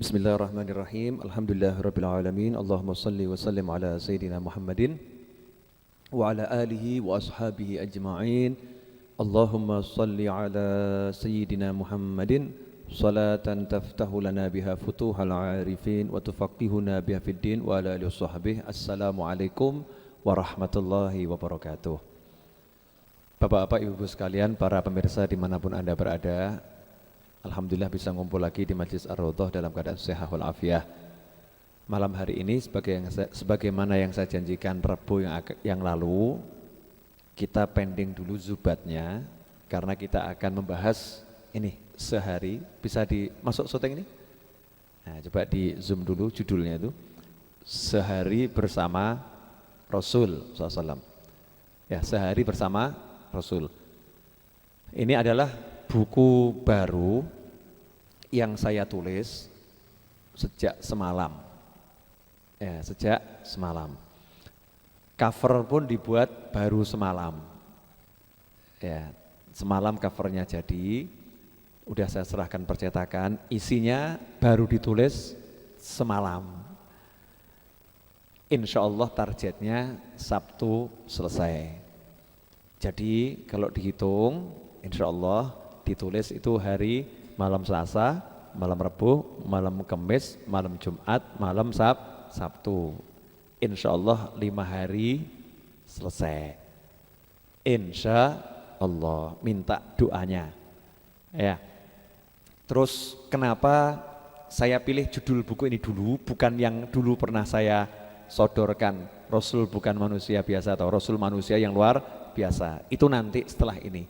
Bismillahirrahmanirrahim. Alhamdulillahirabbil alamin. Allahumma shalli wa sallim ala sayyidina Muhammadin wa ala alihi wa ashabihi ajma'in. Allahumma shalli ala sayyidina Muhammadin salatan taftahu lana biha futuhal arifin wa tufaqihuna biha fid din wa ala alihi washabbihi. Assalamualaikum warahmatullahi wabarakatuh. Bapak-bapak, ibu-ibu sekalian, para pemirsa dimanapun Anda berada, alhamdulillah bisa ngumpul lagi di Majlis Ar-Raudhah dalam keadaan sehat walafiat. Malam hari ini sebagaimana yang saya janjikan Rabu yang lalu, kita pending dulu zubatnya karena kita akan membahas ini sehari. Bisa dimasuk syuting ini? Nah, coba di zoom dulu judulnya itu Sehari Bersama Rasul SAW. Ya, Sehari Bersama Rasul. Ini adalah buku baru yang saya tulis sejak semalam. Ya, sejak semalam. Cover pun dibuat baru semalam. Ya, semalam covernya jadi, udah saya serahkan percetakan, isinya baru ditulis semalam. Insya Allah targetnya Sabtu selesai. Jadi kalau dihitung, insya Allah ditulis itu hari malam Selasa, malam Rabu, malam Kamis, malam Jumat, malam Sabtu. Insya Allah 5 hari selesai. Insya Allah, minta doanya. Ya. Terus kenapa saya pilih judul buku ini dulu, bukan yang dulu pernah saya sodorkan, Rasul bukan manusia biasa atau Rasul manusia yang luar biasa. Itu nanti setelah ini.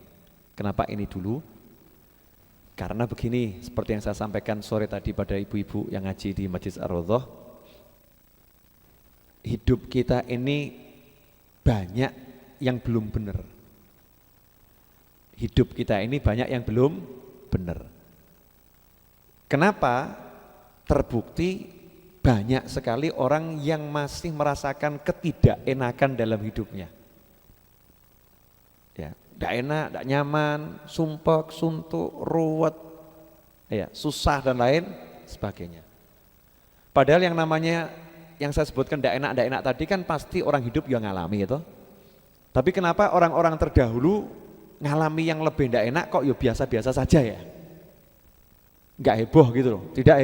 Kenapa ini dulu? Karena begini, seperti yang saya sampaikan sore tadi pada ibu-ibu yang ngaji di Majlis Ar-Raudhah, hidup kita ini banyak yang belum benar. Hidup kita ini banyak yang belum benar. Kenapa? Terbukti banyak sekali orang yang masih merasakan ketidakenakan dalam hidupnya. Ya, tidak enak, tidak nyaman, sumpek, suntuk, ruwet, ya, susah dan lain sebagainya. Padahal yang namanya yang saya sebutkan tidak enak tadi kan pasti orang hidup yang ngalami itu. Tapi kenapa orang-orang terdahulu ngalami yang lebih tidak enak kok ya biasa-biasa saja ya? Enggak heboh gitu loh, tidak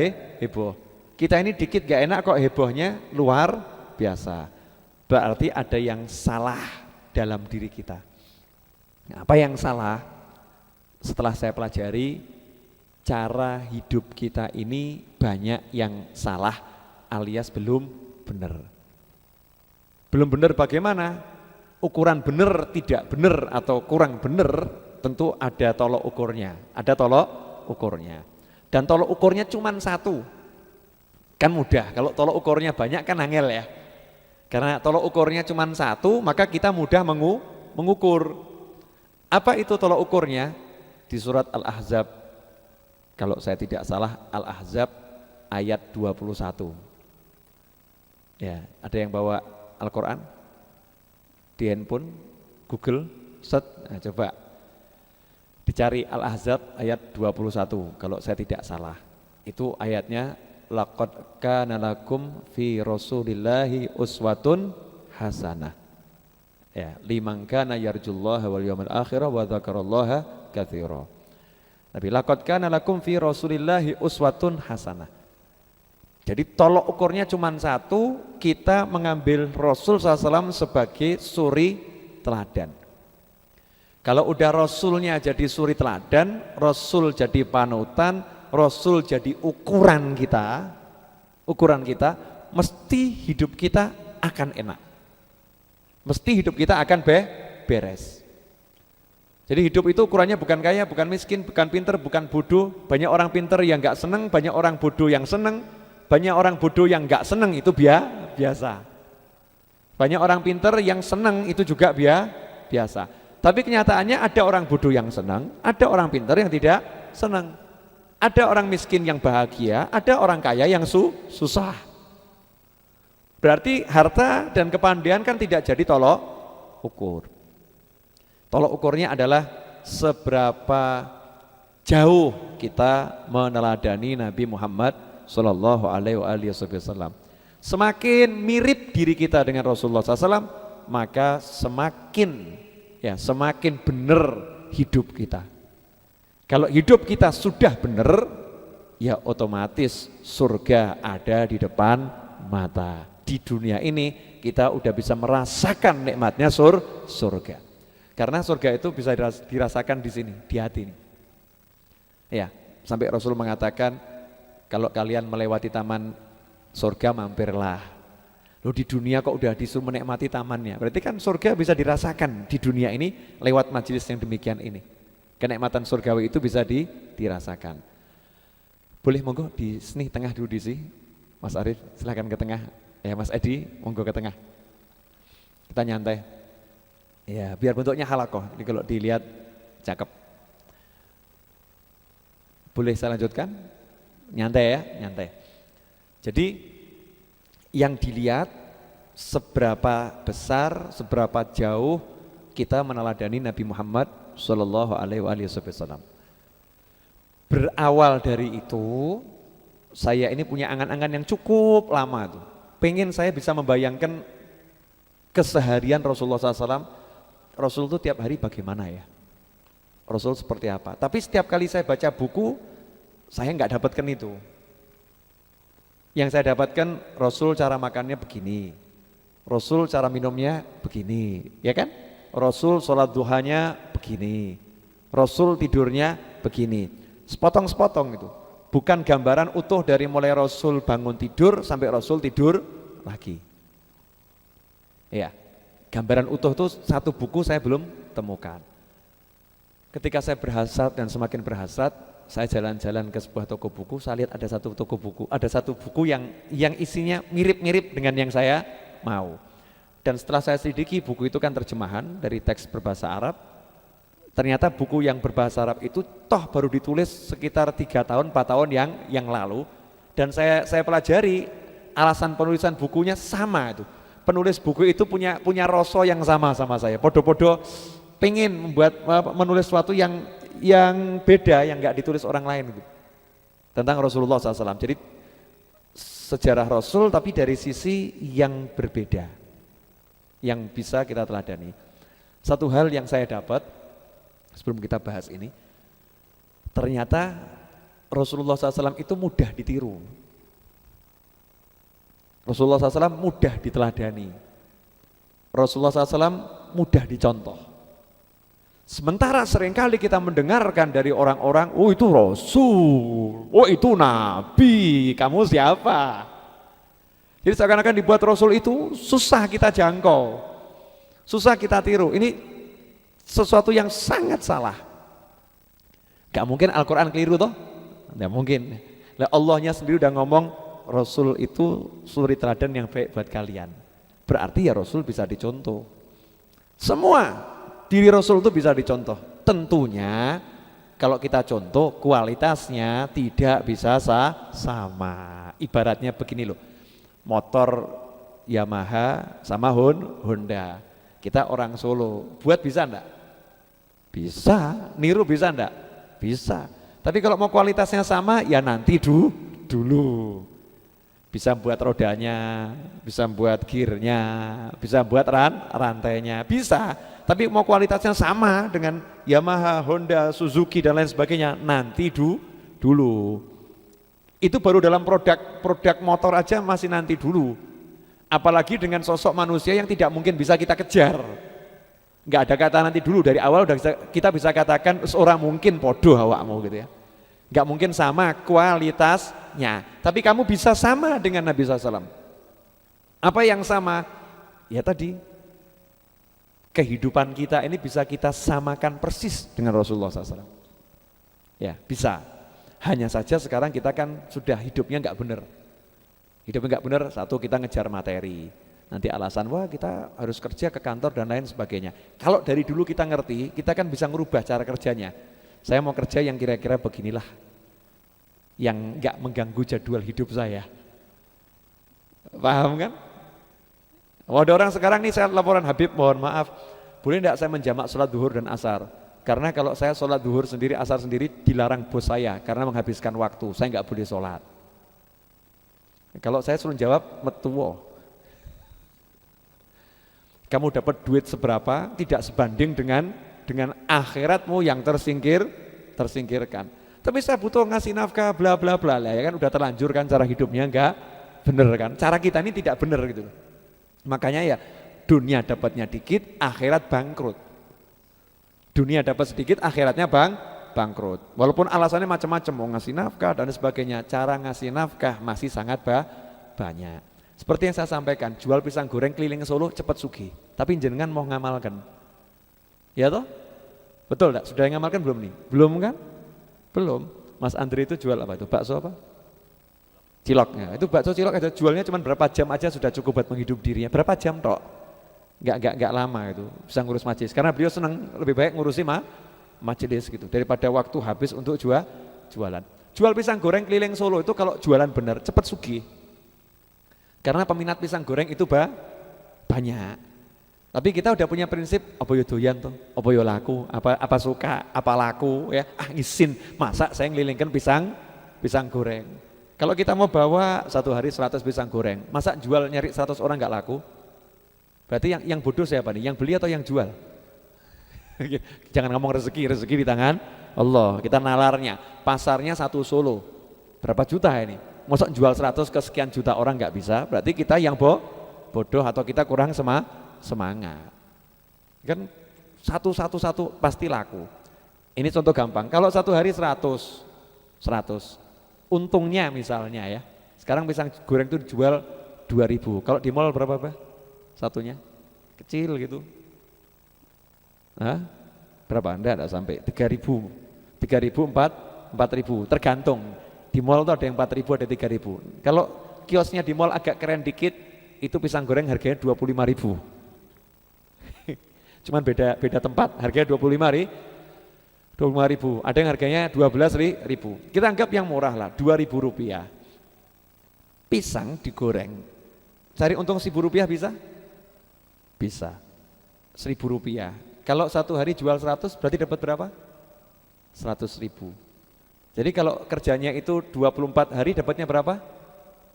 heboh. Kita ini dikit gak enak kok hebohnya luar biasa. Berarti ada yang salah dalam diri kita. Apa yang salah? Setelah saya pelajari, cara hidup kita ini banyak yang salah alias belum benar. Belum benar bagaimana? Ukuran benar, tidak benar atau kurang benar tentu ada tolok ukurnya. Ada tolok ukurnya. Dan tolok ukurnya cuma satu. Kan mudah, kalau tolok ukurnya banyak kan angel ya. Karena tolok ukurnya cuma satu, maka kita mudah mengukur. Apa itu tolok ukurnya? Di surat Al-Ahzab, kalau saya tidak salah, Al-Ahzab ayat 21. Ya, ada yang bawa Al-Quran? Di handphone, Google, search, nah, coba dicari Al-Ahzab ayat 21, kalau saya tidak salah. Itu ayatnya, laqad kana lakum fi rasulillahi uswatun hasanah. Ya, liman kana yarjullaha wal yawmal akhir wa dzakarallaha katsira. Tapi laqad kana lakum fi rasulillahi uswatun hasanah. Jadi tolok ukurnya cuma satu, kita mengambil Rasul SAW sebagai suri teladan. Kalau udah Rasulnya jadi suri teladan, Rasul jadi panutan, Rasul jadi ukuran kita, mesti hidup kita akan enak. Mesti hidup kita akan beres. Jadi hidup itu ukurannya bukan kaya, bukan miskin, bukan pinter, bukan bodoh. Banyak orang pinter yang gak seneng, banyak orang bodoh yang seneng, banyak orang bodoh yang gak seneng, itu biasa. Banyak orang pinter yang seneng, itu juga biasa. Tapi kenyataannya ada orang bodoh yang seneng, ada orang pinter yang tidak seneng. Ada orang miskin yang bahagia, ada orang kaya yang susah. Berarti harta dan kepandaian kan tidak jadi tolok ukur. Tolok ukurnya adalah seberapa jauh kita meneladani Nabi Muhammad Sallallahu alaihi wasallam. Semakin mirip diri kita dengan Rasulullah SAW, maka semakin benar hidup kita. Kalau hidup kita sudah benar, ya otomatis surga ada di depan mata. Di dunia ini kita udah bisa merasakan nikmatnya surga. Karena surga itu bisa dirasakan di sini, di hati ini. Ya, sampai Rasul mengatakan kalau kalian melewati taman surga mampirlah. Loh, di dunia kok udah disuruh menikmati tamannya. Berarti kan surga bisa dirasakan di dunia ini lewat majelis yang demikian ini. Kenikmatan surgawi itu bisa dirasakan. Boleh monggo di sini tengah dulu di sini. Mas Arief silahkan ke tengah. Ya Mas Edi monggo ke tengah. Kita nyantai. Ya biar bentuknya halakoh. Ini kalau dilihat cakep. Boleh saya lanjutkan? Nyantai ya, nyantai. Jadi yang dilihat seberapa besar, seberapa jauh kita meneladani Nabi Muhammad Sallallahu alaihi wasallam. Berawal dari itu, saya ini punya angan-angan yang cukup lama tuh. Pengen saya bisa membayangkan keseharian Rasulullah SAW. Rasul itu tiap hari bagaimana ya? Rasul seperti apa? Tapi setiap kali saya baca buku, saya nggak dapatkan itu. Yang saya dapatkan Rasul cara makannya begini, Rasul cara minumnya begini, ya kan? Rasul sholat duhanya begini, Rasul tidurnya begini, sepotong-sepotong itu. Bukan gambaran utuh dari mulai Rasul bangun tidur sampai Rasul tidur lagi. Ya, gambaran utuh itu satu buku saya belum temukan. Ketika saya berhasrat dan semakin berhasrat, saya jalan-jalan ke sebuah toko buku, saya lihat ada satu toko buku, ada satu buku yang isinya mirip-mirip dengan yang saya mau. Dan setelah saya selidiki, buku itu kan terjemahan dari teks berbahasa Arab. Ternyata buku yang berbahasa Arab itu toh baru ditulis sekitar 3 tahun, 4 tahun yang lalu. Dan saya pelajari alasan penulisan bukunya sama itu. Penulis buku itu punya rasa yang sama saya. Podo-podo pengen menulis sesuatu yang beda, yang nggak ditulis orang lain gitu. Tentang Rasulullah SAW. Jadi sejarah Rasul tapi dari sisi yang berbeda, yang bisa kita teladani. Satu hal yang saya dapat sebelum kita bahas ini, ternyata Rasulullah SAW itu mudah ditiru. Rasulullah SAW mudah diteladani. Rasulullah SAW mudah dicontoh. Sementara seringkali kita mendengarkan dari orang-orang, oh itu Rasul, oh itu Nabi, kamu siapa? Jadi seakan-akan dibuat Rasul itu susah kita jangkau, susah kita tiru. Ini sesuatu yang sangat salah. Gak mungkin Al-Quran keliru toh? Gak mungkin. Nah, Allahnya sendiri udah ngomong Rasul itu suri teladan yang baik buat kalian. Berarti ya Rasul bisa dicontoh. Semua diri Rasul itu bisa dicontoh. Tentunya kalau kita contoh kualitasnya tidak bisa sama. Ibaratnya begini loh. Motor Yamaha sama Honda. Kita orang Solo, buat bisa enggak? Bisa, niru bisa enggak? Bisa. Tapi kalau mau kualitasnya sama, ya nanti dulu. Bisa buat rodanya, bisa buat gearnya, bisa buat rantainya, bisa. Tapi mau kualitasnya sama dengan Yamaha, Honda, Suzuki dan lain sebagainya, nanti dulu. Itu baru dalam produk motor aja masih nanti dulu. Apalagi dengan sosok manusia yang tidak mungkin bisa kita kejar. Nggak ada kata nanti dulu, dari awal udah kita bisa katakan seorang mungkin podo awakmu gitu ya. Nggak mungkin sama kualitasnya, tapi kamu bisa sama dengan Nabi SAW. Apa yang sama? Ya tadi, kehidupan kita ini bisa kita samakan persis dengan Rasulullah SAW. Ya bisa. Hanya saja sekarang kita kan sudah hidupnya nggak benar. Hidupnya nggak benar, satu kita ngejar materi. Nanti alasan, wah kita harus kerja ke kantor dan lain sebagainya. Kalau dari dulu kita ngerti, kita kan bisa merubah cara kerjanya. Saya mau kerja yang kira-kira beginilah, yang nggak mengganggu jadwal hidup saya. Paham kan? Oh, ada orang sekarang nih, saya laporan Habib, mohon maaf, boleh enggak saya menjamak sholat duhur dan asar? Karena kalau saya sholat duhur sendiri, asar sendiri dilarang bos saya karena menghabiskan waktu, saya nggak boleh sholat. Kalau saya suruh jawab, metuwo. Kamu dapat duit seberapa tidak sebanding dengan akhiratmu yang tersingkirkan. Tapi saya butuh ngasih nafkah bla bla bla lah, ya kan udah terlanjur kan cara hidupnya enggak bener kan. Cara kita ini tidak bener gitu. Makanya ya dunia dapatnya dikit, akhirat bangkrut. Dunia dapat sedikit, akhiratnya bangkrut. Walaupun alasannya macam-macam, mau ngasih nafkah dan sebagainya, cara ngasih nafkah masih sangat banyak. Seperti yang saya sampaikan, jual pisang goreng keliling Solo cepat sugih. Tapi jenengan mau ngamalkan, ya toh? Betul enggak? Sudah ngamalkan belum nih? Belum kan? Belum. Mas Andri itu jual apa itu? Bakso apa? Ciloknya. Itu bakso cilok aja jualnya cuma berapa jam aja sudah cukup buat menghidup dirinya. Berapa jam tok? Enggak lama itu bisa ngurus majelis. Karena beliau senang lebih baik ngurusi majelis gitu daripada waktu habis untuk jualan. Jual pisang goreng keliling Solo itu kalau jualan benar cepat sugih. Karena peminat pisang goreng itu banyak. Tapi kita udah punya prinsip apa yo doyan tuh, apa yo laku, apa suka, apa laku ya. Isin, masa saya ngelilingkan pisang goreng. Kalau kita mau bawa satu hari 100 pisang goreng, masa jual nyari 100 orang nggak laku? Berarti yang bodoh siapa nih? Yang beli atau yang jual? Jangan ngomong rezeki di tangan Allah. Kita nalarnya, pasarnya satu Solo. Berapa juta ini? Masa jual 100 ke sekian juta orang nggak bisa? Berarti kita yang bodoh atau kita kurang semangat. Kan satu pasti laku. Ini contoh gampang. Kalau satu hari 100. Untungnya misalnya ya. Sekarang pisang goreng itu dijual 2.000. Kalau di mall berapa Pak? Satunya? Kecil gitu. Hah? Berapa? Enggak sampai 3.000. 3.000, 4.000 tergantung. Di mall tuh ada yang 4.000, ada 3.000. Kalau kiosnya di mall agak keren dikit, itu pisang goreng harganya 25.000. Cuman beda tempat, harganya 25.000. Ada yang harganya 12.000. Kita anggap yang murah lah, 2.000 rupiah. Pisang digoreng, cari untung 1.000 rupiah bisa? Bisa. 1.000 rupiah. Kalau satu hari jual 100 berarti dapat berapa? 100.000. Jadi kalau kerjanya itu 24 hari dapatnya berapa?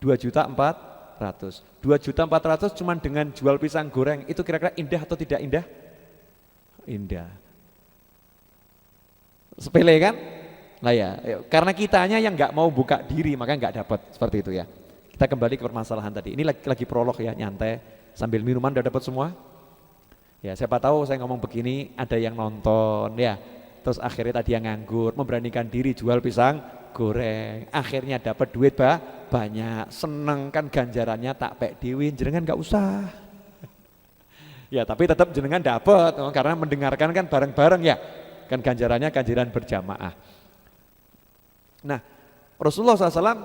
2.400.000. 2.400.000 cuman dengan jual pisang goreng itu kira-kira indah atau tidak indah? Indah. Sepele kan? Nah ya, karena kitanya yang nggak mau buka diri maka nggak dapat seperti itu ya. Kita kembali ke permasalahan tadi. Ini lagi prolog ya, nyantai sambil minuman udah dapat semua. Ya siapa tahu saya ngomong begini ada yang nonton ya. Terus akhirnya tadi yang nganggur, memberanikan diri jual pisang goreng. Akhirnya dapat duit banyak, seneng kan ganjarannya tak pek dewi, jenengan gak usah. Ya tapi tetap jenengan dapat, karena mendengarkan kan bareng-bareng ya. Kan ganjarannya ganjaran berjamaah. Nah Rasulullah SAW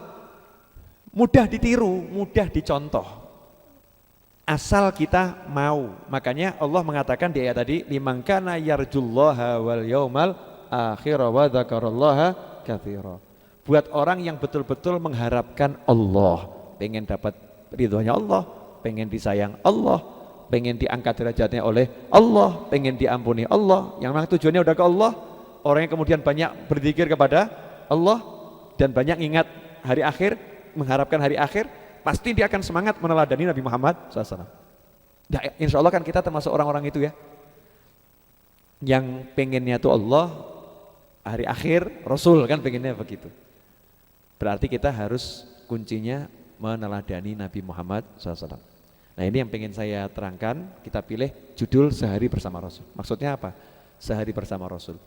mudah ditiru, mudah dicontoh. Asal kita mau. Makanya Allah mengatakan di ayat tadi, liman kana yarjullaha wal yaumal akhir wa dzakarallaha katsira. Buat orang yang betul-betul mengharapkan Allah, pengen dapat ridhonya Allah, pengen disayang Allah, pengen diangkat derajatnya oleh Allah, pengen diampuni Allah, yang memang tujuannya udah ke Allah. Orang yang kemudian banyak berzikir kepada Allah dan banyak ingat hari akhir, mengharapkan hari akhir, pasti dia akan semangat meneladani Nabi Muhammad SAW. Nah, insya Allah kan kita termasuk orang-orang itu ya, yang pengennya tuh Allah, hari akhir, Rasul kan pengennya begitu. Berarti kita harus kuncinya meneladani Nabi Muhammad SAW. Nah ini yang pengen saya terangkan, kita pilih judul Sehari Bersama Rasul. Maksudnya apa? Sehari Bersama Rasul.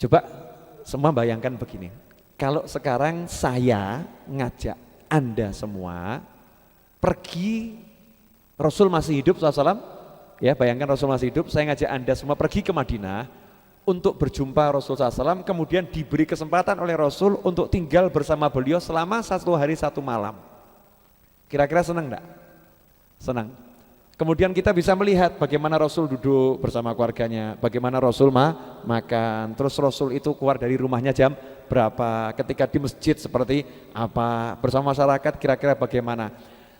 Coba semua bayangkan begini, kalau sekarang saya ngajak Anda semua pergi, Rasul masih hidup SAW, ya bayangkan Rasul masih hidup, saya ngajak Anda semua pergi ke Madinah untuk berjumpa Rasul SAW, kemudian diberi kesempatan oleh Rasul untuk tinggal bersama beliau selama 1 hari 1 malam. Kira-kira senang enggak? Senang. Kemudian kita bisa melihat bagaimana Rasul duduk bersama keluarganya, bagaimana Rasul makan, terus Rasul itu keluar dari rumahnya jam berapa, ketika di masjid seperti apa, bersama masyarakat kira-kira bagaimana.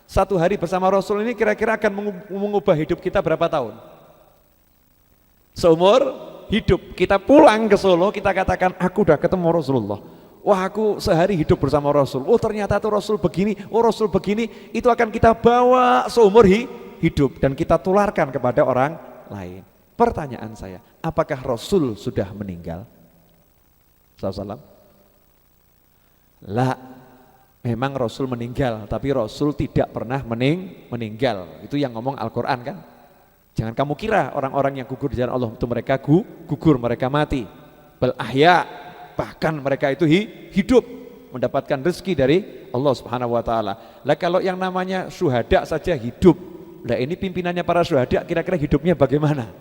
1 hari bersama Rasul ini kira-kira akan mengubah hidup kita berapa tahun? Seumur hidup. Kita pulang ke Solo, kita katakan aku udah ketemu Rasulullah. Wah aku sehari hidup bersama Rasul, oh ternyata tuh Rasul begini, oh Rasul begini, itu akan kita bawa seumur hidup dan kita tularkan kepada orang lain. Pertanyaan saya, apakah Rasul sudah meninggal? Sallallahu. La, memang Rasul meninggal, tapi Rasul tidak pernah meninggal. Itu yang ngomong Al-Quran kan? Jangan kamu kira orang-orang yang gugur di jalan Allah itu mereka gugur, mereka mati. Bal ahya, bahkan mereka itu hidup, mendapatkan rezeki dari Allah Subhanahu wa taala. Lah kalau yang namanya syuhada saja hidup. Lah ini pimpinannya para syuhada kira-kira hidupnya bagaimana?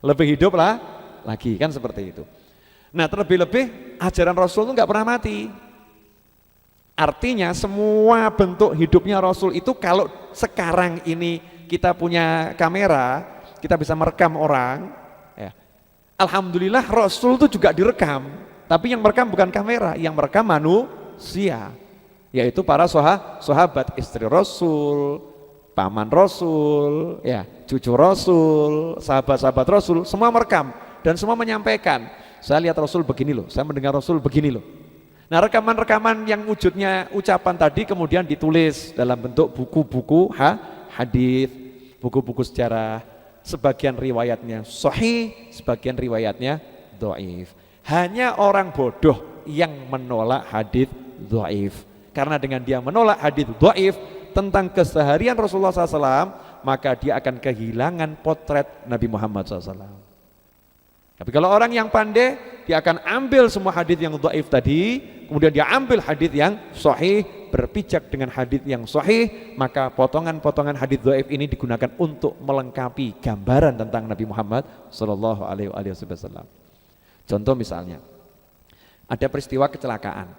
Lebih hidup lah lagi kan seperti itu. Nah, terlebih-lebih ajaran Rasul itu nggak pernah mati. Artinya semua bentuk hidupnya Rasul itu kalau sekarang ini kita punya kamera, kita bisa merekam orang, ya. Alhamdulillah Rasul itu juga direkam, tapi yang merekam bukan kamera, yang merekam manusia, yaitu para sahabat, istri Rasul, paman Rasul, ya, cucu Rasul, sahabat-sahabat Rasul, semua merekam dan semua menyampaikan. Saya lihat Rasul begini loh, saya mendengar Rasul begini loh. Nah rekaman-rekaman yang wujudnya ucapan tadi kemudian ditulis dalam bentuk buku-buku hadis, buku-buku sejarah. Sebagian riwayatnya sahih, sebagian riwayatnya dhaif. Hanya orang bodoh yang menolak hadis dhaif. Karena dengan dia menolak hadis dhaif tentang keseharian Rasulullah SAW, maka dia akan kehilangan potret Nabi Muhammad SAW. Tapi kalau orang yang pandai, dia akan ambil semua hadis yang dhaif tadi, kemudian dia ambil hadis yang sahih, berpijak dengan hadis yang sahih, maka potongan-potongan hadis dhaif ini digunakan untuk melengkapi gambaran tentang Nabi Muhammad sallallahu alaihi wasallam. Contoh misalnya, ada peristiwa kecelakaan,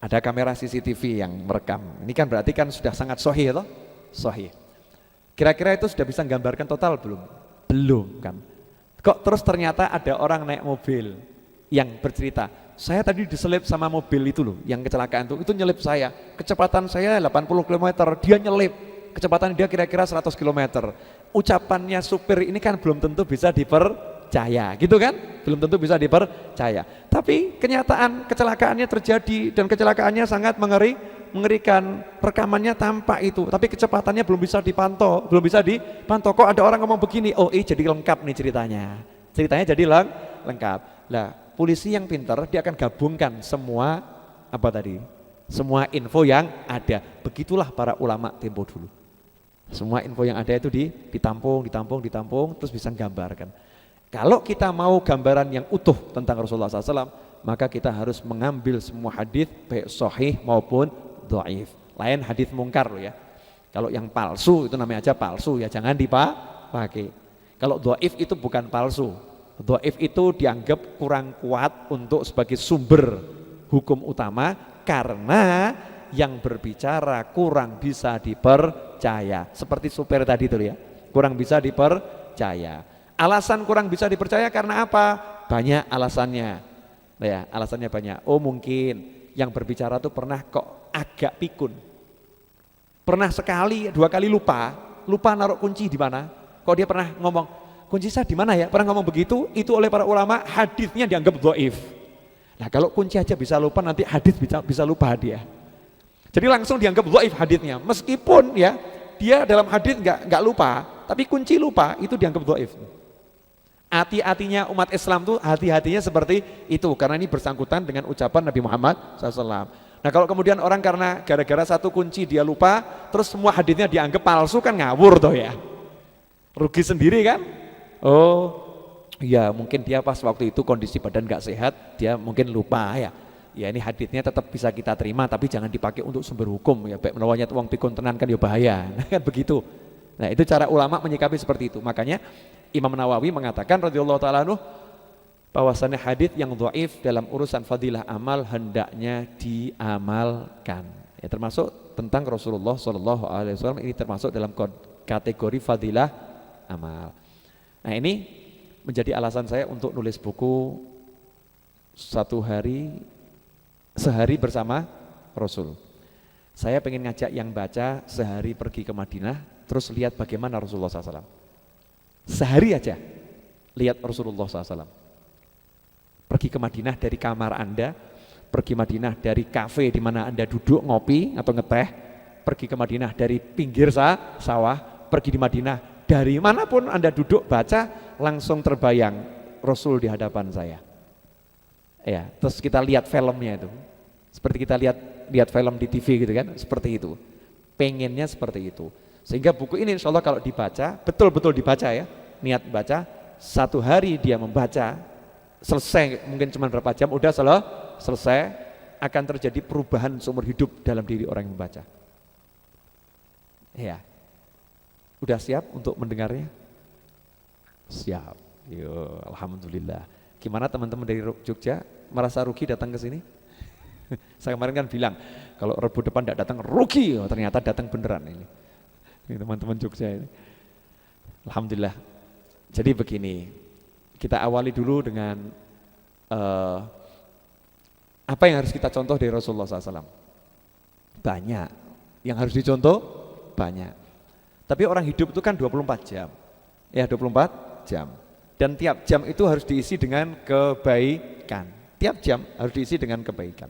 ada kamera CCTV yang merekam. Ini kan berarti kan sudah sangat sahih toh? Sahih. Kira-kira itu sudah bisa menggambarkan total belum? Belum kan? Kok terus ternyata ada orang naik mobil yang bercerita, saya tadi diselip sama mobil itu loh, yang kecelakaan itu nyelip saya, kecepatan saya 80 km, dia nyelip, kecepatan dia kira-kira 100 km. Ucapannya supir ini kan belum tentu bisa dipercaya, gitu kan? Belum tentu bisa dipercaya. Tapi kenyataan kecelakaannya terjadi dan kecelakaannya sangat mengerikan, rekamannya tampak itu, tapi kecepatannya belum bisa dipantau. Kok ada orang ngomong begini, oh jadi lengkap nih ceritanya jadi lengkap. Lah polisi yang pintar dia akan gabungkan semua semua info yang ada. Begitulah para ulama tempo dulu, semua info yang ada itu ditampung terus bisa menggambarkan. Kalau kita mau gambaran yang utuh tentang Rasulullah SAW, maka kita harus mengambil semua hadis baik sahih maupun dhaif. Lain hadis mungkar loh ya. Kalau yang palsu itu namanya aja palsu ya, jangan dipakai. Kalau dhaif itu bukan palsu. Dhaif itu dianggap kurang kuat untuk sebagai sumber hukum utama karena yang berbicara kurang bisa dipercaya. Seperti supir tadi itu ya, kurang bisa dipercaya. Alasan kurang bisa dipercaya karena apa? Banyak alasannya. Ya, alasannya banyak. Oh mungkin yang berbicara tuh pernah kok agak pikun. Pernah sekali, 2 kali lupa naruh kunci di mana. Kok dia pernah ngomong, kunci saya di mana ya? Pernah ngomong begitu, itu oleh para ulama hadisnya dianggap dhaif. Nah, kalau kunci aja bisa lupa, nanti hadis bisa lupa dia. Jadi langsung dianggap dhaif hadisnya. Meskipun ya, dia dalam hadis enggak lupa, tapi kunci lupa itu dianggap dhaif. Hati-hatinya umat Islam tuh hati-hatinya seperti itu karena ini bersangkutan dengan ucapan Nabi Muhammad SAW. Nah kalau kemudian orang karena gara-gara satu kunci dia lupa, terus semua hadisnya dianggap palsu kan ngawur toh ya, rugi sendiri kan. Oh ya mungkin dia pas waktu itu kondisi badan gak sehat, dia mungkin lupa ya. Ya ini hadisnya tetap bisa kita terima tapi jangan dipakai untuk sumber hukum ya, baik melawanya uang pikun tenan kan ya bahaya. Nah kan begitu. Nah itu cara ulama menyikapi seperti itu. Makanya Imam Nawawi mengatakan radhiyallahu ta'ala anhu bahwasannya hadis yang dhaif dalam urusan fadilah amal hendaknya diamalkan. Ya termasuk tentang Rasulullah sallallahu alaihi wasallam, ini termasuk dalam kategori fadilah amal. Nah ini menjadi alasan saya untuk nulis buku sehari bersama Rasul. Saya pengen ngajak yang baca sehari pergi ke Madinah, terus lihat bagaimana Rasulullah SAW. Sehari aja lihat Rasulullah SAW. Pergi ke Madinah dari kamar Anda, pergi Madinah dari kafe di mana Anda duduk ngopi atau ngeteh, pergi ke Madinah dari pinggir sawah, pergi di Madinah dari manapun Anda duduk baca, langsung terbayang Rasul di hadapan saya. Ya, terus kita lihat filmnya itu, seperti kita lihat film di TV gitu kan, seperti itu. Pengennya seperti itu. Sehingga buku ini insya Allah kalau dibaca, betul-betul dibaca ya, niat baca, satu hari dia membaca, selesai mungkin cuma berapa jam, udah selesai, akan terjadi perubahan seumur hidup dalam diri orang yang membaca. Ya, udah siap untuk mendengarnya? Siap. Yo, alhamdulillah. Gimana teman-teman dari Jogja merasa rugi datang ke sini? Saya kemarin kan bilang kalau Rabu depan tidak datang rugi, oh, ternyata datang beneran ini teman-teman Jogja ini. Alhamdulillah. Jadi begini, kita awali dulu dengan apa yang harus kita contoh dari Rasulullah SAW. Banyak yang harus dicontoh, banyak. Tapi orang hidup itu kan 24 jam, ya 24 jam. Dan tiap jam itu harus diisi dengan kebaikan. Tiap jam harus diisi dengan kebaikan.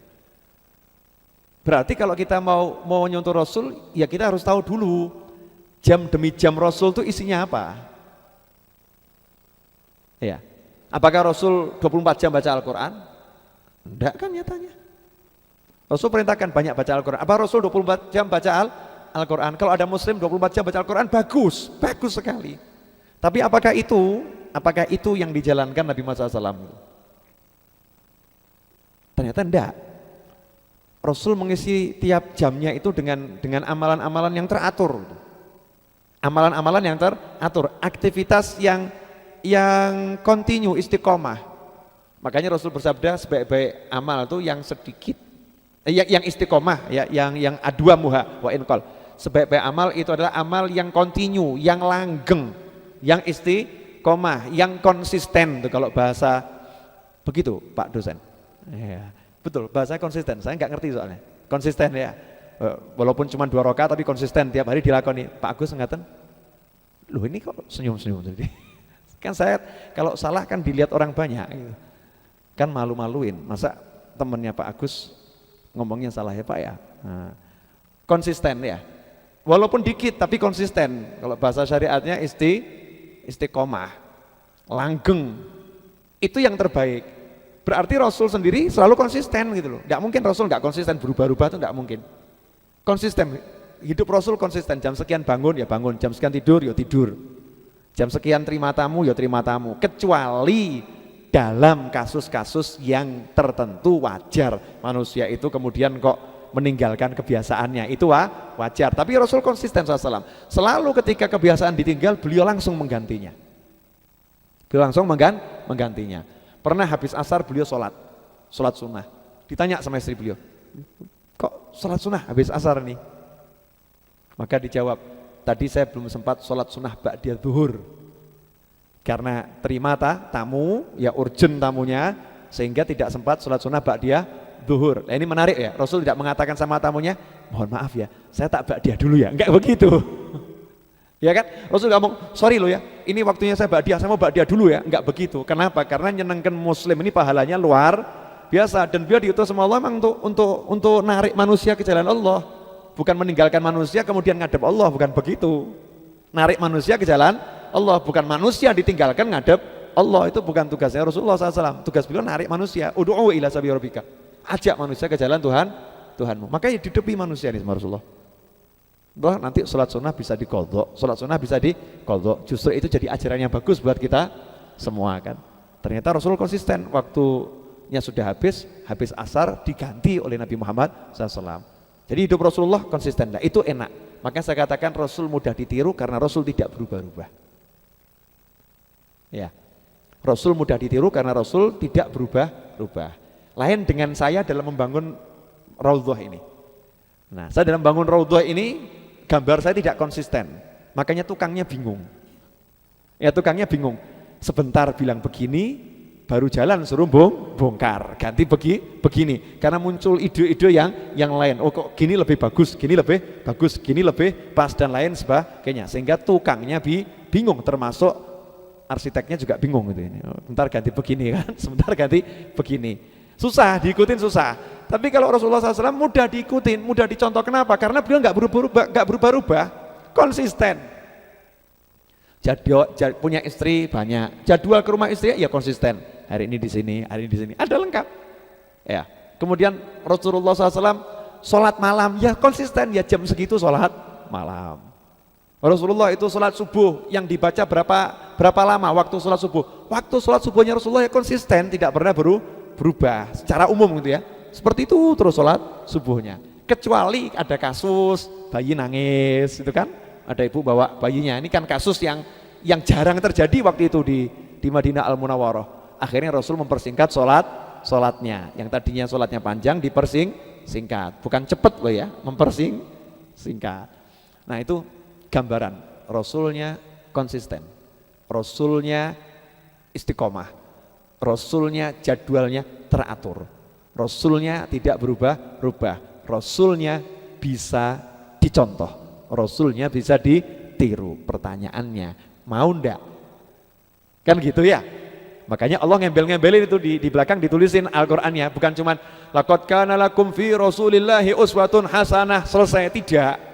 Berarti kalau kita mau nyontoh Rasul, ya kita harus tahu dulu jam demi jam Rasul itu isinya apa. Ya, apakah Rasul 24 jam baca Al-Quran? Enggak kan nyatanya. Rasul perintahkan banyak baca Al-Quran. Apa Rasul 24 jam baca Al-Quran? Kalau ada muslim 24 jam baca Al-Quran, bagus sekali. Tapi apakah itu yang dijalankan Nabi Muhammad SAW? Ternyata enggak. Rasul mengisi tiap jamnya itu dengan amalan-amalan yang teratur. Amalan-amalan yang teratur, aktivitas yang kontinu, istiqomah. Makanya Rasul bersabda sebaik-baik amal itu yang sedikit, yang istiqomah, ya, yang adwa muha wa inqal. Sebaik-baik amal itu adalah amal yang kontinu, yang langgeng, yang istiqomah, yang konsisten. Tuh kalau bahasa begitu Pak dosen. Ya, betul, bahasa konsisten. Saya nggak ngerti soalnya. Konsisten ya. Walaupun cuma 2 rakaat tapi konsisten tiap hari dilakoni. Pak Agus ngaten. Loh ini kok senyum-senyum tadi. Kan saya kalau salah kan dilihat orang banyak gitu. Kan malu-maluin. Masa temennya Pak Agus ngomongnya salah ya Pak ya. Nah, konsisten ya. Walaupun dikit tapi konsisten. Kalau bahasa syariatnya istiqomah, langgeng. Itu yang terbaik. Berarti Rasul sendiri selalu konsisten gitu loh. Nggak mungkin Rasul nggak konsisten, berubah-ubah itu nggak mungkin. Konsisten, hidup Rasul konsisten. Jam sekian bangun ya bangun, jam sekian tidur ya tidur. Jam sekian terima tamu ya terima tamu. Kecuali dalam kasus-kasus yang tertentu wajar manusia itu kemudian kok meninggalkan kebiasaannya, itu wajar. Tapi Rasul konsisten SAW. Selalu ketika kebiasaan ditinggal beliau langsung menggantinya. Beliau langsung menggantinya. Pernah habis asar beliau sholat sunnah. Ditanya sama istri beliau, kok sholat sunnah habis asar nih? Maka dijawab, tadi saya belum sempat sholat sunnah ba'da zuhur. Karena terima tamu, ya urgent tamunya, sehingga tidak sempat sholat sunnah ba'da zuhur. Nah, ini menarik ya, Rasul tidak mengatakan sama tamunya, mohon maaf ya, saya tak ba'da dulu ya, enggak begitu. Ya kan? Rasul ngomong, sorry lo ya, ini waktunya saya ba'diyah, saya mau ba'diyah dulu ya. Enggak begitu. Kenapa? Karena nyenangkan muslim ini pahalanya luar biasa. Dan beliau diutus sama Allah memang untuk narik manusia ke jalan Allah. Bukan meninggalkan manusia kemudian ngadep Allah, bukan begitu. Narik manusia ke jalan Allah, bukan manusia ditinggalkan ngadep Allah. Itu bukan tugasnya Rasulullah SAW. Tugas beliau narik manusia. Ud'u ila sabili rabbika. Ajak manusia ke jalan Tuhanmu. Makanya dihidupi manusia ini sama Rasulullah. Bahwa nanti sholat sunnah bisa diqadha, sholat sunnah bisa diqadha. Justru itu jadi ajaran yang bagus buat kita semua kan. Ternyata Rasul konsisten, waktunya sudah habis asar diganti oleh Nabi Muhammad SAW. Jadi hidup Rasulullah konsisten, nah, itu enak. Makanya saya katakan Rasul mudah ditiru karena Rasul tidak berubah-ubah. Ya, Rasul mudah ditiru karena Rasul tidak berubah-ubah. Lain dengan saya dalam membangun Raudhah ini. Nah, saya dalam membangun Raudhah ini gambar saya tidak konsisten, makanya tukangnya bingung. Ya tukangnya bingung, sebentar bilang begini, baru jalan suruh bongkar, ganti begini, karena muncul ide-ide yang lain. Oh kok gini lebih bagus, gini lebih bagus, gini lebih pas dan lain sebagainya, sehingga tukangnya bingung, termasuk arsiteknya juga bingung gitu ini. Sebentar ganti begini kan, sebentar ganti begini. Susah, diikutin susah. Tapi kalau Rasulullah SAW mudah diikutin, mudah dicontoh. Kenapa? Karena beliau nggak berubah-ubah, konsisten. Punya istri banyak, jadwal ke rumah istri ya konsisten. Hari ini di sini, hari ini di sini, ada lengkap. Ya. Kemudian Rasulullah SAW sholat malam, ya konsisten, ya jam segitu sholat malam. Rasulullah itu sholat subuh yang dibaca berapa lama waktu sholat subuh? Waktu sholat subuhnya Rasulullah ya konsisten, tidak pernah berubah secara umum gitu ya. Seperti itu terus sholat subuhnya. Kecuali ada kasus bayi nangis, itu kan? Ada ibu bawa bayinya. Ini kan kasus yang jarang terjadi waktu itu di Madinah Al-Munawwarah. Akhirnya Rasul mempersingkat sholatnya. Yang tadinya sholatnya panjang dipersingkat. Bukan cepat loh ya, mempersingkat. Nah itu gambaran Rasulnya konsisten, Rasulnya istiqomah, Rasulnya jadwalnya teratur, Rasulnya tidak berubah-ubah, Rasulnya bisa dicontoh, Rasulnya bisa ditiru. Pertanyaannya, mau ndak? Kan gitu ya. Makanya Allah ngembel-ngembelin itu di belakang ditulisin Al-Qur'annya, bukan cuman laqad kana lakum fi Rasulillahi uswatun hasanah, selesai, tidak.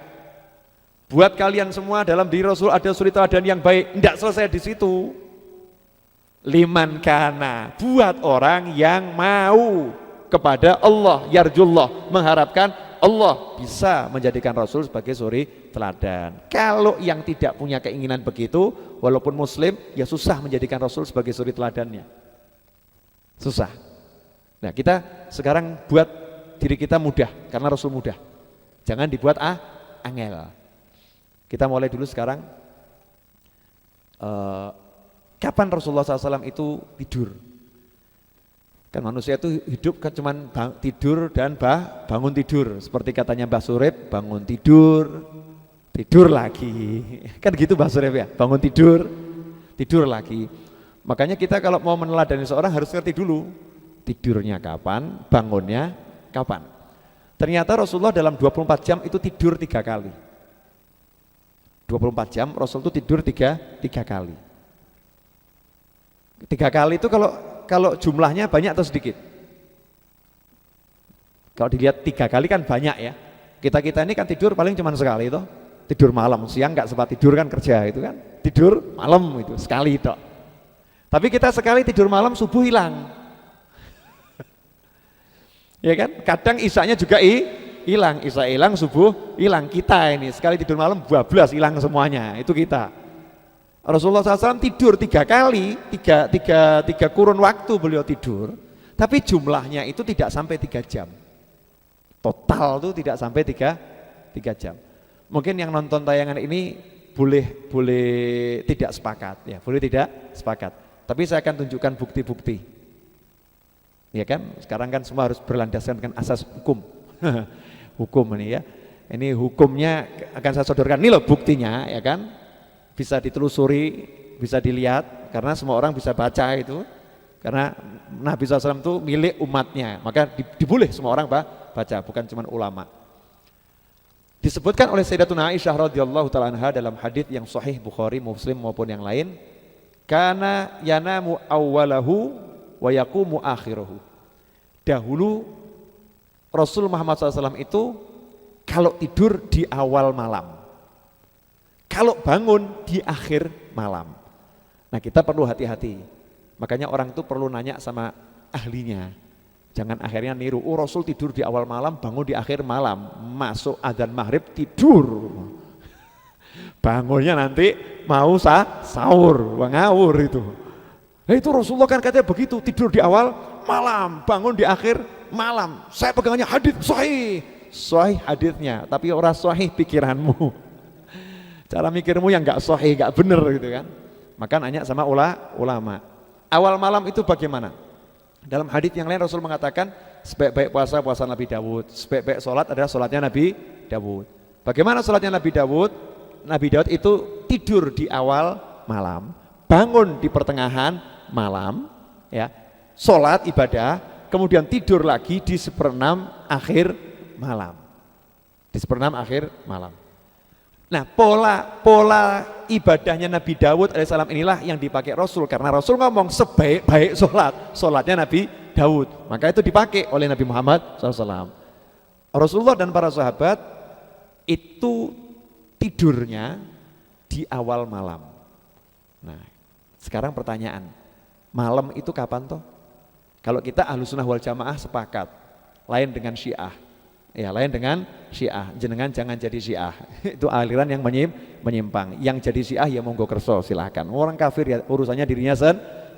Buat kalian semua dalam diri Rasul ada suri teladan yang baik, tidak selesai di situ. Liman kana, buat orang yang mau kepada Allah, yarjullah, mengharapkan Allah bisa menjadikan Rasul sebagai suri teladan. Kalau yang tidak punya keinginan begitu, walaupun muslim, ya susah menjadikan Rasul sebagai suri teladannya. Susah. Nah kita sekarang buat diri kita mudah, karena Rasul mudah. Jangan dibuat angel. Kita mulai dulu sekarang. Kapan Rasulullah SAW itu tidur? Kan manusia itu hidup kan cuman tidur dan bangun tidur. Seperti katanya Mbah Surip, bangun tidur, tidur lagi. Kan gitu Mbah Surip ya, bangun tidur, tidur lagi. Makanya kita kalau mau meneladani seorang harus ngerti dulu tidurnya kapan, bangunnya kapan. Ternyata Rasulullah dalam 24 jam itu tidur 3 kali. 24 jam Rasul itu tidur 3 kali. 3 kali itu kalau jumlahnya banyak atau sedikit? Kalau dilihat 3 kali kan banyak ya. Kita ini kan tidur paling cuma sekali itu. Tidur malam, siang nggak sempat tidur kan, kerja itu kan. Tidur malam itu sekali itu. Tapi kita sekali tidur malam subuh hilang. Ya kan? Kadang isanya juga hilang, isya hilang, subuh hilang. Kita ini sekali tidur malam 12 hilang semuanya, itu kita. Rasulullah SAW tidur 3 kali, tiga kurun waktu beliau tidur, tapi jumlahnya itu tidak sampai 3 jam. Total itu tidak sampai 3 jam. Mungkin yang nonton tayangan ini boleh tidak sepakat, ya, boleh tidak sepakat. Tapi saya akan tunjukkan bukti-bukti. Ya kan? Sekarang kan semua harus berlandaskan kan asas hukum. Hukum ini ya. Ini hukumnya akan saya sodorkan. Ini loh buktinya, ya kan? Bisa ditelusuri, bisa dilihat, karena semua orang bisa baca itu. Karena Nabi SAW itu milik umatnya, maka diboleh semua orang baca, bukan cuma ulama. Disebutkan oleh Sayyidatuna Aisyah radhiyallahu taala anha dalam hadis yang sahih Bukhari, Muslim maupun yang lain, kana yanamu awwalahu wa yaqumu akhirahu. Dahulu Rasul Muhammad SAW itu kalau tidur di awal malam, kalau bangun di akhir malam. Nah kita perlu hati-hati. Makanya orang itu perlu nanya sama ahlinya. Jangan akhirnya niru, oh Rasul tidur di awal malam, bangun di akhir malam. Masuk adzan maghrib tidur. Bangunnya nanti mau sahur, ngawur itu. Nah itu Rasulullah kan katanya begitu, tidur di awal malam, bangun di akhir malam. Saya pegangannya hadis sahih hadisnya, tapi orang sahih pikiranmu. Cara mikirmu yang enggak sahih, enggak bener gitu kan. Maka nanya sama ulama. Awal malam itu bagaimana? Dalam hadis yang lain Rasul mengatakan sebaik-baik puasa Nabi Dawud, sebaik-baik sholat adalah sholatnya Nabi Dawud. Bagaimana sholatnya Nabi Dawud? Nabi Dawud itu tidur di awal malam, bangun di pertengahan malam, ya, sholat ibadah, kemudian tidur lagi di 1/6 akhir malam. Di 1/6 akhir malam. Nah pola ibadahnya Nabi Dawud alaihissalam inilah yang dipakai Rasul, karena Rasul ngomong sebaik-baik sholatnya Nabi Daud. Maka itu dipakai oleh Nabi Muhammad SAW. Rasulullah dan para sahabat itu tidurnya di awal malam. Nah, sekarang pertanyaan, malam itu kapan toh? Kalau kita Ahlussunnah wal Jamaah sepakat, lain dengan Syiah. Ya, lain dengan Syiah. Jenengan jangan jadi Syiah. Itu aliran yang menyimpang. Yang jadi Syiah ya monggo kerso, silahkan. Orang kafir ya urusannya dirinya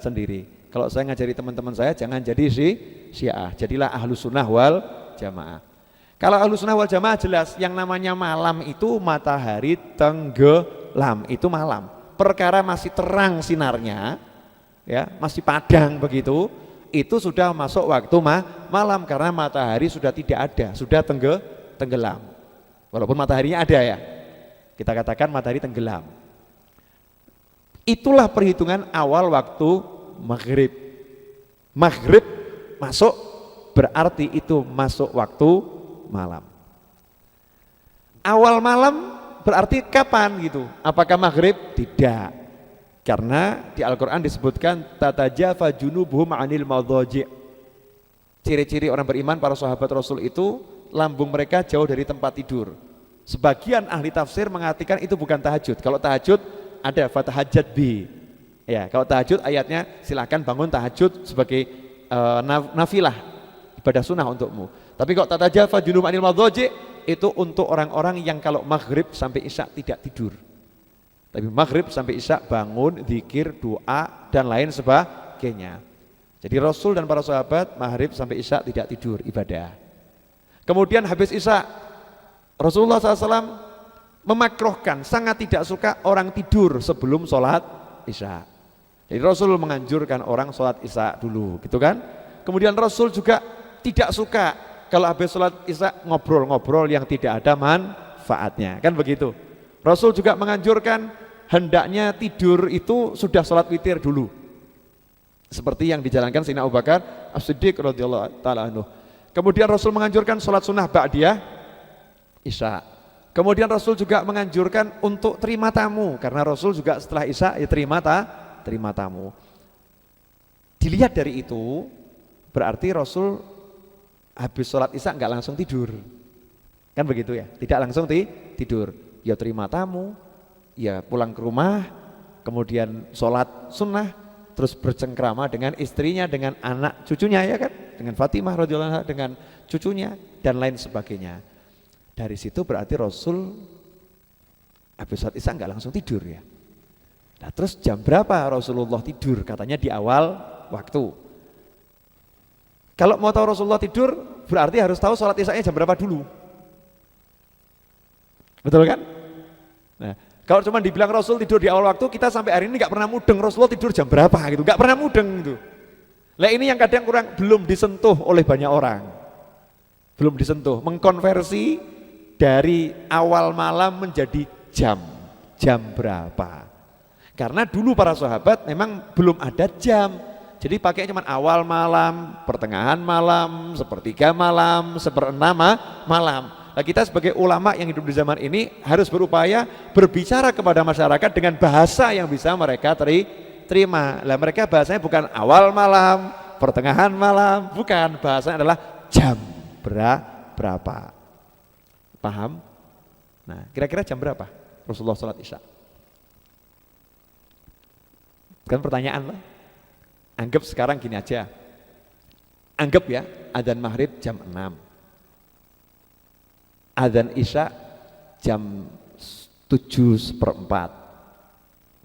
sendiri. Kalau saya ngajari teman-teman saya jangan jadi Syiah. Jadilah Ahlussunnah wal Jamaah. Kalau Ahlussunnah wal Jamaah jelas yang namanya malam itu matahari tenggelam, itu malam. Perkara masih terang sinarnya, ya, masih padang begitu, itu sudah masuk waktu malam karena matahari sudah tidak ada, sudah tenggelam. Walaupun mataharinya ada ya, kita katakan matahari tenggelam. Itulah perhitungan awal waktu maghrib. Maghrib masuk berarti itu masuk waktu malam. Awal malam berarti kapan gitu? Apakah maghrib? Tidak. Karena di Al-Quran disebutkan tatajafa junubuhum anil madhaji'. Ciri-ciri orang beriman para sahabat Rasul itu lambung mereka jauh dari tempat tidur. Sebagian ahli tafsir mengatakan itu bukan tahajud. Kalau tahajud ada fatahajjat bi. Ya, kalau tahajud ayatnya silakan bangun tahajud sebagai nafilah, ibadah sunnah untukmu. Tapi kalau tatajafa junubuhum anil madhaji' itu untuk orang-orang yang kalau maghrib sampai isya tidak tidur. Tapi maghrib sampai isya bangun, zikir, doa dan lain sebagainya. Jadi Rasul dan para sahabat maghrib sampai isya tidak tidur, ibadah. Kemudian habis isya Rasulullah SAW memakruhkan, sangat tidak suka orang tidur sebelum sholat isya. Jadi Rasul menganjurkan orang sholat isya dulu, gitu kan? Kemudian Rasul juga tidak suka kalau habis sholat isya ngobrol-ngobrol yang tidak ada manfaatnya, kan begitu. Rasul juga menganjurkan hendaknya tidur itu sudah sholat witir dulu, seperti yang dijalankan Sayyidina Abu Bakar As-Siddiq radhiyallahu ta'ala anhu. Kemudian Rasul menganjurkan sholat sunnah ba'diyah isya. Kemudian Rasul juga menganjurkan untuk terima tamu, karena Rasul juga setelah isya ya terima tamu. Dilihat dari itu berarti Rasul habis sholat isya enggak langsung tidur, kan begitu ya, tidak langsung tidur, ya terima tamu, ya pulang ke rumah, kemudian sholat sunnah, terus bercengkrama dengan istrinya, dengan anak cucunya ya kan, dengan Fatimah radhiyallahu anha, dengan cucunya dan lain sebagainya. Dari situ berarti Rasul habis sholat isya enggak langsung tidur ya. Nah terus jam berapa Rasulullah tidur? Katanya di awal waktu. Kalau mau tahu Rasulullah tidur, berarti harus tahu sholat isyanya jam berapa dulu. Betul kan? Nah, kalau cuma dibilang Rasul tidur di awal waktu, kita sampai hari ini nggak pernah mudeng Rasulullah tidur jam berapa gitu, nggak pernah mudeng gitu. Nah ini yang kadang belum disentuh oleh banyak orang, belum disentuh, mengkonversi dari awal malam menjadi jam berapa. Karena dulu para sahabat memang belum ada jam. Jadi pakai cuma awal malam, pertengahan malam, sepertiga malam, seperenam malam. Nah, kita sebagai ulama yang hidup di zaman ini harus berupaya berbicara kepada masyarakat dengan bahasa yang bisa mereka terima. Lah mereka bahasanya bukan awal malam, pertengahan malam, bukan. Bahasanya adalah jam berapa. Paham? Nah, kira-kira jam berapa Rasulullah sholat isya? Kan pertanyaan lah. Anggap sekarang gini aja, anggap ya adzan maghrib jam 6, adzan isya jam 7:04,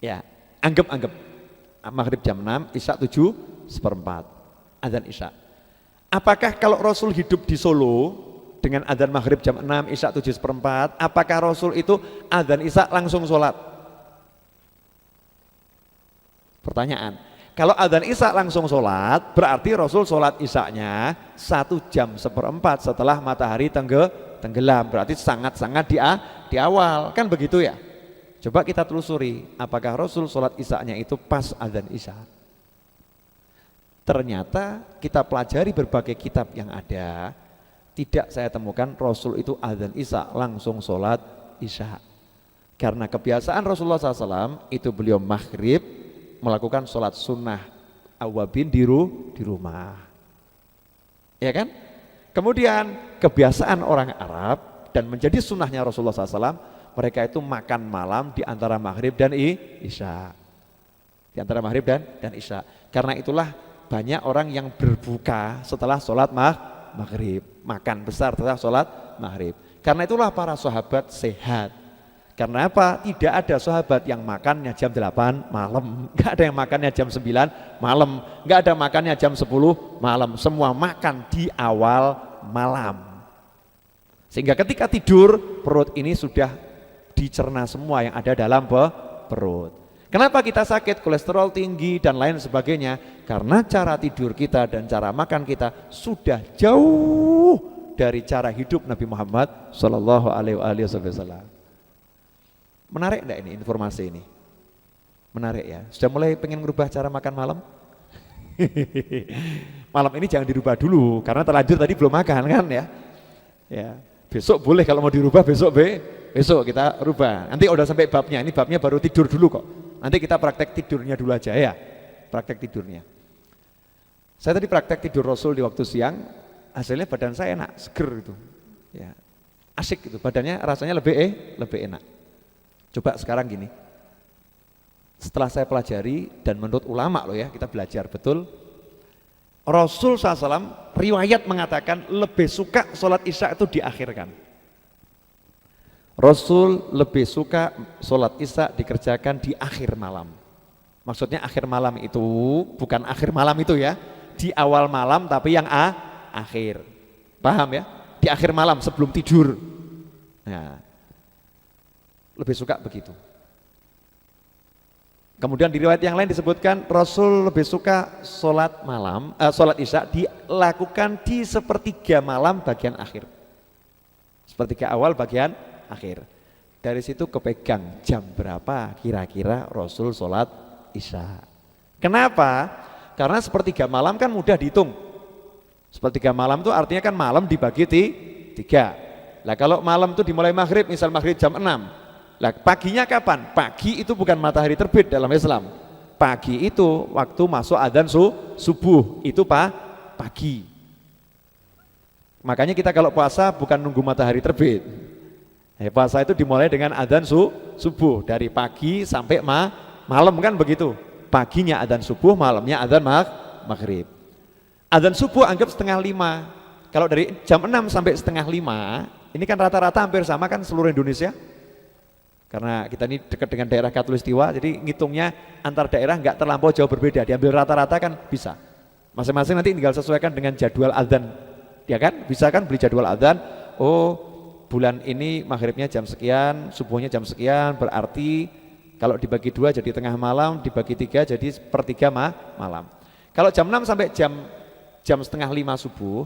ya anggap maghrib jam 6, isya 7:04, adzan isya. Apakah kalau Rasul hidup di Solo dengan adzan maghrib jam 6, isya 7:04, apakah Rasul itu adzan isya langsung sholat? Pertanyaan. Kalau adzan isya langsung sholat, berarti Rasul sholat isyanya 1:04 setelah matahari tenggelam. Berarti sangat-sangat di awal, kan begitu ya? Coba kita telusuri, apakah Rasul sholat isyanya itu pas adzan isya? Ternyata kita pelajari berbagai kitab yang ada, tidak saya temukan Rasul itu adzan isya langsung sholat isya. Karena kebiasaan Rasulullah SAW itu beliau maghrib melakukan sholat sunnah awabin di rumah. Ya kan? Kemudian kebiasaan orang Arab dan menjadi sunnahnya Rasulullah SAW, mereka itu makan malam di antara maghrib dan isya. Di antara maghrib dan isya. Karena itulah banyak orang yang berbuka setelah sholat maghrib, makan besar setelah sholat maghrib. Karena itulah para sahabat sehat. Karena apa? Tidak ada sahabat yang makannya jam 8 malam, nggak ada yang makannya jam 9 malam, nggak ada makannya jam 10 malam, semua makan di awal malam. Sehingga ketika tidur, perut ini sudah dicerna semua yang ada dalam perut. Kenapa kita sakit, kolesterol tinggi dan lain sebagainya? Karena cara tidur kita dan cara makan kita sudah jauh dari cara hidup Nabi Muhammad Shallallahu Alaihi Wasallam. Menarik enggak ini informasi ini? Menarik ya. Sudah mulai pengen merubah cara makan malam? Malam ini jangan dirubah dulu karena terlanjur tadi belum makan kan ya. Ya, besok boleh kalau mau dirubah besok kita rubah. Nanti udah sampai babnya. Ini babnya baru tidur dulu kok. Nanti kita praktek tidurnya dulu aja ya. Praktek tidurnya. Saya tadi praktek tidur Rasul di waktu siang, hasilnya badan saya enak, seger gitu. Ya. Asik gitu. Badannya rasanya lebih enak. Coba sekarang gini, setelah saya pelajari dan menurut ulama loh ya, kita belajar betul, Rasul SAW riwayat mengatakan lebih suka sholat isya itu diakhirkan. Rasul lebih suka sholat isya dikerjakan di akhir malam. Maksudnya akhir malam itu bukan akhir malam itu ya, di awal malam tapi yang akhir. Paham ya? Di akhir malam sebelum tidur. Nah, lebih suka begitu. Kemudian di riwayat yang lain disebutkan Rasul lebih suka sholat isya dilakukan di sepertiga malam bagian akhir. Sepertiga awal bagian akhir. Dari situ kepegang jam berapa kira-kira Rasul sholat isya. Kenapa? Karena sepertiga malam kan mudah dihitung. Sepertiga malam itu artinya kan malam dibagi tiga. Nah kalau malam itu dimulai maghrib, misal maghrib jam 6. Lah paginya kapan? Pagi itu bukan matahari terbit dalam Islam. Pagi itu waktu masuk adzan subuh, itu pagi. Makanya kita kalau puasa bukan nunggu matahari terbit. Puasa itu dimulai dengan adzan subuh, dari pagi sampai malam kan begitu. Paginya adzan subuh, malamnya adzan maghrib. Adzan subuh anggap 4:30. Kalau dari jam 6 sampai 4:30, ini kan rata-rata hampir sama kan seluruh Indonesia. Karena kita ini dekat dengan daerah Katulistiwa, jadi ngitungnya antar daerah nggak terlampau jauh berbeda, diambil rata-rata kan bisa. Masing-masing nanti tinggal sesuaikan dengan jadwal adzan, ya kan? Bisa kan beli jadwal adzan, oh bulan ini maghribnya jam sekian, subuhnya jam sekian, berarti kalau dibagi 2 jadi tengah malam, dibagi 3 jadi sepertiga malam. Kalau jam 6 sampai jam 4:30 subuh,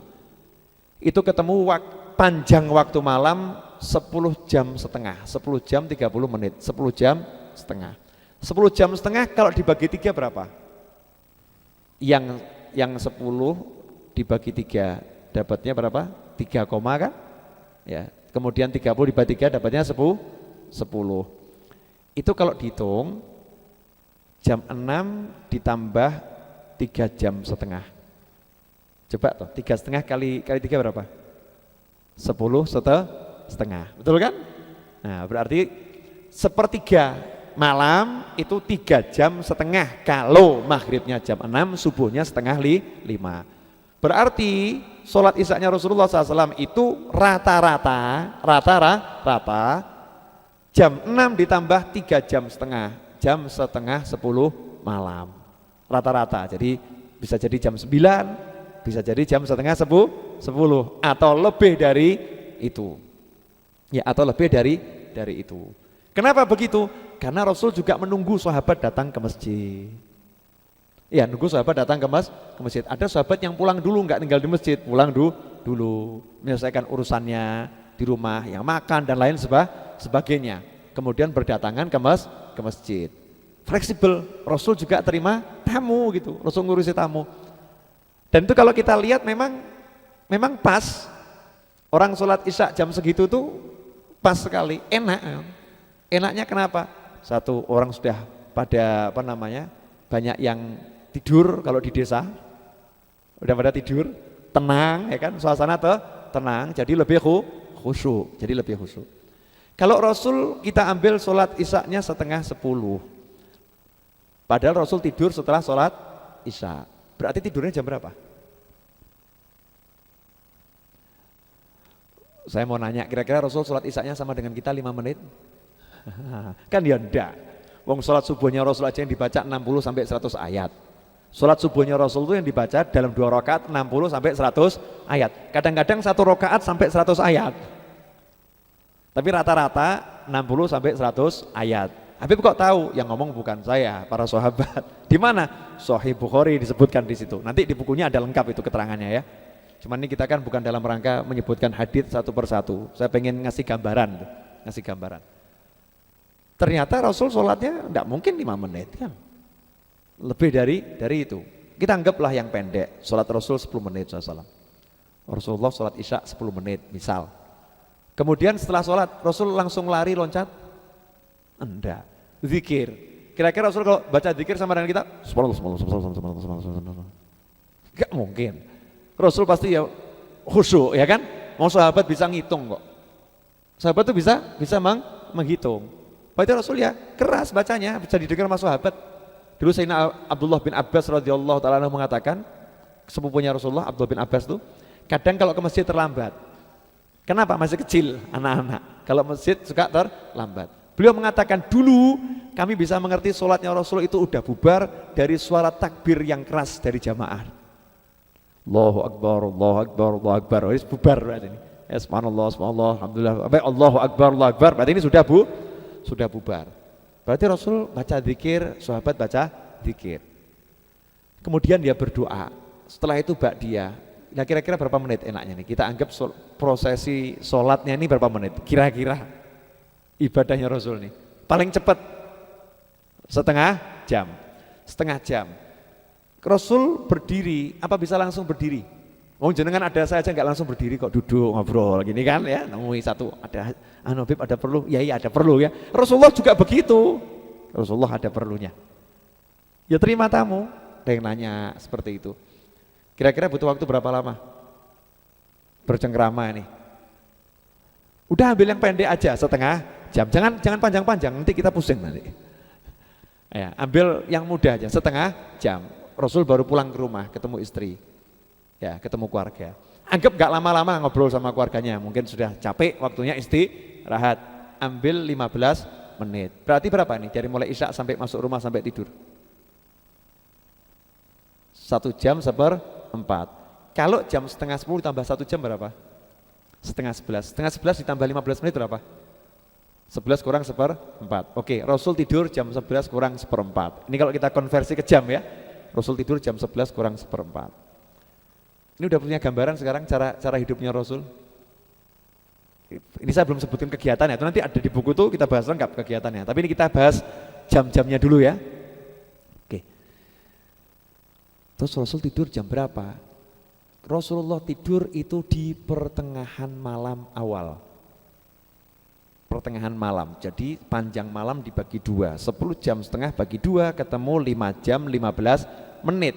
itu ketemu panjang waktu malam 10 jam setengah, 10 jam 30 menit, 10 jam setengah. 10 jam setengah kalau dibagi 3 berapa? Yang 10 dibagi 3 dapatnya berapa? 3, kan? Ya. Kemudian 30 dibagi 3 dapatnya 10. Itu kalau dihitung jam 6 ditambah 3 jam setengah. Coba toh, 3,5 kali 3 berapa? 10 setengah, betul kan? Nah berarti sepertiga malam itu 3 jam setengah kalau maghribnya jam 6, subuhnya 4:30. Berarti sholat isya'nya Rasulullah SAW itu rata-rata jam 6 ditambah 3 jam setengah, jam setengah 10 malam rata-rata. Jadi bisa jadi jam 9, bisa jadi jam setengah 10 atau lebih dari itu. Ya, atau lebih dari itu. Kenapa begitu? Karena Rasul juga menunggu sahabat datang ke masjid. Ya, nunggu sahabat datang ke masjid. Ada sahabat yang pulang dulu, nggak tinggal di masjid, pulang dulu, menyelesaikan urusannya di rumah, yang makan dan lain sebagainya. Kemudian berdatangan ke masjid. Fleksibel, Rasul juga terima tamu gitu. Rasul ngurusi tamu. Dan itu kalau kita lihat memang pas. Orang sholat isya jam segitu tuh pas sekali, enak. Enaknya kenapa? Satu, orang sudah pada banyak yang tidur kalau di desa, udah pada tidur. tenang ya kan, suasana tenang, jadi lebih khusyuk, jadi lebih khusyuk. Kalau Rasul kita ambil sholat isya-nya 9:30, padahal Rasul tidur setelah sholat isya, berarti tidurnya jam berapa? Saya mau nanya, kira-kira Rasul sholat isya-nya sama dengan kita 5 menit? Kan ya enggak. Wong sholat subuhnya Rasul aja yang dibaca 60 sampai 100 ayat. Sholat subuhnya Rasul itu yang dibaca dalam 2 rakaat 60 sampai 100 ayat. Kadang-kadang 1 rakaat sampai 100 ayat. Tapi rata-rata 60 sampai 100 ayat. Habib kok tahu? Yang ngomong bukan saya, para sahabat. Di mana? Sahih Bukhari disebutkan di situ. Nanti di bukunya ada lengkap itu keterangannya ya. Cuman ini kita kan bukan dalam rangka menyebutkan hadits satu persatu. Saya pengen ngasih gambaran. Ternyata Rasul sholatnya tidak mungkin 5 menit kan. Lebih dari itu. Kita anggaplah yang pendek. Sholat Rasul 10 menit SAW. Rasulullah sholat isya 10 menit misal. Kemudian setelah sholat Rasul langsung lari loncat? Enggak. Zikir. Kira-kira Rasul kalau baca zikir sama dengan kita? Enggak mungkin. Rasul pasti ya khusyuk ya kan? Mau sahabat bisa ngitung kok. Sahabat itu bisa menghitung. Berarti Rasul ya keras bacanya, bisa didengar sama sahabat. Dulu Sayyidina Abdullah bin Abbas radhiyallahu ta'ala mengatakan, sepupunya Rasulullah Abdullah bin Abbas tuh, kadang kalau ke masjid terlambat. Kenapa? Masih kecil anak-anak. Kalau masjid suka terlambat. Beliau mengatakan dulu kami bisa mengerti sholatnya Rasul itu udah bubar dari suara takbir yang keras dari jamaah. Allahu Akbar, Allahu Akbar, Allahu Akbar. Ini bubar berarti ini. Ya, subhanallah, subhanallah, alhamdulillah. Allahu Akbar, Allahu Akbar. Berarti ini sudah bubar. Berarti Rasul baca zikir, sahabat baca zikir. Kemudian dia berdoa. Setelah itu ba'diyah. Nah kira-kira berapa menit enaknya nih? Kita anggap prosesi sholatnya ini berapa menit? Kira-kira ibadahnya Rasul nih. Paling cepat setengah jam. Rasul berdiri, apa bisa langsung berdiri? Wong jenengan ada saya aja nggak langsung berdiri kok, duduk ngobrol gini kan ya, nemui satu ada Habib ada perlu, ya ada perlu ya. Rasulullah juga begitu. Rasulullah ada perlunya. Ya terima tamu, ada yang nanya seperti itu. Kira-kira butuh waktu berapa lama? Bercengkrama nih. Udah ambil yang pendek aja setengah jam. Jangan panjang-panjang, nanti kita pusing nanti. Ya, ambil yang mudah aja setengah jam. Rasul baru pulang ke rumah ketemu istri. Ya, ketemu keluarga. Anggap gak lama-lama ngobrol sama keluarganya, mungkin sudah capek waktunya istirahat. Ambil 15 menit. Berarti berapa nih? Dari mulai isya sampai masuk rumah sampai tidur? 1 jam 1/4. Kalau jam 9:30 ditambah 1 jam berapa? 10:30. 10:30 ditambah 15 menit berapa? 11 kurang 1/4. Oke, Rasul tidur jam 11 kurang 1/4. Ini kalau kita konversi ke jam ya. Rasul tidur jam 11 kurang 1/4. Ini udah punya gambaran sekarang cara hidupnya Rasul. Ini saya belum sebutin kegiatannya, itu nanti ada di buku tuh kita bahas lengkap kegiatannya. Tapi ini kita bahas jam-jamnya dulu ya. Oke. Terus Rasul tidur jam berapa? Rasulullah tidur itu di pertengahan malam awal. Pertengahan malam, jadi panjang malam dibagi 2, 10 jam setengah bagi 2 ketemu 5 jam 15 menit.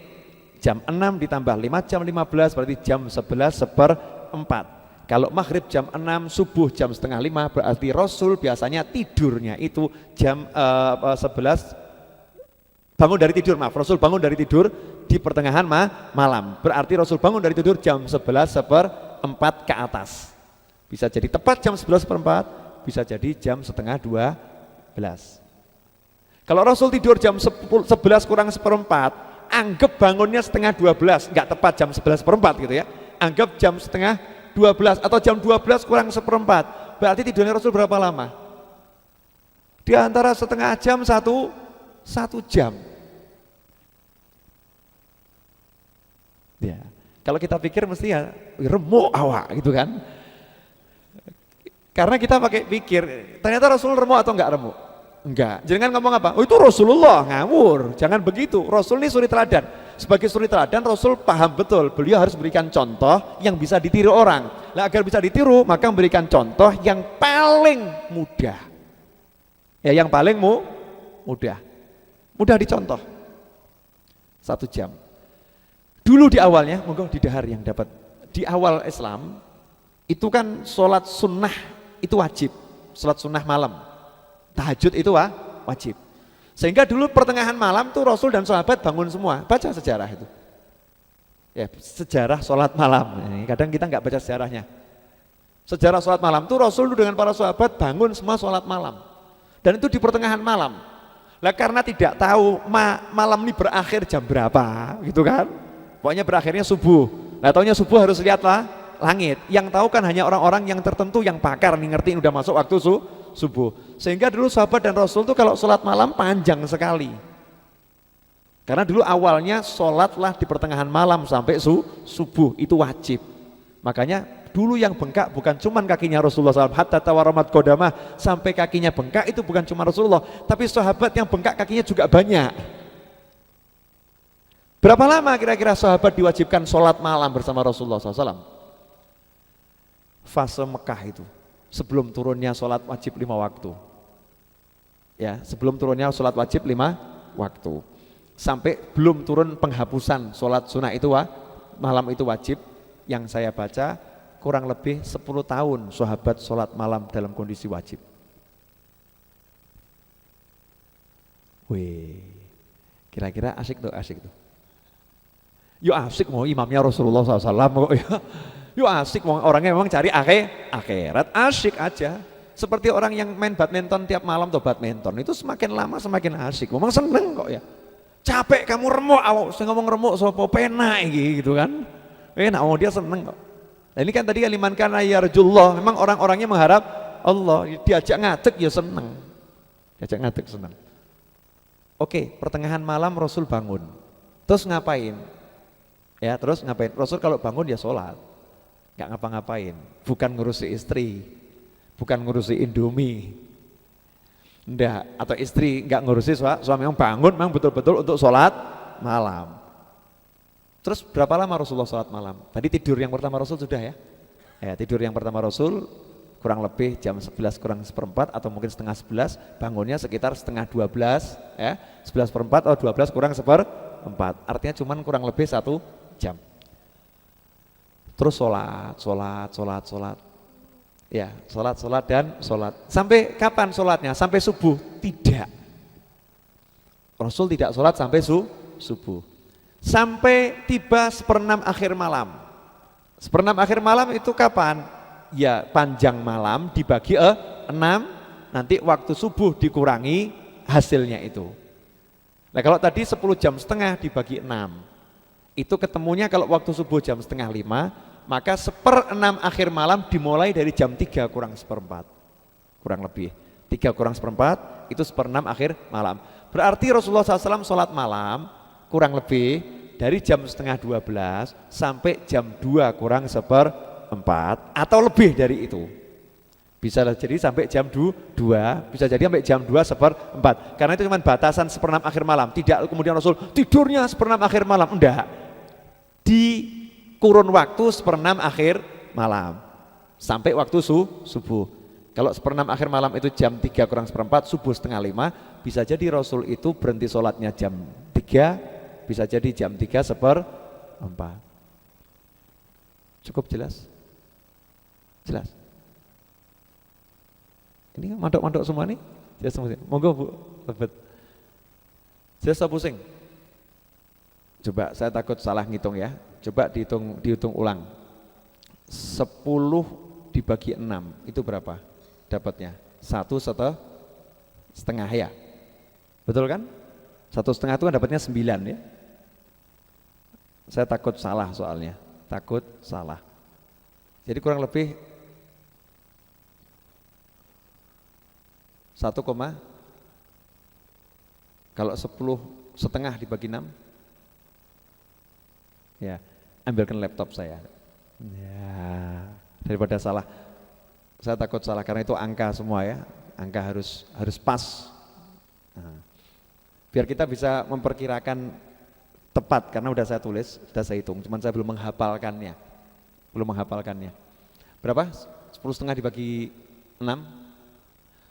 Jam 6 ditambah 5 jam 15 berarti jam 11/4. Kalau maghrib jam 6, subuh jam 4:30 berarti Rasul biasanya tidurnya itu jam 11. Bangun dari tidur, Rasul bangun dari tidur di pertengahan malam. Berarti Rasul bangun dari tidur jam 11/4 ke atas. Bisa jadi tepat jam 11/4, bisa jadi jam 11:30. Kalau Rasul tidur jam 11 kurang 1/4, anggap bangunnya 11:30, nggak tepat jam 11/4 gitu ya. Anggap jam 11:30 atau jam 12 kurang 1/4. Berarti tidurnya Rasul berapa lama? Di antara setengah jam 1 jam. Ya, kalau kita pikir mesti ya remuk awak gitu kan. Karena kita pakai pikir, ternyata Rasul remuk atau enggak remuk? Enggak. Jangan ngomong apa? Oh itu Rasulullah, ngawur. Jangan begitu. Rasul ini suri teladan. Sebagai suri teladan Rasul paham betul. Beliau harus berikan contoh yang bisa ditiru orang. Nah, agar bisa ditiru maka memberikan contoh yang paling mudah. Ya yang paling mudah. Mudah dicontoh. 1 jam. Dulu di awalnya, monggo di dahar yang dapat di awal Islam itu kan sholat sunnah itu wajib, sholat sunnah malam, tahajud itu wajib. Sehingga dulu pertengahan malam tuh Rasul dan sahabat bangun semua, baca sejarah itu. Ya, sejarah sholat malam. Kadang kita nggak baca sejarahnya. Sejarah sholat malam tuh Rasul dengan para sahabat bangun semua sholat malam. Dan itu di pertengahan malam. Lah karena tidak tahu malam ini berakhir jam berapa, gitu kan? Pokoknya berakhirnya subuh. Nah taunya subuh harus lihatlah langit. Yang tahu kan hanya orang-orang yang tertentu yang pakar nih ngerti udah masuk waktu subuh. Sehingga dulu sahabat dan Rasul tuh kalau sholat malam panjang sekali. Karena dulu awalnya sholatlah di pertengahan malam sampai subuh itu wajib. Makanya dulu yang bengkak bukan cuman kakinya Rasulullah SAW, hatta tawaramat qodamah, sampai kakinya bengkak itu bukan cuma Rasulullah, tapi sahabat yang bengkak kakinya juga banyak. Berapa lama kira-kira sahabat diwajibkan sholat malam bersama Rasulullah SAW? Fase Mekah itu, sebelum turunnya sholat wajib 5 waktu. Ya, sebelum turunnya sholat wajib 5 waktu. Sampai belum turun penghapusan sholat sunnah itu malam itu wajib, yang saya baca kurang lebih 10 tahun sahabat sholat malam dalam kondisi wajib. Wih, kira-kira asik tuh. Yuk asik mau imamnya Rasulullah SAW kok ya. Yuk asik mau orangnya memang cari akhirat, asik aja. Seperti orang yang main badminton tiap malam tuh badminton itu semakin lama semakin asik. Memang seneng kok ya. Capek kamu remuk, saya ngomong remuk sopo pena gitu kan. Enak dia seneng kok. Nah ini kan tadi kaliman kana yarjullah, memang orang-orangnya mengharap Allah, diajak ngadeg ya seneng. Diajak ngadeg seneng. Oke, pertengahan malam Rasul bangun. Terus ngapain? Ya, terus ngapain? Rasul kalau bangun ya sholat. Enggak ngapa-ngapain, bukan ngurusi istri, bukan ngurusi Indomie. Enggak, atau istri enggak ngurusi suami yang bangun memang betul-betul untuk sholat malam. Terus berapa lama Rasulullah sholat malam? Tadi tidur yang pertama Rasul sudah ya? Ya, tidur yang pertama Rasul kurang lebih jam 11 kurang seperempat atau mungkin setengah 11, bangunnya sekitar setengah 12 ya, 11 per 4 atau 12 kurang seperempat, artinya cuman kurang lebih 1 jam. Terus sholat. Ya, sholat dan sholat. Sampai kapan sholatnya? Sampai subuh? Tidak. Rasul tidak sholat sampai subuh. Sampai tiba 1/6 akhir malam. 1/6 akhir malam itu kapan? Ya panjang malam dibagi 6, nanti waktu subuh dikurangi hasilnya itu. Nah kalau tadi 10 jam setengah dibagi 6, itu ketemunya kalau waktu subuh jam setengah 5, maka 1/6 akhir malam dimulai dari jam 3 kurang seperempat, kurang lebih 3 kurang seperempat itu 1/6 akhir malam. Berarti Rasulullah SAW sholat malam kurang lebih dari jam setengah 12 sampai jam 2 kurang seperempat atau lebih dari itu. Bisa jadi sampai jam 2, bisa jadi sampai jam 2 seperempat. Karena itu cuma batasan 1/6 akhir malam. Tidak kemudian Rasul tidurnya 1/6 akhir malam, enggak. Di kurun waktu 1/6 akhir malam sampai waktu subuh. Kalau 1/6 akhir malam itu jam 3 kurang seperempat, subuh setengah 5, bisa jadi Rasul itu berhenti sholatnya jam 3, bisa jadi jam 3 seperempat. Cukup jelas? Jelas? Ini mandok-mandok semua nih? Jelas semua. Monggo Bu, lebet. Jelas atau pusing? Coba, saya takut salah ngitung ya. Coba dihitung ulang. 10 dibagi 6 itu berapa dapatnya? 1,5 ya. Betul kan? 1,5 itu kan dapatnya 9 ya. Saya takut salah soalnya. Takut salah. Jadi kurang lebih 1, kalau 10,5 dibagi 6, ya ambilkan laptop saya. Ya, daripada salah. Saya takut salah karena itu angka semua ya. Angka harus pas. Nah, biar kita bisa memperkirakan tepat karena udah saya tulis, udah saya hitung, cuman saya belum menghafalkannya. Berapa? 10,5 dibagi 6?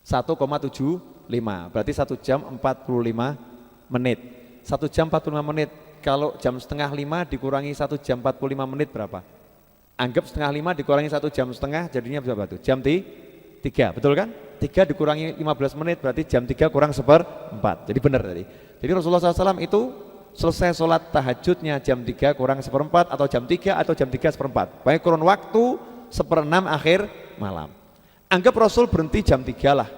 1,75. Berarti 1 jam 45 menit. 1 jam 45 menit. Kalau jam setengah 5 dikurangi 1 jam 45 menit berapa? Anggap setengah 5 dikurangi 1,5 jam, jadinya berapa tuh? Jam 3, betul kan? 3 dikurangi 15 menit berarti jam 3 kurang 1/4. Jadi benar tadi. Jadi Rasulullah SAW itu selesai sholat tahajudnya jam 3 kurang 1/4 atau jam 3 atau jam 3/4. Baik kurun waktu 1/6 akhir malam. Anggap Rasul berhenti jam 3 lah.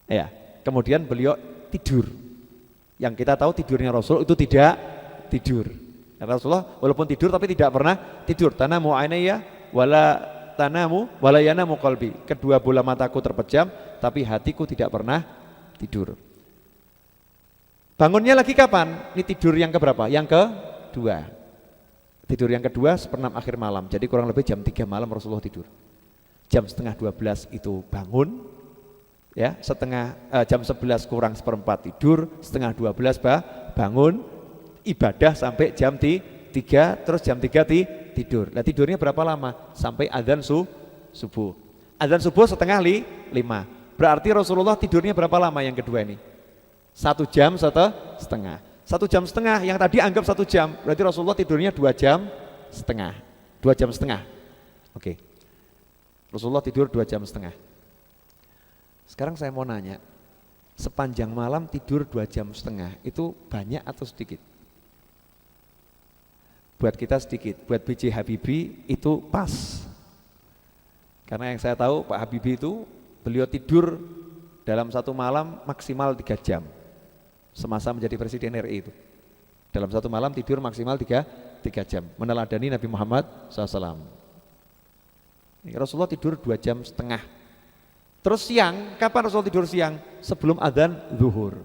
Ya, kemudian beliau tidur. Yang kita tahu tidurnya Rasul itu tidak tidur. Rasulullah walaupun tidur tapi tidak pernah tidur. Tanamu ainaya wala yanamu qalbi. Kedua bola mataku terpejam tapi hatiku tidak pernah tidur. Bangunnya lagi kapan? Ini tidur yang keberapa? Yang kedua. Tidur yang kedua 1/6 akhir malam. Jadi kurang lebih jam 3 malam Rasulullah tidur. Jam setengah 12 itu bangun. Ya, jam 11 kurang 1/4 tidur, setengah 12 bangun, ibadah sampai jam 3, terus jam 3 tidur. Nah tidurnya berapa lama? Sampai adzan subuh. Adzan subuh setengah 5. Berarti Rasulullah tidurnya berapa lama yang kedua ini? 1 jam setengah. 1 jam setengah, yang tadi anggap 1 jam, berarti Rasulullah tidurnya 2 jam setengah. 2 jam setengah. Oke. Rasulullah tidur 2 jam setengah. Sekarang saya mau nanya, sepanjang malam tidur 2 jam setengah itu banyak atau sedikit? Buat kita sedikit, buat B.J. Habibie itu pas. Karena yang saya tahu Pak Habibie itu beliau tidur dalam 1 malam maksimal 3 jam. Semasa menjadi Presiden RI itu. Dalam 1 malam tidur maksimal 3 jam. Meneladani Nabi Muhammad SAW. Rasulullah tidur 2 jam setengah. Terus siang, kapan Rasul tidur siang? Sebelum adzan zuhur.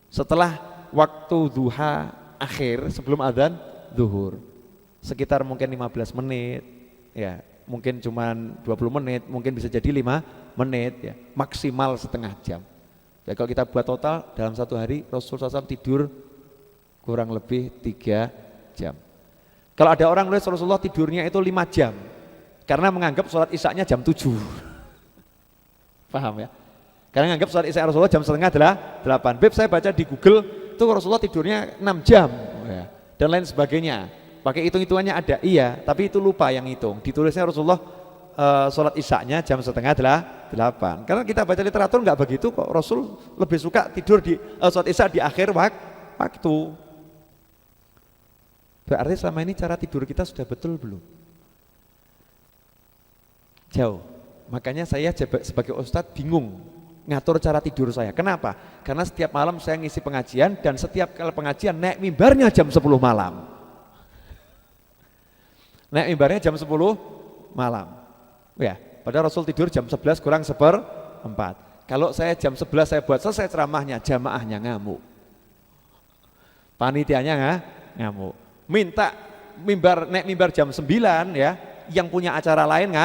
Setelah waktu duha akhir, sebelum adzan zuhur. Sekitar mungkin 15 menit, ya mungkin cuma 20 menit, mungkin bisa jadi 5 menit, ya maksimal setengah jam. Ya kalau kita buat total dalam 1 hari Rasulullah SAW tidur kurang lebih 3 jam. Kalau ada orang nulis Rasulullah tidurnya itu 5 jam, karena menganggap sholat isya-nya jam 7. Paham ya? Karena nganggap sholat isya Rasulullah jam 7:30. Beb saya baca di Google itu Rasulullah tidurnya 6 jam ya, dan lain sebagainya. Pakai hitung-hitungannya ada, iya, tapi itu lupa yang hitung. Ditulisnya Rasulullah sholat isya-nya jam 7:30. Karena kita baca literatur nggak begitu kok. Rasul lebih suka tidur di sholat isya di akhir waktu. Berarti selama ini cara tidur kita sudah betul belum? Jauh. Makanya saya sebagai ustadz bingung ngatur cara tidur saya. Kenapa? Karena setiap malam saya ngisi pengajian dan setiap kali pengajian naik mimbarnya jam 10 malam. Naik mimbarnya jam 10 malam. Ya, padahal Rasul tidur jam 11 kurang 1/4. Kalau saya jam 11 saya buat selesai ceramahnya, jamaahnya ngamuk. Panitianya ngamuk. Minta naik mimbar jam 9 ya, yang punya acara lain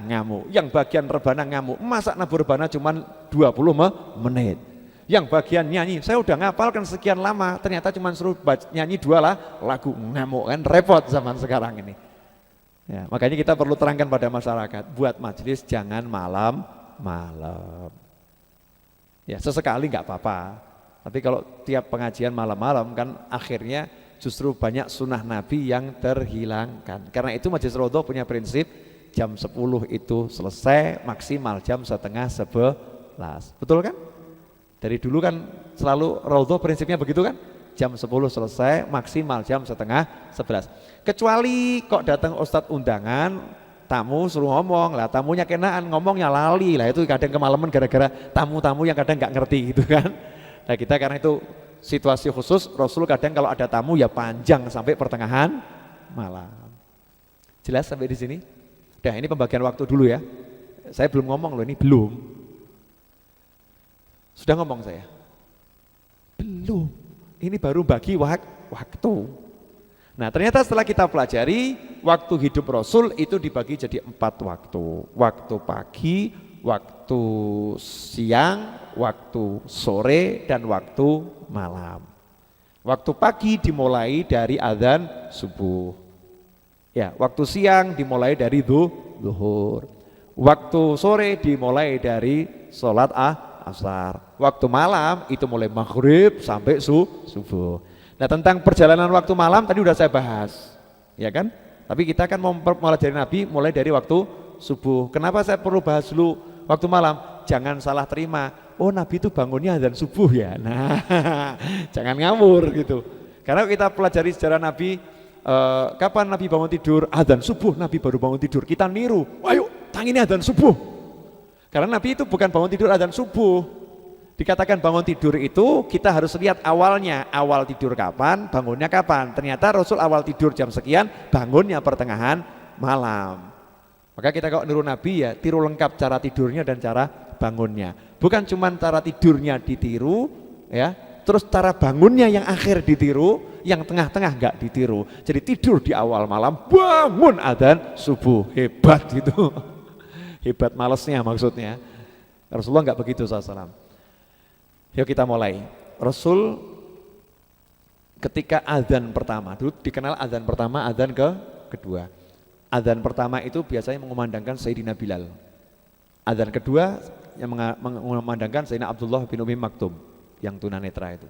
ngamuk, yang bagian rebana ngamuk, masa nabur rebana cuma 20 menit, yang bagian nyanyi, saya udah ngapalkan sekian lama, ternyata cuma suruh nyanyi 2 lagu, ngamuk kan, repot zaman sekarang ini. Ya, makanya kita perlu terangkan pada masyarakat, buat majelis jangan malam-malam. Ya sesekali nggak apa-apa, tapi kalau tiap pengajian malam-malam kan akhirnya justru banyak sunnah Nabi yang terhilangkan. Karena itu Majelis Rawdhah punya prinsip jam 10 itu selesai, maksimal jam 10:30. Betul kan? Dari dulu kan selalu Rawdhah prinsipnya begitu kan? Jam 10 selesai, maksimal jam 10:30. Kecuali kok datang ustadz undangan, tamu suruh ngomong, lah tamunya kenaan ngomongnya lali, lah itu kadang kemalaman gara-gara tamu-tamu yang kadang nggak ngerti gitu kan. Nah kita karena itu situasi khusus, Rasul kadang kalau ada tamu ya panjang sampai pertengahan malam. Jelas sampai di sini? Udah, ini pembagian waktu dulu ya. Saya belum ngomong loh, ini belum. Sudah ngomong saya? Belum. Ini baru bagi waktu. Nah ternyata setelah kita pelajari, waktu hidup Rasul itu dibagi jadi 4 waktu. Waktu pagi, waktu siang, waktu sore, dan waktu malam. Waktu pagi dimulai dari adzan subuh. Ya, waktu siang dimulai dari zuhur. Waktu sore dimulai dari sholat asar. Waktu malam itu mulai maghrib sampai subuh. Nah tentang perjalanan waktu malam tadi udah saya bahas, ya kan? Tapi kita kan mau mempelajari Nabi mulai dari waktu subuh. Kenapa saya perlu bahas dulu waktu malam? Jangan salah terima. Oh, Nabi itu bangunnya azan subuh ya. Nah, jangan ngawur gitu. Karena kita pelajari sejarah Nabi, kapan Nabi bangun tidur? Azan subuh Nabi baru bangun tidur. Kita niru. Ayo, tangi ini azan subuh. Karena Nabi itu bukan bangun tidur azan subuh. Dikatakan bangun tidur itu kita harus lihat awalnya, awal tidur kapan, bangunnya kapan. Ternyata Rasul awal tidur jam sekian, bangunnya pertengahan malam. Maka kita kalau niru Nabi ya tiru lengkap cara tidurnya dan cara bangunnya. Bukan cuma cara tidurnya ditiru ya, terus cara bangunnya yang akhir ditiru, yang tengah-tengah enggak ditiru. Jadi tidur di awal malam, bangun adzan subuh. Hebat gitu. Hebat malesnya maksudnya. Rasulullah enggak begitu SAW. Yuk kita mulai. Rasul ketika azan pertama, dulu dikenal azan pertama, azan kedua. Azan pertama itu biasanya mengumandangkan Sayyidina Bilal. Azan kedua yang mengumandangkan Sayyidina Abdullah bin Umi Maktum yang tunanetra itu.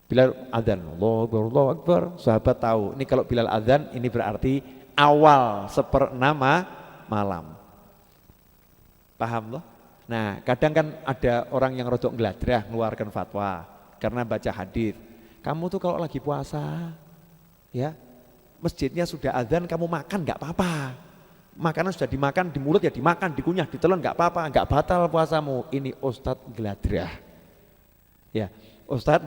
Bilal azan, Allahu Akbar. Sahabat tahu, ini kalau Bilal azan ini berarti awal 1/6 malam. Paham loh? Nah, kadang kan ada orang yang rodok ngeladrah ngeluarkan fatwa karena baca hadis. Kamu tuh kalau lagi puasa, ya masjidnya sudah azan, kamu makan nggak apa-apa. Makanan sudah dimakan di mulut ya dimakan, dikunyah, ditelan nggak apa-apa, nggak batal puasamu. Ini Ustadz ngeladrah. Ya, Ustadz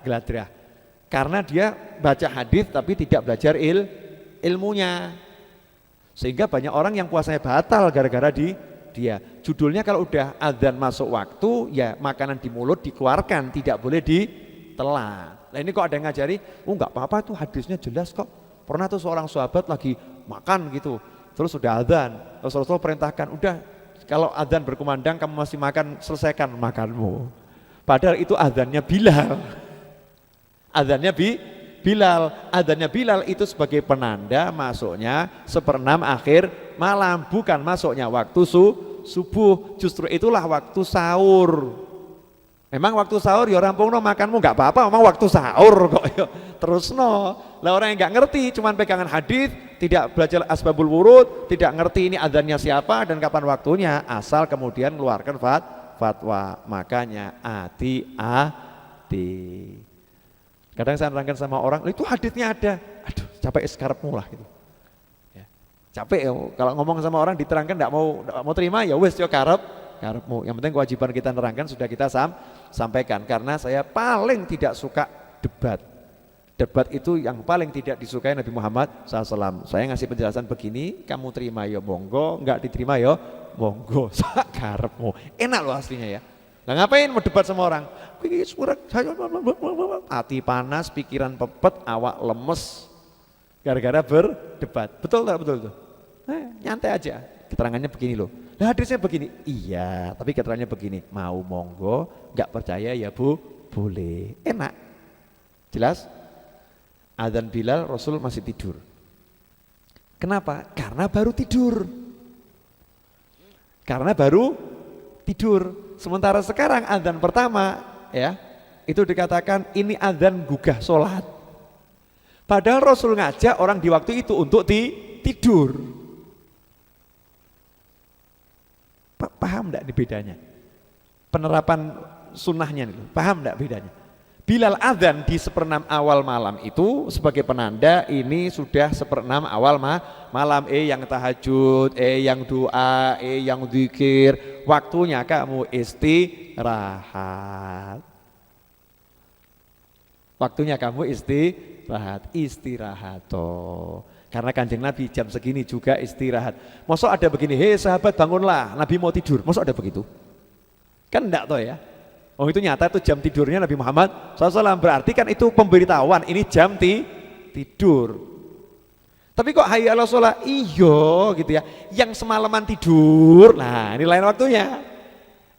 ngeladrah. Karena dia baca hadis tapi tidak belajar ilmunya. Sehingga banyak orang yang puasanya batal gara-gara dia. Judulnya kalau udah azan masuk waktu ya makanan di mulut dikeluarkan, tidak boleh ditelan. Nah ini kok ada yang ngajari, oh enggak apa-apa itu hadisnya jelas kok. Pernah tuh seorang sahabat lagi makan gitu, terus sudah azan, Rasulullah perintahkan, udah kalau azan berkumandang kamu masih makan, selesaikan makanmu. Padahal itu azannya Bilal. Azannya Azannya Bilal itu sebagai penanda masuknya 1/6 akhir malam, bukan masuknya waktu subuh. Justru itulah waktu sahur. Memang waktu sahur ya rampungno makanmu nggak apa-apa, memang waktu sahur kok ya. Terus no. Lah orang yang nggak ngerti cuman pegangan hadis, tidak belajar asbabul wurud, tidak ngerti ini azannya siapa dan kapan waktunya, asal kemudian mengeluarkan fatwa. Makanya hati-hati. Kadang saya nerangkan sama orang, itu hadisnya ada. Aduh, capek sekarepmu lah gitu. Ya, capek ya, kalau ngomong sama orang diterangkan enggak mau terima ya wes yo karepmu. Yang penting kewajiban kita nerangkan sudah kita sampaikan, karena saya paling tidak suka debat. Debat itu yang paling tidak disukai Nabi Muhammad SAW. Saya ngasih penjelasan begini, kamu terima ya monggo, enggak diterima ya monggo. Sakarepmu. Enak loh aslinya ya. Nah ngapain mau debat sama orang? Hati panas, pikiran pepet, awak lemes gara-gara berdebat. Betul tak? Betul tuh. Nyantai aja. Keterangannya begini loh. Nah hadisnya begini. Iya, tapi keterangannya begini. Mau monggo, nggak percaya ya bu, boleh. Enak. Jelas? Adzan Bilal, Rasul masih tidur. Kenapa? Karena baru tidur. Sementara sekarang adzan pertama ya itu dikatakan ini adzan gugah sholat. Padahal Rasul ngajak orang di waktu itu untuk tidur. Paham enggak nih bedanya? Penerapan sunnahnya nih, paham enggak bedanya? Bilal adzan di 1/6 awal malam itu sebagai penanda ini sudah 1/6 awal malam. Yang tahajud, yang doa, yang zikir, waktunya kamu istirahat. Waktunya kamu istirahat toh. Karena Kanjeng Nabi jam segini juga istirahat. Masa ada begini, hei sahabat bangunlah, Nabi mau tidur. Masa ada begitu? Kan enggak toh ya. Oh itu nyata itu jam tidurnya Nabi Muhammad SAW, berarti kan itu pemberitahuan ini jam tidur. Tapi kok hayya ala sholat, iyo gitu ya, yang semalaman tidur, nah ini lain waktunya.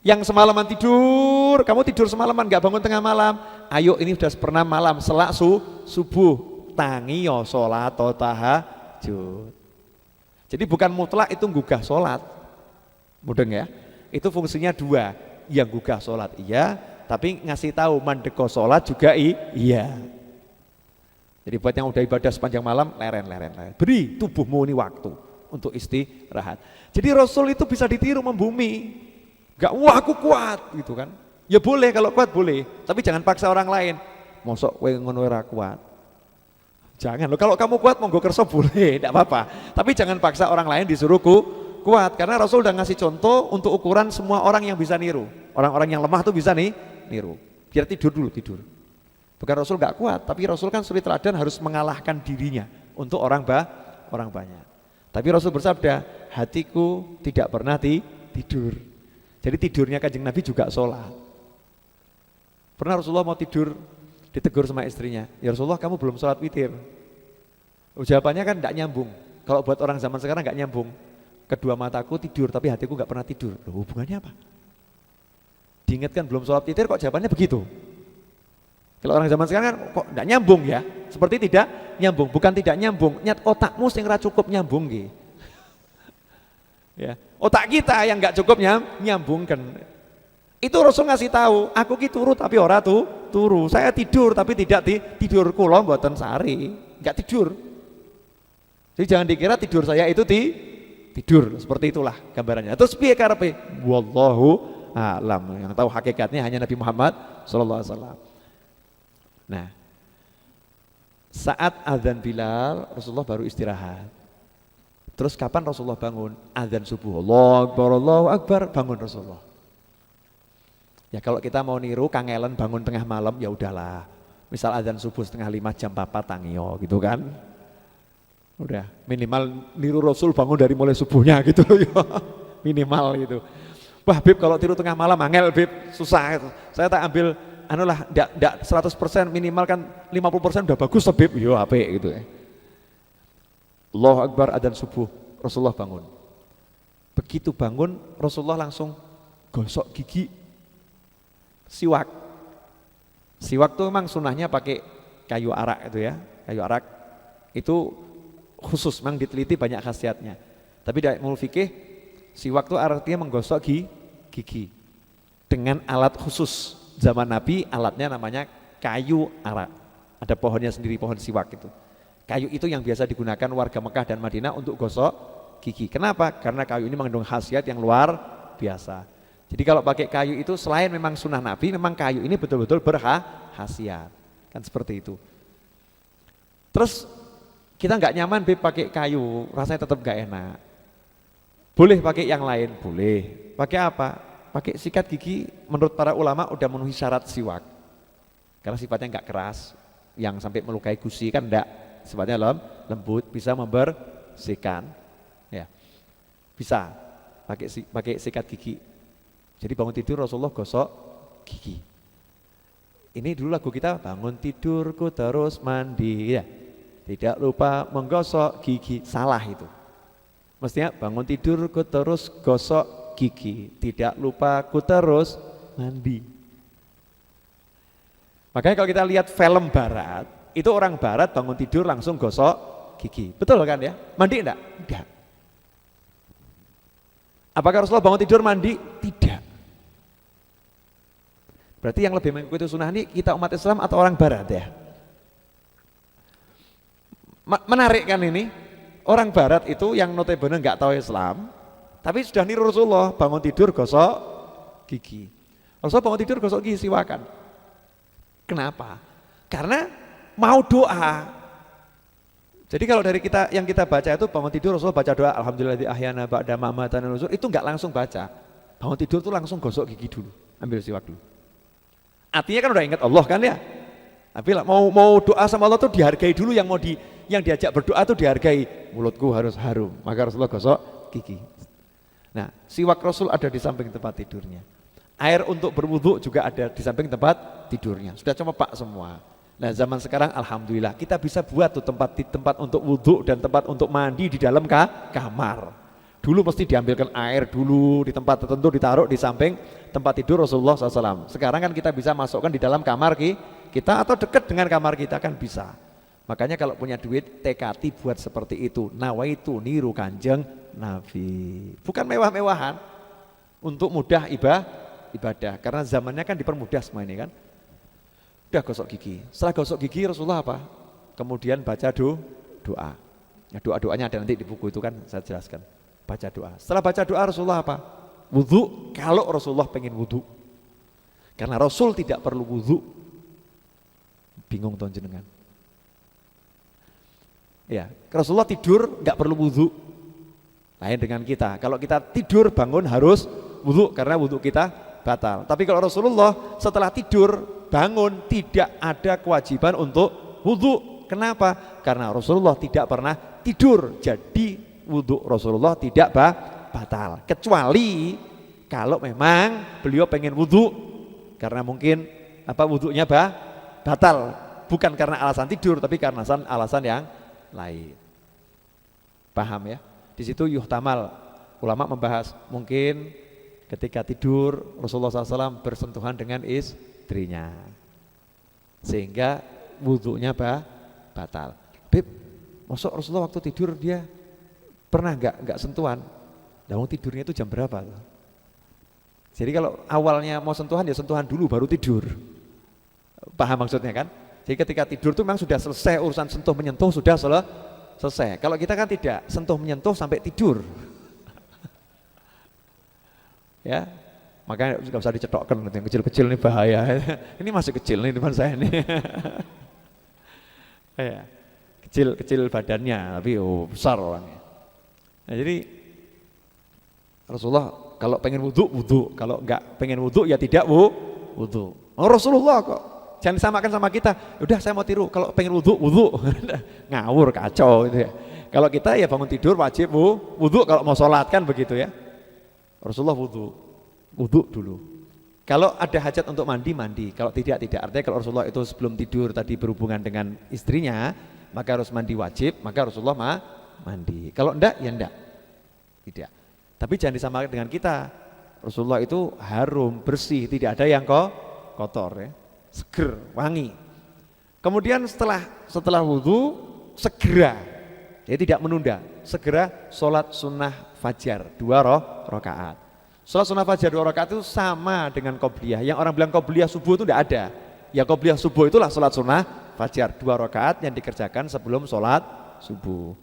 Yang semalaman tidur, kamu tidur semalaman gak bangun tengah malam, ayo ini sudah 1/6 malam, selak subuh, tangi yo sholat atau tahajud. Jadi bukan mutlak itu gugah sholat, mudeng ya, itu fungsinya dua. Yang gugah sholat iya, tapi ngasih tahu mandeko sholat juga iya. Jadi buat yang udah ibadah sepanjang malam, leren. Beri tubuhmu ini waktu untuk istirahat. Jadi Rasul itu bisa ditiru membumi. Gak, wah aku kuat gitu kan. Ya boleh, kalau kuat boleh, tapi jangan paksa orang lain. Mosok kowe ngono ora kuat. Jangan loh, kalau kamu kuat monggo kerso boleh, tidak apa-apa. Tapi jangan paksa orang lain disuruh kuat, karena Rasul udah ngasih contoh untuk ukuran semua orang yang bisa niru. Orang-orang yang lemah tuh bisa niru. Biar tidur dulu, tidur. Bukan Rasul gak kuat, tapi Rasul kan suri teladan harus mengalahkan dirinya untuk orang banyak. Tapi Rasul bersabda, hatiku tidak pernah tidur. Jadi tidurnya Kanjeng Nabi juga sholat. Pernah Rasulullah mau tidur, ditegur sama istrinya, ya Rasulullah kamu belum sholat witir. Jawabannya kan gak nyambung. Kalau buat orang zaman sekarang gak nyambung. Kedua mataku tidur, tapi hatiku gak pernah tidur. Loh, hubungannya apa? Diingatkan belum sholat witir kok jawabannya begitu. Kalau orang zaman sekarang kan kok tidak nyambung ya, seperti tidak nyambung, bukan tidak nyambung, nyat otakmu sing ra cukup nyambung gitu. Ya, otak kita yang nggak cukup nyambungkan. Itu Rasul ngasih tahu, aku ki turu tapi ora turu. Saya tidur tapi tidak tidur kula mboten sari, nggak tidur. Jadi jangan dikira tidur saya itu tidur, seperti itulah gambarannya. Terus piye karepe? Wallahu a'lam. Yang tahu hakikatnya hanya Nabi Muhammad sallallahu alaihi wasallam. Nah, saat azan Bilal, Rasulullah baru istirahat. Terus kapan Rasulullah bangun? Azan subuh, Allahu Akbar, bangun Rasulullah. Ya kalau kita mau niru kangelan bangun tengah malam, ya udahlah. Misal azan subuh 4:30 jam 4 tangio gitu kan. Udah, minimal niru Rasul bangun dari mulai subuhnya gitu ya. Minimal gitu. Wah Bib, kalau tiru tengah malam angel Bib, susah itu. Saya tak ambil anulah, enggak 100%, minimal kan 50% udah bagus Bib. Yo apik gitu ya. Allahu Akbar, adzan subuh, Rasulullah bangun. Begitu bangun, Rasulullah langsung gosok gigi, siwak. Siwak tuh memang sunahnya pakai kayu arak itu ya. Kayu arak itu khusus, memang diteliti banyak khasiatnya. Tapi dari ilmu fikih, siwak itu artinya menggosok gigi dengan alat khusus. Zaman Nabi alatnya namanya kayu arak. Ada pohonnya sendiri, pohon siwak itu. Kayu itu yang biasa digunakan warga Mekah dan Madinah untuk gosok gigi. Kenapa? Karena kayu ini mengandung khasiat yang luar biasa. Jadi kalau pakai kayu itu selain memang sunnah Nabi, memang kayu ini betul-betul berkhasiat. Kan seperti itu. Terus kita nggak nyaman pakai kayu, rasanya tetap nggak enak. Boleh pakai yang lain, boleh. Pakai apa? Pakai sikat gigi, menurut para ulama udah memenuhi syarat siwak. Karena sifatnya nggak keras, yang sampai melukai gusi kan enggak. Sifatnya lembut, bisa membersihkan. Ya. Bisa pakai sikat gigi. Jadi bangun tidur Rasulullah gosok gigi. Ini dulu lagu kita, bangun tidurku terus mandi ya. Tidak lupa menggosok gigi. Salah itu. Mestinya bangun tidurku terus gosok gigi. Tidak lupa ku terus mandi. Makanya kalau kita lihat film barat, itu orang barat bangun tidur langsung gosok gigi. Betul kan ya? Mandi enggak? Enggak. Apakah Rasulullah bangun tidur mandi? Tidak. Berarti yang lebih mengikuti sunnah ini kita umat Islam atau orang barat ya? Menarik kan ini? Orang barat itu yang notabene enggak tahu Islam, tapi sudah niru Rasulullah bangun tidur gosok gigi. Rasulullah bangun tidur gosok gigi, siwakan. Kenapa? Karena mau doa. Jadi kalau dari kita yang kita baca itu bangun tidur Rasulullah baca doa alhamdulillah ahyana ba'da ma amatana nuzur, itu enggak langsung baca. Bangun tidur tuh langsung gosok gigi dulu, ambil siwak dulu. Artinya kan udah ingat Allah kan ya. Tapi mau doa sama Allah tuh dihargai dulu, yang diajak berdoa tuh dihargai. Mulutku harus harum, maka Rasulullah gosok gigi. Nah, siwak Rasul ada di samping tempat tidurnya. Air untuk berwudu juga ada di samping tempat tidurnya. Sudah coba Pak semua. Nah zaman sekarang alhamdulillah kita bisa buat tuh tempat untuk wudhu dan tempat untuk mandi di dalam kamar. Dulu mesti diambilkan air dulu di tempat tertentu, ditaruh di samping tempat tidur Rasulullah SAW. Sekarang kan kita bisa masukkan di dalam kamar kita atau dekat dengan kamar kita kan bisa. Makanya kalau punya duit tekati buat seperti itu. Nawaitu niru Kanjeng Nabi. Bukan mewah-mewahan, untuk mudah ibadah. Karena zamannya kan dipermudah semua ini kan. Udah gosok gigi. Setelah gosok gigi Rasulullah apa? kemudian baca doa. Nah, doa-doanya ada nanti di buku itu kan saya jelaskan. Baca doa. Setelah baca doa Rasulullah apa? Wudhu, kalau Rasulullah pengen wudhu. Karena Rasul tidak perlu wudhu. Bingung tuan jenengan. Ya, Rasulullah tidur nggak perlu wudhu. Lain dengan kita. Kalau kita tidur bangun harus wudhu karena wudhu kita batal. Tapi kalau Rasulullah setelah tidur bangun tidak ada kewajiban untuk wudhu. Kenapa? Karena Rasulullah tidak pernah tidur. Jadi wudhu Rasulullah tidak batal. Kecuali kalau memang beliau pengen wudhu karena mungkin wudhunya batal. Bukan karena alasan tidur tapi karena alasan yang lain. Paham ya? Di situ yuhtamal. Ulama membahas mungkin ketika tidur Rasulullah SAW bersentuhan dengan istrinya. Sehingga wudhunya batal. Beb, masuk Rasulullah waktu tidur dia pernah nggak sentuhan? Nah, tidurnya itu jam berapa? Jadi kalau awalnya mau sentuhan ya sentuhan dulu baru tidur. Paham maksudnya kan? Jadi ketika tidur itu memang sudah selesai urusan sentuh menyentuh sudah selesai. Kalau kita kan tidak sentuh menyentuh sampai tidur. Ya, makanya nggak usah dicetokkan yang kecil-kecil ini bahaya. Ini masih kecil nih depan saya nih. Ya, kecil badannya tapi besar orangnya. Nah, jadi Rasulullah kalau pengen wudhu, kalau enggak pengen wudhu ya tidak wudhu. Oh, Rasulullah kok jangan disamakan sama kita. Udah saya mau tiru, kalau pengen wudhu. Ngawur kacau gitu ya. Kalau kita ya bangun tidur wajib wudhu kalau mau sholat kan begitu ya. Rasulullah wudhu dulu. Kalau ada hajat untuk mandi. Kalau tidak. Artinya kalau Rasulullah itu sebelum tidur tadi berhubungan dengan istrinya, maka harus mandi wajib, maka Rasulullah mandi. Kalau enggak, ya enggak. Tidak. Tapi jangan disamakan dengan kita. Rasulullah itu harum, bersih, tidak ada yang kotor ya. Seger, wangi. Kemudian setelah wudhu, segera, ya tidak menunda, segera sholat sunnah fajar 2 rakaat. Sholat sunnah fajar 2 rakaat itu sama dengan qobliyah. Yang orang bilang qobliyah subuh itu tidak ada. Ya qobliyah subuh itulah sholat sunnah fajar 2 rakaat yang dikerjakan sebelum sholat subuh.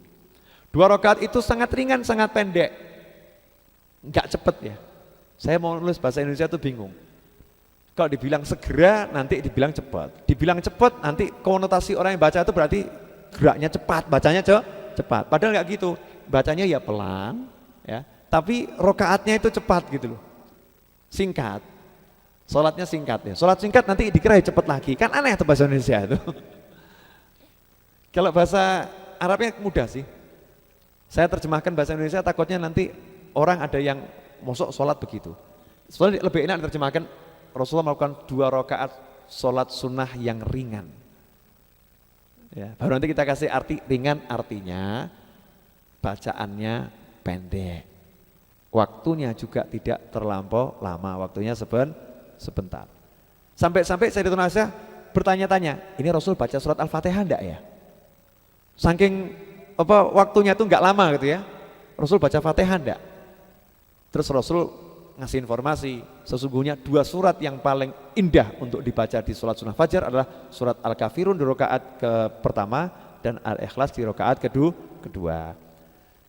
2 rakaat itu sangat ringan, sangat pendek, nggak cepet ya. Saya mau nulis bahasa Indonesia itu bingung. Kalau dibilang segera nanti dibilang cepat. Dibilang cepat nanti konotasi orang yang baca itu berarti geraknya cepat, bacanya cepat. Padahal nggak gitu. Bacanya ya pelan, ya. Tapi rokaatnya itu cepat gitu loh, singkat, sholatnya singkat ya. Sholat singkat nanti dikira cepat lagi, kan aneh tuh bahasa Indonesia itu. Kalau bahasa Arabnya mudah sih. Saya terjemahkan bahasa Indonesia takutnya nanti orang ada yang mosok sholat begitu. Soalnya lebih enak diterjemahkan Rasulullah melakukan 2 rakaat sholat sunnah yang ringan. Ya, baru nanti kita kasih arti ringan, artinya bacaannya pendek. Waktunya juga tidak terlampau lama, waktunya sebentar. Sampai-sampai Sayyidatuna Aisyah bertanya-tanya, ini Rasul baca surat Al-Fatihah enggak ya? Saking waktunya itu enggak lama gitu ya. Rasul baca Fatihah enggak? Terus Rasul ngasih informasi, sesungguhnya 2 surat yang paling indah untuk dibaca di sholat sunnah fajar adalah surat Al-Kafirun di rakaat pertama dan Al-Ikhlas di rakaat kedua.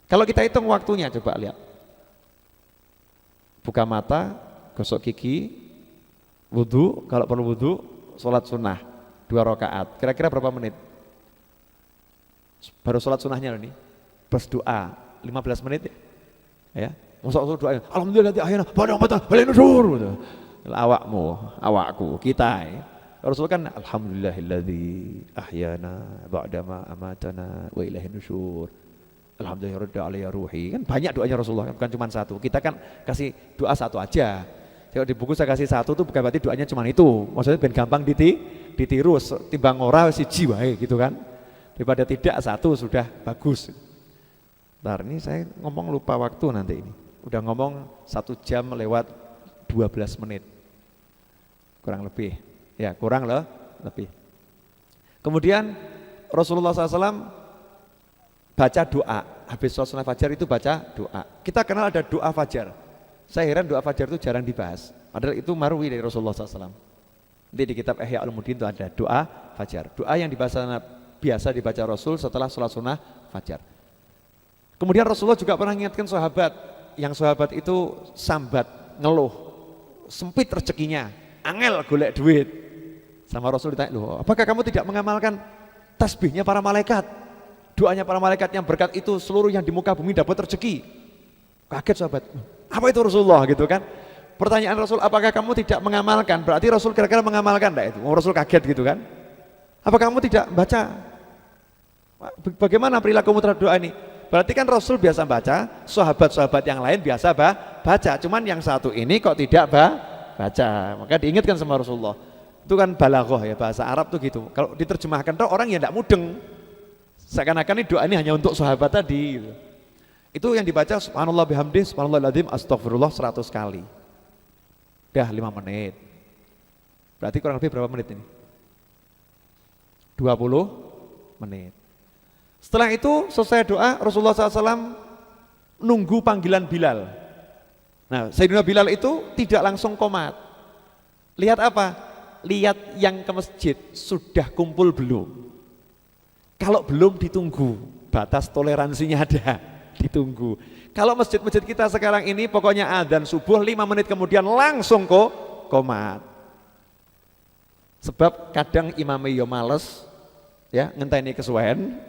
Kalau kita hitung waktunya, coba lihat. Buka mata, gosok gigi, wudhu, kalau perlu wudhu, sholat sunnah 2 rakaat. Kira-kira berapa menit? Baru sholat sunnahnya loh nih, plus doa 15 menit ya. Masa doa, alhamdulillah akhirnya padang mata balik nusyur gitu. Awakku, kita ya. Rasul kan alhamdulillahilladzi ahyana ba'dama amatana wa ilaihin nusyur. Alhamdulillah radda alayya ruhi. Kan banyak doanya Rasulullah, bukan cuma satu. Kita kan kasih doa satu aja. Kalau di buku saya kasih satu tuh bukan berarti doanya cuma itu. Maksudnya ben gampang ditiru, timbang ora siji wae gitu kan. Daripada tidak satu sudah bagus. Ntar ini saya ngomong lupa waktu nanti ini. Udah ngomong 1 jam lewat 12 menit. Kurang lebih. Ya, kurang lebih. Kemudian Rasulullah SAW baca doa, habis sholat sunnah fajar itu baca doa. Kita kenal ada doa fajar. Saya heran doa fajar itu jarang dibahas. Padahal itu marwi dari Rasulullah SAW. Nanti di kitab Ihya Ulumuddin itu ada doa fajar. Doa yang dibahas biasa dibaca Rasul setelah sholat sunnah fajar. Kemudian Rasulullah juga pernah mengingatkan sahabat, yang sahabat itu sambat, ngeluh, sempit rezekinya, angel golek duit. Sama Rasul ditanya, loh apakah kamu tidak mengamalkan tasbihnya para malaikat, doanya para malaikat yang berkat itu seluruh yang di muka bumi dapat rezeki? Kaget sahabat, apa itu Rasulullah gitu kan? Pertanyaan Rasul, apakah kamu tidak mengamalkan? Berarti Rasul kira-kira mengamalkan enggak itu? Rasul kaget gitu kan? Apa kamu tidak baca? Bagaimana perilakumu terhadap doa ini? Berarti kan Rasul biasa baca, sahabat-sahabat yang lain biasa baca, cuman yang satu ini kok tidak baca. Maka diingatkan sama Rasulullah. Itu kan balaghah ya, bahasa Arab tuh gitu. Kalau diterjemahkan tuh orang ya tidak mudeng. Seakan-akan ini doa ini hanya untuk sahabat tadi gitu. Itu yang dibaca subhanallah bihamdih, subhanallahiladzim, astagfirullah 100 kali. Udah 5 menit. Berarti kurang lebih berapa menit ini? 20 menit. Setelah itu selesai doa, Rasulullah SAW nunggu panggilan Bilal. Nah, Sayyidina Bilal itu tidak langsung qomat. Lihat apa? Lihat yang ke masjid sudah kumpul belum. Kalau belum ditunggu, batas toleransinya ada, ditunggu. Kalau masjid-masjid kita sekarang ini pokoknya adzan subuh 5 menit kemudian langsung qomat. Sebab kadang imamnya yo males ya ngenteni kesuwen.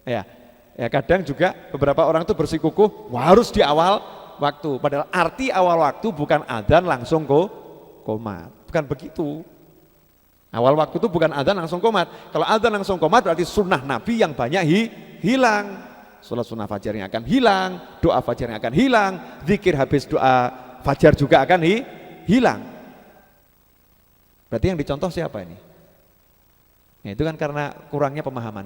Ya kadang juga beberapa orang tuh bersikukuh harus di awal waktu. Padahal arti awal waktu bukan adzan langsung qomat. Bukan begitu. Awal waktu itu bukan adzan langsung qomat. Kalau adzan langsung qomat berarti sunnah Nabi yang banyak hilang. Sholat sunnah fajarnya akan hilang, doa fajarnya akan hilang, zikir habis doa fajar juga akan hilang. Berarti yang dicontoh siapa ini? Ya, itu kan karena kurangnya pemahaman.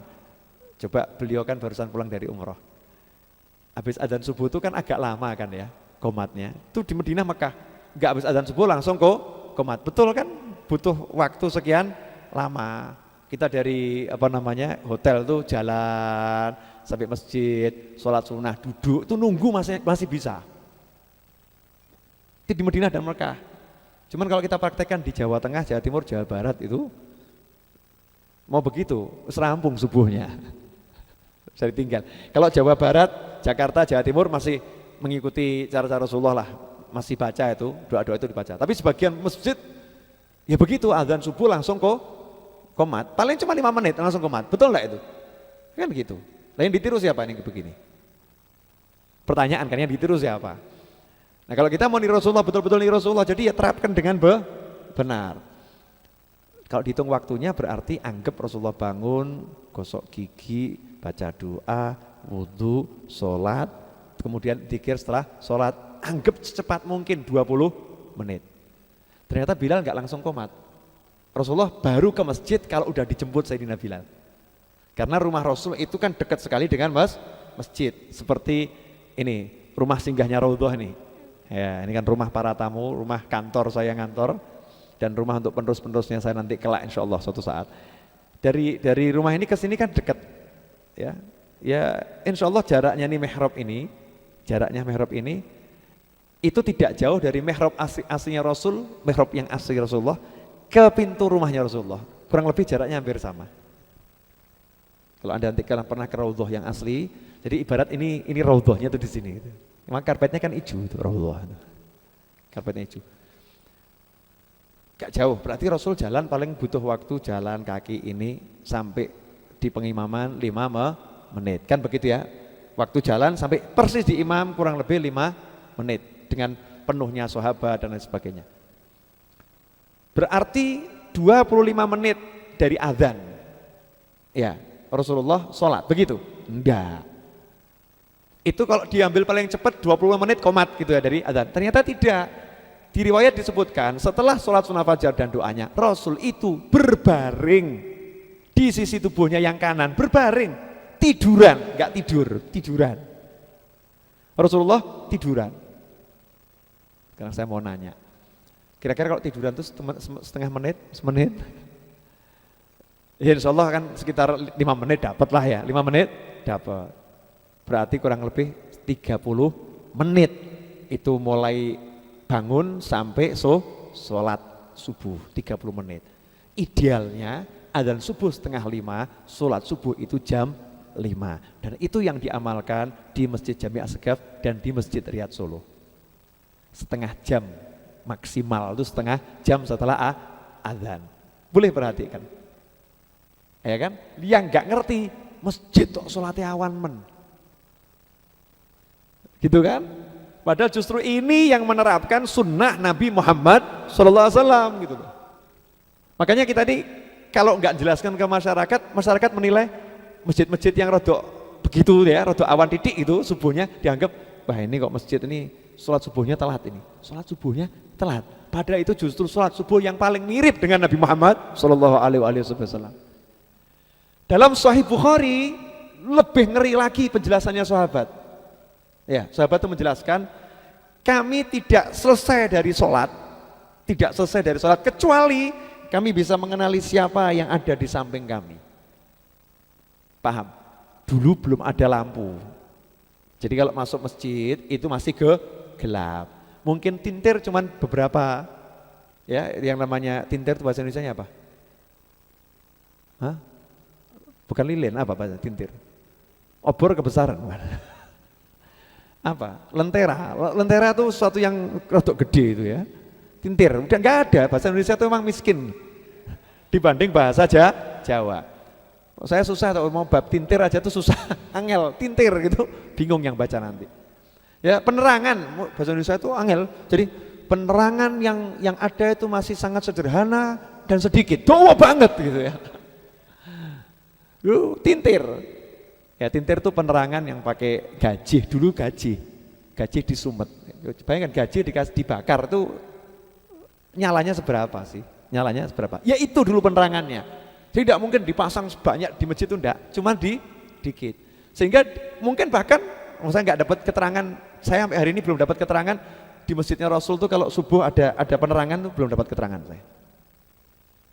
Coba beliau kan barusan pulang dari umroh. Habis adzan subuh itu kan agak lama kan ya qomatnya. Itu di Madinah Mekah, enggak habis adzan subuh langsung qomat. Betul kan? Butuh waktu sekian lama. Kita dari hotel tuh jalan sampai masjid, sholat sunnah, duduk, itu nunggu masih bisa. Itu di Madinah dan Mekah. Cuman kalau kita praktekkan di Jawa Tengah, Jawa Timur, Jawa Barat itu mau begitu, serampung subuhnya. Bisa ditinggal. Kalau Jawa Barat, Jakarta, Jawa Timur masih mengikuti cara-cara Rasulullah lah, masih baca itu, doa-doa itu dibaca. Tapi sebagian masjid ya begitu, azan subuh langsung qomat. Paling cuma 5 menit langsung qomat. Betul enggak itu? Kan gitu. Lain ditiru siapa ini begini? Pertanyaan kan yang ditiru siapa? Nah kalau kita mau niru Rasulullah, betul-betul niru Rasulullah, jadi ya terapkan dengan benar. Kalau dihitung waktunya berarti anggap Rasulullah bangun, gosok gigi, baca doa, wudhu, sholat, kemudian dzikir setelah sholat, anggap secepat mungkin 20 menit. Ternyata Bilal nggak langsung qomat. Rasulullah baru ke masjid kalau udah dijemput Sayyidina Bilal. Karena rumah Rasul itu kan dekat sekali dengan masjid. Seperti ini, rumah singgahnya Raudhah ini. Ya, ini kan rumah para tamu, rumah kantor saya ngantor, dan rumah untuk penerus-penerusnya saya nanti kelak insya Allah suatu saat. Dari rumah ini ke sini kan dekat. Ya insya Allah jaraknya mihrab ini itu tidak jauh dari mihrab aslinya Rasul, mihrab yang asli Rasulullah ke pintu rumahnya Rasulullah. Kurang lebih jaraknya hampir sama. Kalau Anda nanti pernah ke Raudhah yang asli, jadi ibarat ini Raudhahnya tuh di sini. Memang karpetnya kan hijau itu Raudhah. Karpetnya hijau. Gak jauh, berarti Rasul jalan paling butuh waktu jalan kaki ini sampai di pengimaman 5 menit. Kan begitu ya? Waktu jalan sampai persis di imam kurang lebih 5 menit dengan penuhnya sahabat dan lain sebagainya. Berarti 25 menit dari azan. Ya. Rasulullah sholat, begitu? Enggak. Itu kalau diambil paling cepat 20 menit qomat gitu ya dari azan. Ternyata tidak. Di riwayat disebutkan setelah sholat sunnah fajar dan doanya, Rasul itu berbaring di sisi tubuhnya yang kanan, berbaring, tiduran, enggak tiduran. Rasulullah tiduran. Sekarang saya mau nanya, kira-kira kalau tiduran itu setengah menit, semenit? Ya insya Allah kan sekitar 5 menit dapat lah ya, 5 menit dapat. Berarti kurang lebih 30 menit itu mulai bangun sampai sholat subuh 30 menit. Idealnya adzan subuh 4:30, sholat subuh itu jam 5. Dan itu yang diamalkan di Masjid Jami Asgaf dan di Masjid Riyadh Solo. Setengah jam maksimal, itu setengah jam setelah adzan. Boleh perhatikan. Ya kan? Yang nggak ngerti masjid kok sholatnya awan men. Gitu kan? Padahal justru ini yang menerapkan sunnah Nabi Muhammad SAW gitu loh. Makanya kita tadi kalau nggak jelaskan ke masyarakat, masyarakat menilai masjid-masjid yang rodok begitu ya, rodok awan titik itu subuhnya dianggap, wah ini kok masjid ini sholat subuhnya telat ini, sholat subuhnya telat. Padahal itu justru sholat subuh yang paling mirip dengan Nabi Muhammad SAW. Dalam Sahih Bukhari lebih ngeri lagi penjelasannya sahabat. Ya, sahabat itu menjelaskan, kami tidak selesai dari sholat kecuali kami bisa mengenali siapa yang ada di samping kami. Paham? Dulu belum ada lampu. Jadi kalau masuk masjid itu masih gelap. Mungkin tintir cuman beberapa. Ya, yang namanya tintir itu bahasa Indonesianya apa? Hah? Bukan lilin, apa bahasa tintir? Obor kebesaran. Apa? Lentera. Lentera itu sesuatu yang rodok gede itu ya. Tintir, udah nggak ada. Bahasa Indonesia itu memang miskin dibanding bahasa Jawa. Saya susah kalau mau bab tintir aja tuh susah, angel, tintir gitu, bingung yang baca nanti. Ya penerangan, bahasa Indonesia itu angel. Jadi penerangan yang ada itu masih sangat sederhana dan sedikit, doa banget gitu ya. Tintir. Ya tintir itu penerangan yang pakai gaji, dulu gaji disumet. Bayangkan gaji dibakar itu nyalanya seberapa sih? Nyalanya seberapa? Ya itu dulu penerangannya. Jadi tidak mungkin dipasang sebanyak di masjid itu enggak, cuma dikit. Sehingga mungkin bahkan saya nggak dapat keterangan, saya sampai hari ini belum dapat keterangan di masjidnya Rasul tuh kalau subuh ada penerangan tuh belum dapat keterangan saya.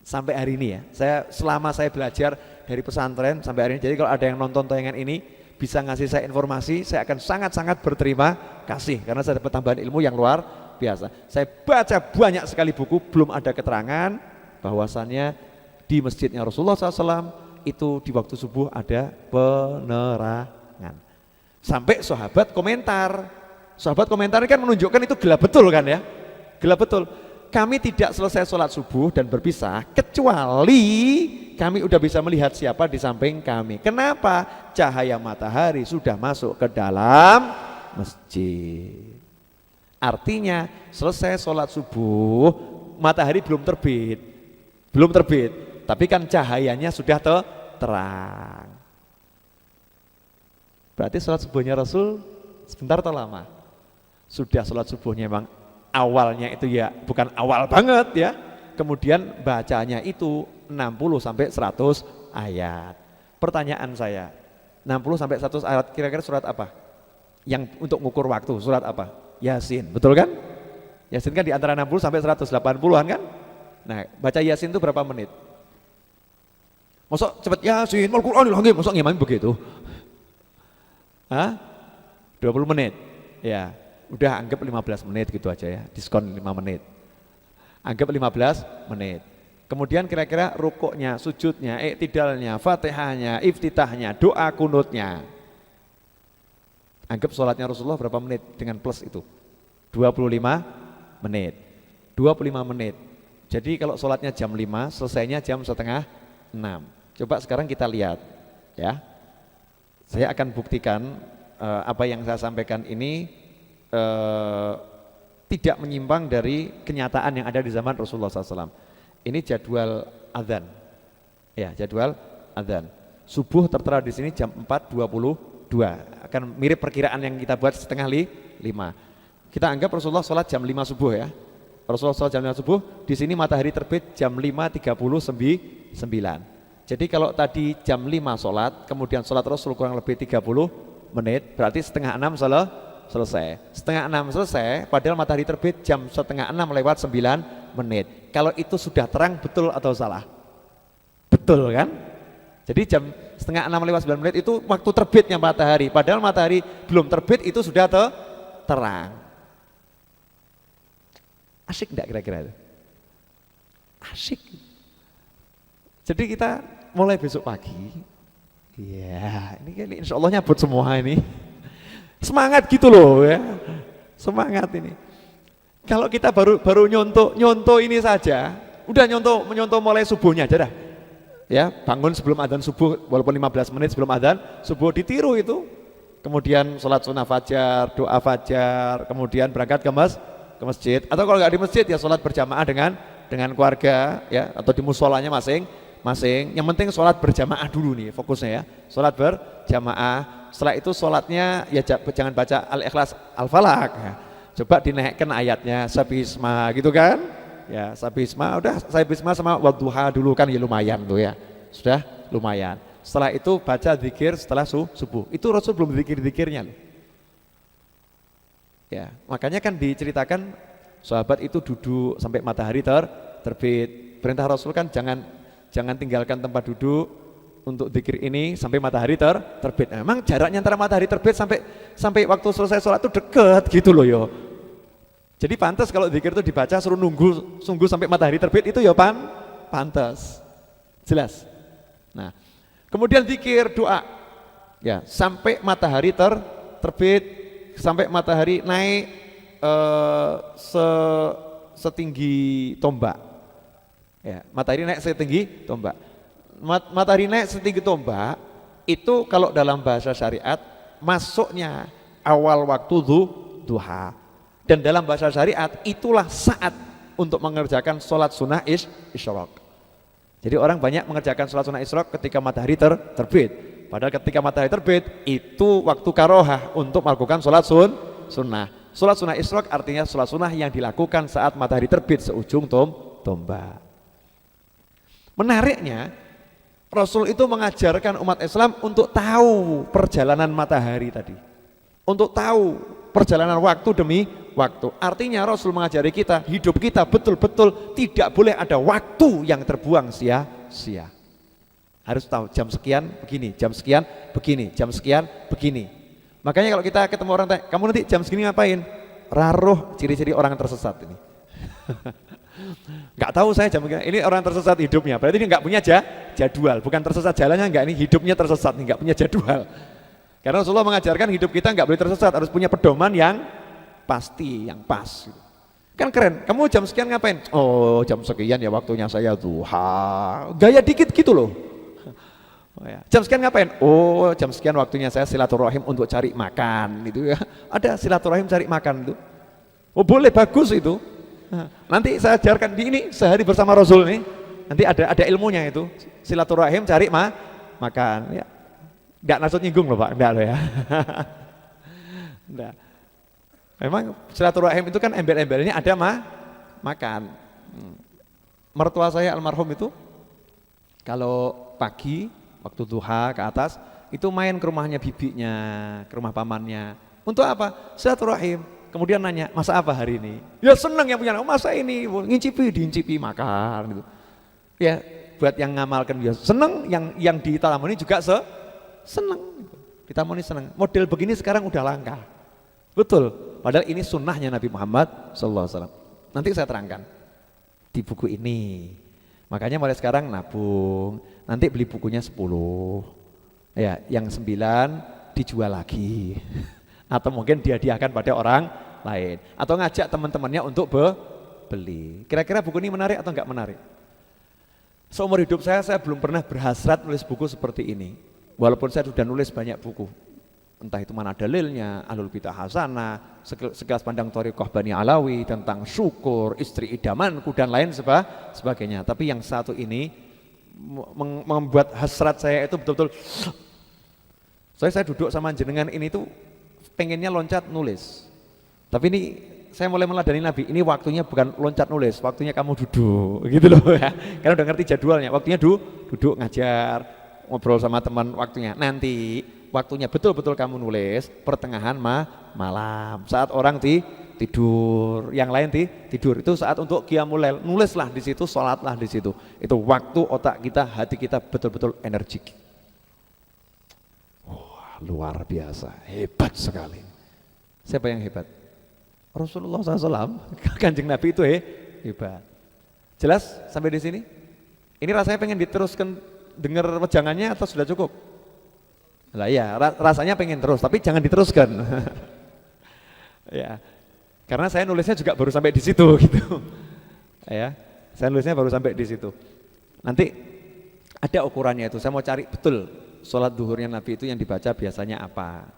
Sampai hari ini ya, selama saya belajar dari pesantren sampai hari ini, jadi kalau ada yang nonton tayangan ini bisa ngasih saya informasi, saya akan sangat-sangat berterima kasih karena saya dapat tambahan ilmu yang luar biasa. Saya baca banyak sekali buku, belum ada keterangan bahwasannya di masjidnya Rasulullah SAW itu di waktu subuh ada penerangan. Sampai sahabat komentar ini kan menunjukkan itu gelap betul kan ya, gelap betul. Kami tidak selesai sholat subuh dan berpisah kecuali kami udah bisa melihat siapa di samping kami. Kenapa? Cahaya matahari sudah masuk ke dalam masjid. Artinya selesai sholat subuh matahari belum terbit, tapi kan cahayanya sudah terang. Berarti sholat subuhnya Rasul sebentar atau lama? Sudah sholat subuhnya memang awalnya itu ya bukan awal banget ya, kemudian bacanya itu 60 sampai 100 ayat. Pertanyaan saya, 60 sampai 100 ayat kira-kira surat apa? Yang untuk ngukur waktu surat apa? Yasin, betul kan? Yasin kan di antara 60 sampai 180-an kan? Nah, baca Yasin itu berapa menit? Masuk cepet Yasin, Al-Qur'anil Hakim, masuk ngimami begitu? Hah? 20 menit. Ya. Udah anggap 15 menit gitu aja ya, diskon 5 menit. Anggap 15 menit. Kemudian kira-kira rukuknya, sujudnya, iktidalnya, fatihahnya, iftitahnya, doa kunutnya. Anggap sholatnya Rasulullah berapa menit dengan plus itu? 25 menit. 25 menit. Jadi kalau sholatnya jam 5, selesainya jam setengah 6. Coba sekarang kita lihat ya. Saya akan buktikan apa yang saya sampaikan ini tidak menyimpang dari kenyataan yang ada di zaman Rasulullah SAW. Ini jadwal adzan, ya jadwal adzan. Subuh tertera di sini jam 4.22, akan mirip perkiraan yang kita buat setengah 5. Kita anggap Rasulullah sholat jam 5 subuh ya. Rasulullah sholat jam 5 subuh, di sini matahari terbit jam 5.39. Jadi kalau tadi jam 5 sholat, kemudian sholat Rasul kurang lebih 30 menit, berarti setengah 6 selesai. Setengah 6 selesai, padahal matahari terbit jam setengah 6 lewat 9 menit. Kalau itu sudah terang, betul atau salah? Betul kan? Jadi jam setengah 6 lewat 9 menit itu waktu terbitnya matahari, padahal matahari belum terbit itu sudah terang. Asyik enggak kira-kira itu? Asyik. Jadi kita mulai besok pagi, ya ini insya Allah nyabut semua ini. Semangat gitu loh ya, semangat ini. Kalau kita baru nyonto ini saja, udah nyonto mulai subuhnya aja dah. Ya, bangun sebelum adzan subuh, walaupun 15 menit sebelum adzan subuh ditiru itu. Kemudian sholat sunnah fajar, doa fajar, kemudian berangkat ke masjid. Atau kalau nggak di masjid ya sholat berjamaah dengan keluarga ya, atau di musolanya masing-masing. Yang penting sholat berjamaah dulu nih fokusnya ya, sholat berjamaah. Setelah itu sholatnya ya jangan baca al-ikhlas al-falak ya. Coba dinaikkan ayatnya sabisma gitu kan ya, sabisma udah sabisma sama wadduha dulu kan ya lumayan tuh ya, sudah lumayan. Setelah itu baca zikir setelah subuh, itu Rasul belum zikir-zikirnya ya, makanya kan diceritakan sahabat itu duduk sampai matahari terbit. Perintah Rasul kan jangan tinggalkan tempat duduk untuk zikir ini sampai matahari terbit. Memang jaraknya antara matahari terbit sampai waktu selesai sholat itu deket gitu loh yo. Jadi pantas kalau zikir itu dibaca suruh sungguh sampai matahari terbit itu ya pantas. Jelas. Nah, kemudian zikir doa ya sampai matahari terbit, sampai matahari naik setinggi tombak. Ya, matahari naik setinggi tombak. Matahari naik setinggi tombak itu kalau dalam bahasa syariat masuknya awal waktu duha. Dan dalam bahasa syariat itulah saat untuk mengerjakan sholat sunnah isyraq. Jadi orang banyak mengerjakan sholat sunnah isyraq ketika matahari terbit. Padahal ketika matahari terbit itu waktu karohah untuk melakukan sholat sunnah. Sholat sunnah isyraq artinya sholat sunnah yang dilakukan saat matahari terbit seujung tombak. Menariknya Rasul itu mengajarkan umat Islam untuk tahu perjalanan matahari tadi, untuk tahu perjalanan waktu demi waktu. Artinya Rasul mengajari kita, hidup kita betul-betul tidak boleh ada waktu yang terbuang sia-sia. Harus tahu jam sekian begini, jam sekian begini, jam sekian begini. Makanya kalau kita ketemu orang tanya, kamu nanti jam segini ngapain? Raruh ciri-ciri orang tersesat ini. Nggak tahu saya jam begini, ini orang tersesat hidupnya. Berarti ini nggak punya jadwal, bukan tersesat jalannya, nggak, ini hidupnya tersesat, nggak punya jadwal. Karena Rasulullah mengajarkan hidup kita nggak boleh tersesat, harus punya pedoman yang pasti, yang pas. Kan keren, kamu jam sekian ngapain? Oh jam sekian ya waktunya saya duha, gaya dikit gitu loh. Oh, ya. Jam sekian ngapain? Oh jam sekian waktunya saya silaturahim untuk cari makan gitu ya. Ada silaturahim cari makan itu. Oh boleh, bagus itu. Nanti saya ajarkan di ini sehari bersama Rasul nih. Nanti ada ilmunya itu, silaturahim cari makan ya. Enggak maksud nyinggung loh Pak, enggak loh ya. Enggak. Memang silaturahim itu kan embel-embelnya ada makan. Mertua saya almarhum itu kalau pagi waktu duha ke atas itu main ke rumahnya bibinya, ke rumah pamannya. Untuk apa? Silaturahim. Kemudian nanya, masa apa hari ini? Ya seneng yang punya, masa ini diincipi makan gitu. Ya buat yang ngamalkan dia seneng, yang ditamoni juga seneng. Ditamoni seneng. Model begini sekarang udah langka. Betul. Padahal ini sunnahnya Nabi Muhammad SAW. Nanti saya terangkan di buku ini. Makanya mulai sekarang nabung. Nanti beli bukunya 10. Ya, yang 9 dijual lagi. Atau mungkin dihadiahkan pada orang lain. Atau ngajak teman-temannya untuk beli. Kira-kira buku ini menarik atau enggak menarik? Seumur hidup saya belum pernah berhasrat nulis buku seperti ini. Walaupun saya sudah nulis banyak buku. Entah itu mana dalilnya, Ahlul Bidah Hasanah, sekilas pandang Thariqah Bani Alawi, tentang syukur, istri idamanku dan lain sebagainya. Tapi yang satu ini membuat hasrat saya itu betul-betul. Saya duduk sama jenengan ini tuh pengennya loncat nulis. Tapi ini saya mulai meladani Nabi, ini waktunya bukan loncat nulis, waktunya kamu duduk gitu loh ya. Karena udah ngerti jadwalnya, waktunya duduk ngajar, ngobrol sama teman, waktunya nanti waktunya betul-betul kamu nulis pertengahan malam saat orang tidur, yang lain tidur, itu saat untuk qiyamul lail, nulislah di situ, sholatlah di situ. Itu waktu otak kita, hati kita betul-betul energik. Wah, luar biasa, hebat sekali. Siapa yang hebat? Rasulullah SAW, Kanjeng Nabi itu hebat. Jelas sampai di sini? Ini rasanya pengen diteruskan dengar wejangannya atau sudah cukup? Lah ya, rasanya pengen terus, tapi jangan diteruskan. Ya, karena saya nulisnya juga baru sampai di situ gitu. Ya, saya nulisnya baru sampai di situ. Nanti ada ukurannya itu. Saya mau cari betul sholat duhurnya Nabi itu yang dibaca biasanya apa.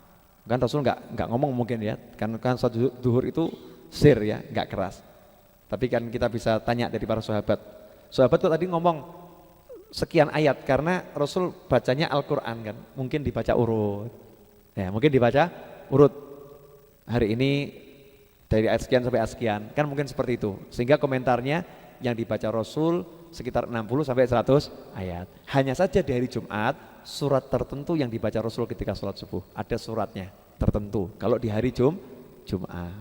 Kan Rasul nggak ngomong mungkin ya, kan sholat duhur itu sir ya, nggak keras. Tapi kan kita bisa tanya dari para sahabat. Sahabat tuh tadi ngomong sekian ayat karena Rasul bacanya Al-Quran kan, mungkin dibaca urut. Ya, mungkin dibaca urut. Hari ini dari ayat sekian sampai ayat sekian, kan mungkin seperti itu. Sehingga komentarnya yang dibaca Rasul sekitar 60 sampai 100 ayat. Hanya saja di hari Jumat surat tertentu yang dibaca Rasul ketika sholat subuh, ada suratnya tertentu. Kalau di hari Jumat, nah,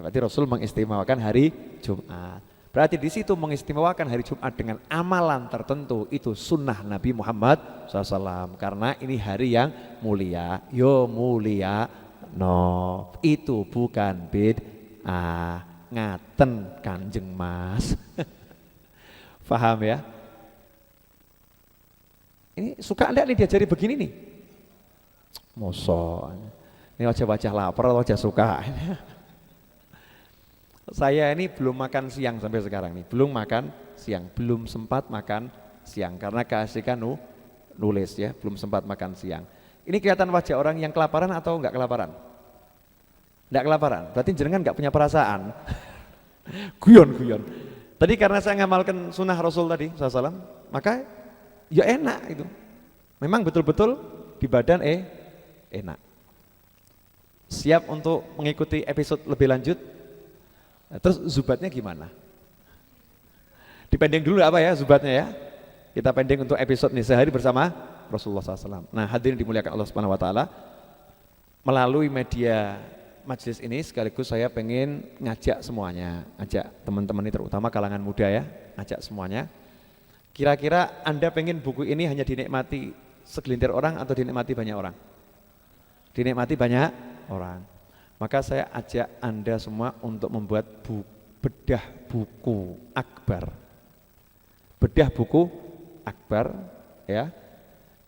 berarti Rasul mengistimewakan hari Jumat. Berarti di situ mengistimewakan hari Jumat dengan amalan tertentu, itu sunnah Nabi Muhammad SAW. Karena ini hari yang mulia, yo mulia, no, itu bukan bid'ah, ngaten Kanjeng Mas. Paham ya? Ini suka enggak nih diajari begini nih? Mosok, ini wajah-wajah lapar atau wajah suka? Saya ini belum makan siang sampai sekarang nih, belum makan siang, belum sempat makan siang karena keasikan nulis ya, belum sempat makan siang. Ini kelihatan wajah orang yang kelaparan atau enggak kelaparan? Enggak kelaparan, berarti jenengan enggak punya perasaan. Guyon. Tadi karena saya ngamalkan sunnah Rasul tadi SAW, maka ya enak itu. Memang betul-betul di badan enak. Siap untuk mengikuti episode lebih lanjut? Nah, terus zubatnya gimana? Dipending dulu apa ya zubatnya ya? Kita pending untuk episode nih sehari bersama Rasulullah SAW. Nah, hadirin dimuliakan Allah Subhanahu Wa Taala, melalui media majelis ini sekaligus saya pengen ngajak semuanya, ajak teman-teman ini terutama kalangan muda ya, ajak semuanya. Kira-kira Anda pengen buku ini hanya dinikmati segelintir orang atau dinikmati banyak orang? Dinikmati banyak orang. Maka saya ajak Anda semua untuk membuat bedah buku akbar. Bedah buku akbar ya.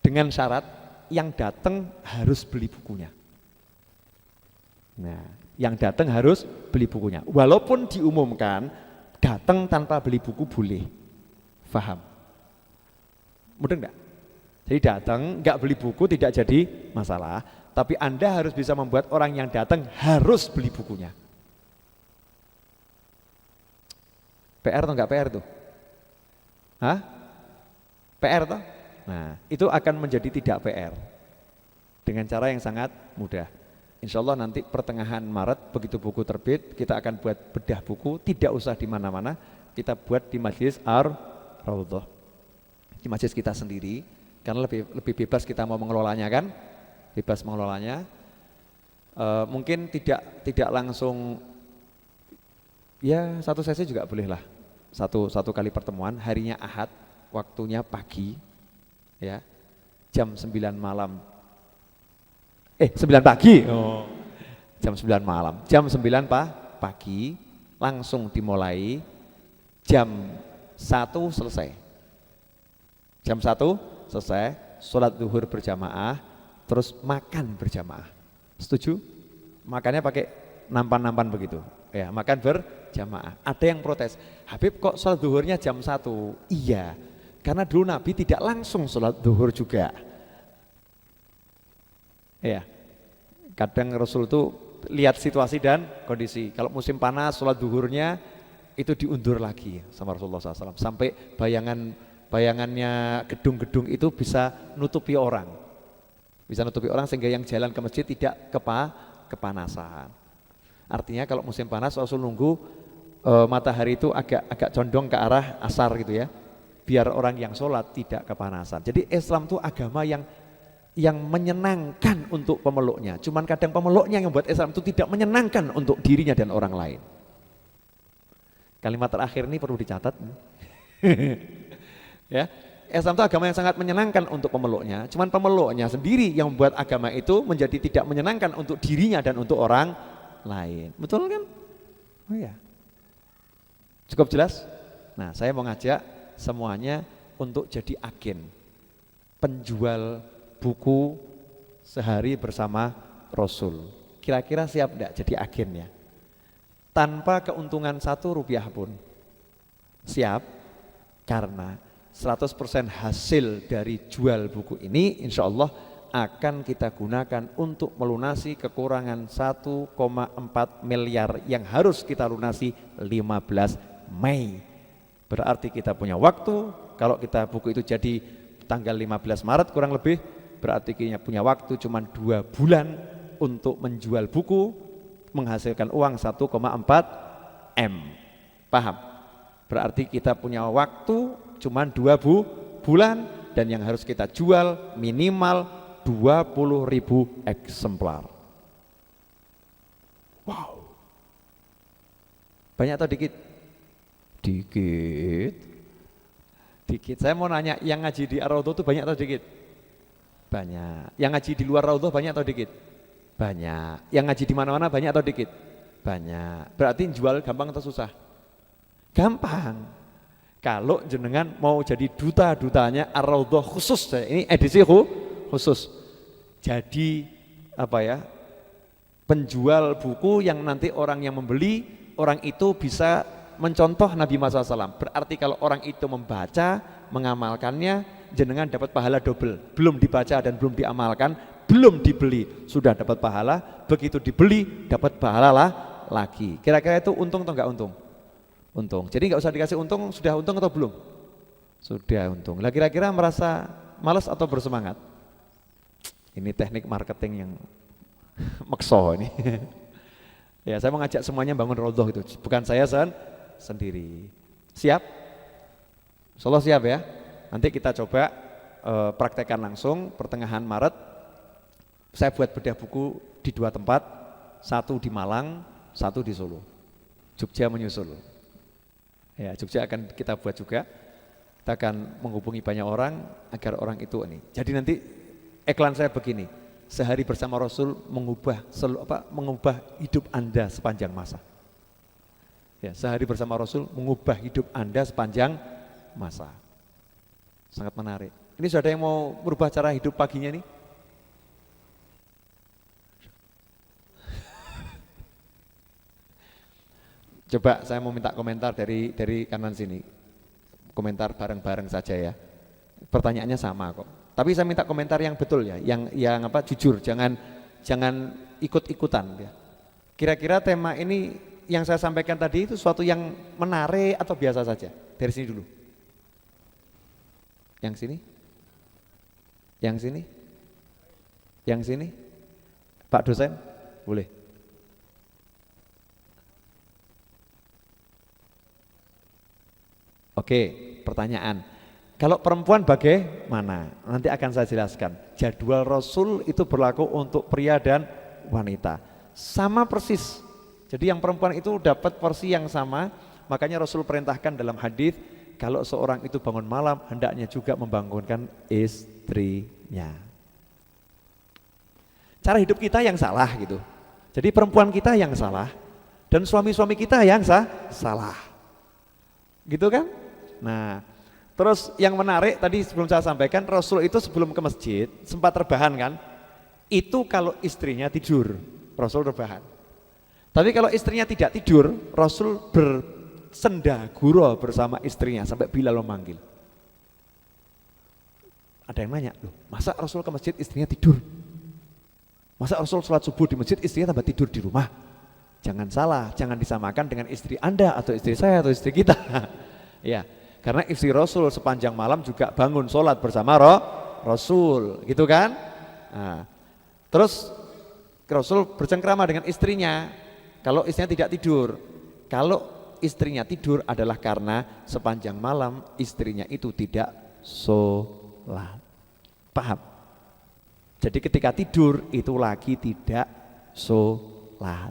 Dengan syarat yang datang harus beli bukunya. Nah, yang datang harus beli bukunya. Walaupun diumumkan datang tanpa beli buku boleh. Faham? Mudah enggak? Jadi datang enggak beli buku tidak jadi masalah. Tapi Anda harus bisa membuat orang yang datang harus beli bukunya. PR atau enggak PR tuh? Hah? PR toh? Nah, itu akan menjadi tidak PR. Dengan cara yang sangat mudah. Insya Allah nanti pertengahan Maret begitu buku terbit, kita akan buat bedah buku, tidak usah di mana-mana, kita buat di Majlis Ar-Raudhah. Di majlis kita sendiri, karena lebih bebas kita mau mengelolanya kan? Bebas mengelolanya, mungkin tidak langsung, ya satu sesi juga boleh lah, satu kali pertemuan, harinya Ahad, waktunya pagi, ya jam 9 malam, 9 pagi, jam 9 malam, jam 9 pagi, langsung dimulai, jam 1 selesai, jam 1 selesai, sholat zuhur berjamaah, terus makan berjamaah. Setuju? Makannya pakai nampan-nampan begitu. Ya, makan berjamaah. Ada yang protes, Habib kok sholat zuhurnya jam 1? Iya, karena dulu Nabi tidak langsung sholat zuhur juga. Ya, kadang Rasul itu lihat situasi dan kondisi. Kalau musim panas sholat zuhurnya itu diundur lagi sama Rasulullah SAW. Sampai bayangannya gedung-gedung itu bisa nutupi orang. Bisa nutupi orang sehingga yang jalan ke masjid tidak kepanasan. Artinya kalau musim panas Rasul nunggu matahari itu agak condong ke arah asar gitu ya, biar orang yang sholat tidak kepanasan. Jadi Islam itu agama yang menyenangkan untuk pemeluknya. Cuman kadang pemeluknya yang membuat Islam itu tidak menyenangkan untuk dirinya dan orang lain. Kalimat terakhir ini perlu dicatat. Ya. Islam itu agama yang sangat menyenangkan untuk pemeluknya, cuman pemeluknya sendiri yang membuat agama itu menjadi tidak menyenangkan untuk dirinya dan untuk orang lain. Betul kan? Oh ya. Cukup jelas? Nah, saya mau ngajak semuanya untuk jadi agen penjual buku sehari bersama Rasul. Kira-kira siap enggak jadi agennya? Tanpa keuntungan 1 rupiah pun. Siap? Karena 100% hasil dari jual buku ini insya Allah akan kita gunakan untuk melunasi kekurangan 1,4 miliar yang harus kita lunasi 15 Mei. Berarti kita punya waktu, kalau kita buku itu jadi tanggal 15 Maret kurang lebih, berarti kita punya waktu cuma 2 bulan untuk menjual buku, menghasilkan uang 1,4 M. Paham? Berarti kita punya waktu cuma 2 bulan dan yang harus kita jual minimal 20.000 eksemplar. Wow. Banyak atau dikit? Dikit. Dikit. Saya mau nanya, yang ngaji di Ar-Raudhah itu banyak atau dikit? Banyak. Yang ngaji di luar Raudhah banyak atau dikit? Banyak. Yang ngaji di mana-mana banyak atau dikit? Banyak. Berarti jual gampang atau susah? Gampang. Kalau jenengan mau jadi duta-dutanya Ar-Raudhah khusus, ini edisi khusus. Jadi apa ya? Penjual buku yang nanti orang yang membeli, orang itu bisa mencontoh Nabi Muhammad SAW. Berarti kalau orang itu membaca, mengamalkannya, jenengan dapat pahala double. Belum dibaca dan belum diamalkan, belum dibeli, sudah dapat pahala. Begitu dibeli, dapat pahala lagi. Kira-kira itu untung atau enggak untung? Untung. Jadi enggak usah dikasih untung, sudah untung atau belum? Sudah untung. Lah kira-kira merasa malas atau bersemangat? Ini teknik marketing yang makso ini. Ya, saya mengajak semuanya bangun Raudhah itu, bukan saya sendiri. Siap? Insyaallah siap ya. Nanti kita coba praktekkan langsung pertengahan Maret. Saya buat bedah buku di 2 tempat, 1 di Malang, 1 di Solo. Jogja menyusul. Ya, Jogja akan kita buat juga. Kita akan menghubungi banyak orang agar orang itu ini. Jadi nanti iklan saya begini, sehari bersama Rasul mengubah hidup Anda sepanjang masa. Ya, sehari bersama Rasul mengubah hidup Anda sepanjang masa. Sangat menarik. Ini sudah ada yang mau merubah cara hidup paginya nih? Coba saya mau minta komentar dari kanan sini. Komentar bareng-bareng saja ya. Pertanyaannya sama kok. Tapi saya minta komentar yang betul ya, yang apa jujur, jangan ikut-ikutan ya. Kira-kira tema ini yang saya sampaikan tadi itu suatu yang menarik atau biasa saja? Dari sini dulu. Yang sini? Yang sini? Yang sini? Pak dosen? Boleh. Oke, pertanyaan. Kalau perempuan bagaimana? Nanti akan saya jelaskan. Jadwal Rasul itu berlaku untuk pria dan wanita. Sama persis. Jadi yang perempuan itu dapat porsi yang sama. Makanya Rasul perintahkan dalam hadis, kalau seorang itu bangun malam, hendaknya juga membangunkan istrinya. Cara hidup kita yang salah gitu. Jadi perempuan kita yang salah dan suami-suami kita yang salah. Gitu kan? Nah, terus yang menarik tadi sebelum saya sampaikan, Rasul itu sebelum ke masjid sempat rebahan kan? Itu kalau istrinya tidur, Rasul rebahan. Tapi kalau istrinya tidak tidur, Rasul bersendaguro bersama istrinya sampai Bilal memanggil. Ada yang nanya, loh, masa Rasul ke masjid istrinya tidur? Masa Rasul sholat subuh di masjid istrinya tambah tidur di rumah? Jangan salah, jangan disamakan dengan istri Anda atau istri saya atau istri kita. Ya. Karena istri Rasul sepanjang malam juga bangun sholat bersama Rasul, gitu kan? Nah, terus Rasul bercengkrama dengan istrinya. Kalau istrinya tidak tidur, kalau istrinya tidur adalah karena sepanjang malam istrinya itu tidak sholat. Paham? Jadi ketika tidur itu lagi tidak sholat.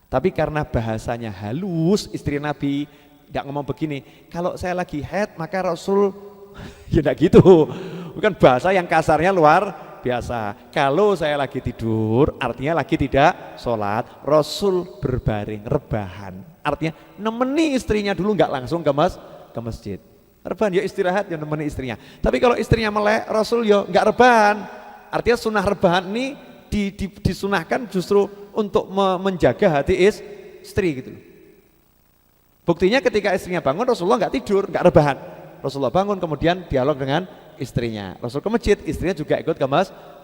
Tapi karena bahasanya halus, istri Nabi tidak ngomong begini, kalau saya lagi haid maka Rasul ya tidak gitu, bukan bahasa yang kasarnya luar biasa. Kalau saya lagi tidur artinya lagi tidak sholat, Rasul berbaring rebahan, artinya nemeni istrinya dulu, nggak langsung ke masjid. Rebahan ya istirahat ya nemeni istrinya. Tapi kalau istrinya melek, Rasul ya enggak rebahan. Artinya sunnah rebahan ini disunahkan justru untuk menjaga hati istri gitu. Buktinya ketika istrinya bangun, Rasulullah enggak tidur, enggak rebahan. Rasulullah bangun kemudian dialog dengan istrinya. Rasul ke masjid, istrinya juga ikut ke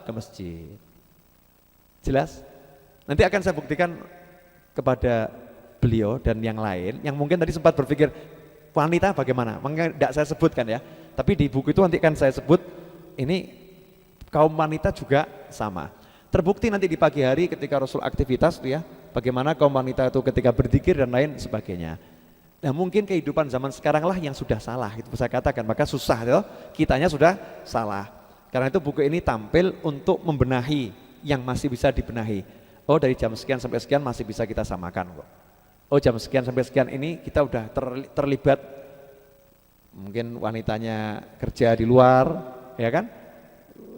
masjid. Jelas? Nanti akan saya buktikan kepada beliau dan yang lain yang mungkin tadi sempat berpikir wanita bagaimana, makanya tidak saya sebutkan ya, tapi di buku itu nanti kan saya sebut ini kaum wanita juga sama. Terbukti nanti di pagi hari ketika Rasul aktivitas ya, bagaimana kaum wanita itu ketika berzikir dan lain sebagainya. Nah mungkin kehidupan zaman sekarang lah yang sudah salah, itu saya katakan, maka susah ya, kitanya sudah salah. Karena itu buku ini tampil untuk membenahi yang masih bisa dibenahi. Oh dari jam sekian sampai sekian masih bisa kita samakan kok. Oh jam sekian sampai sekian ini kita udah terlibat, mungkin wanitanya kerja di luar, ya kan?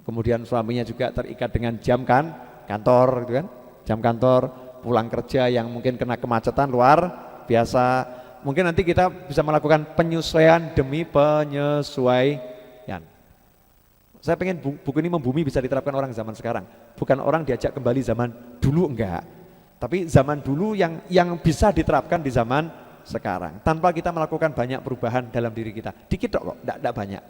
Kemudian suaminya juga terikat dengan jam kantor, gitu kan? Jam kantor, pulang kerja yang mungkin kena kemacetan luar biasa. Mungkin nanti kita bisa melakukan penyesuaian demi penyesuaian. Saya pengen buku ini membumi bisa diterapkan orang zaman sekarang, bukan orang diajak kembali zaman dulu, enggak. Tapi zaman dulu yang bisa diterapkan di zaman sekarang tanpa kita melakukan banyak perubahan dalam diri kita. Dikit kok, enggak banyak.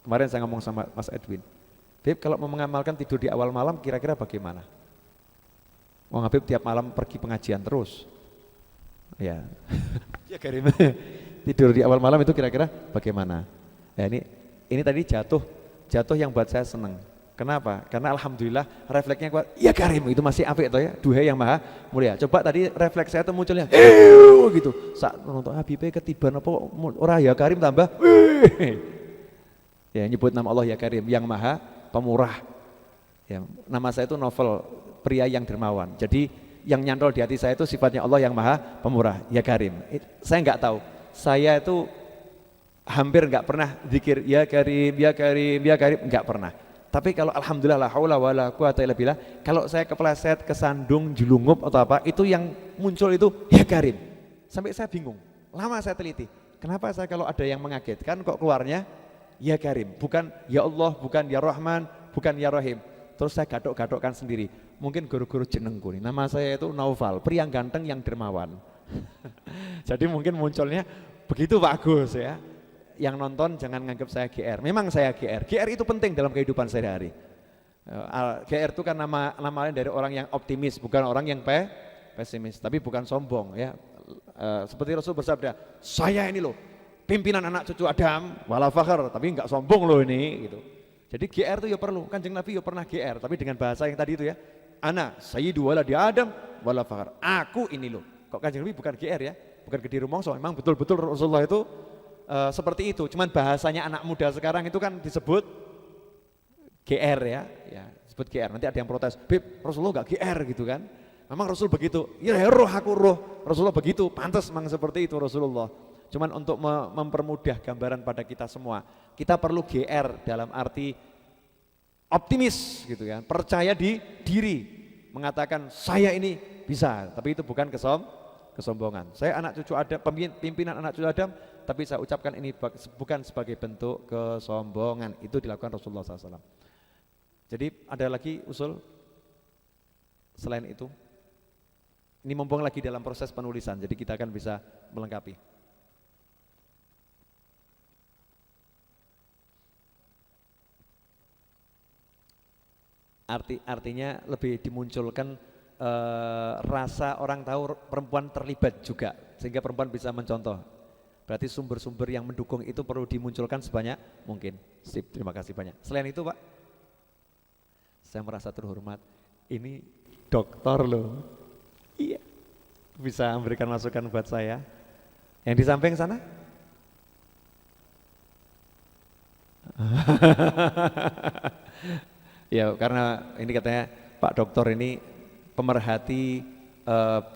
Kemarin saya ngomong sama Mas Edwin, Beb kalau mau mengamalkan tidur di awal malam kira-kira bagaimana? Mau Habib tiap malam pergi pengajian terus. Ya. Ya Karim. Tidur di awal malam itu kira-kira bagaimana? Ya ini tadi jatuh yang buat saya senang. Kenapa? Karena alhamdulillah refleksnya kuat. Ya Karim itu masih apik toh ya. Duhai yang maha mulia. Coba tadi refleks saya tuh munculnya gitu. Saat nonton Habibnya ketiban apa ora ya Karim tambah ya nyebut nama Allah ya Karim yang maha pemurah. Ya, nama saya itu novel pria yang dermawan. Jadi yang nyantol di hati saya itu sifatnya Allah yang maha pemurah ya Karim. Saya enggak tahu. Saya itu hampir enggak pernah zikir ya Karim, ya Karim, ya Karim, enggak pernah. Tapi kalau alhamdulillah la haula wala quwata illa billah, kalau saya kepleset, kesandung, jelungup atau apa, itu yang muncul itu ya Karim. Sampai saya bingung. Lama saya teliti. Kenapa saya kalau ada yang mengagetkan kok keluarnya ya Karim, bukan ya Allah, bukan ya Rahman, bukan ya Rahim. Terus saya gadok-gadokkan sendiri. Mungkin guru-guru jenengku nih. Nama saya itu Naufal, pria ganteng yang dermawan. Jadi mungkin munculnya begitu Pak Agus ya. Yang nonton jangan nganggap saya GR. Memang saya GR. GR itu penting dalam kehidupan sehari-hari. GR itu kan nama lain dari orang yang optimis, bukan orang yang pesimis. Tapi bukan sombong ya. Seperti Rasul bersabda, saya ini loh pimpinan anak cucu Adam, wala fakhr, tapi enggak sombong loh ini gitu. Jadi GR itu ya perlu. Kanjeng Nabi ya pernah GR, tapi dengan bahasa yang tadi itu ya. Ana sayyidu waladi Adam wala fakhr. Aku ini loh. Kok Kanjeng Nabi bukan GR ya? Bukan gede rumongso. Memang betul-betul Rasulullah itu seperti itu, cuman bahasanya anak muda sekarang itu kan disebut GR ya disebut GR, nanti ada yang protes, Beb Rasulullah gak GR gitu kan, memang Rasul begitu, ya roh aku roh, Rasulullah begitu, pantas memang seperti itu Rasulullah, cuman untuk mempermudah gambaran pada kita semua, kita perlu GR dalam arti optimis gitu kan, percaya di diri, mengatakan saya ini bisa, tapi itu bukan kesombongan, saya anak cucu Adam, pimpinan anak cucu Adam, tapi saya ucapkan ini bukan sebagai bentuk kesombongan. Itu dilakukan Rasulullah SAW. Jadi ada lagi usul selain itu. Ini mumpung lagi dalam proses penulisan, jadi kita akan bisa melengkapi. Artinya lebih dimunculkan rasa orang tahu perempuan terlibat juga, sehingga perempuan bisa mencontoh. Berarti sumber-sumber yang mendukung itu perlu dimunculkan sebanyak mungkin. Sip, terima kasih banyak. Selain itu Pak, saya merasa terhormat. Ini dokter loh. Iya, bisa memberikan masukan buat saya. Yang di samping sana? Ya karena ini katanya Pak Dokter ini pemerhati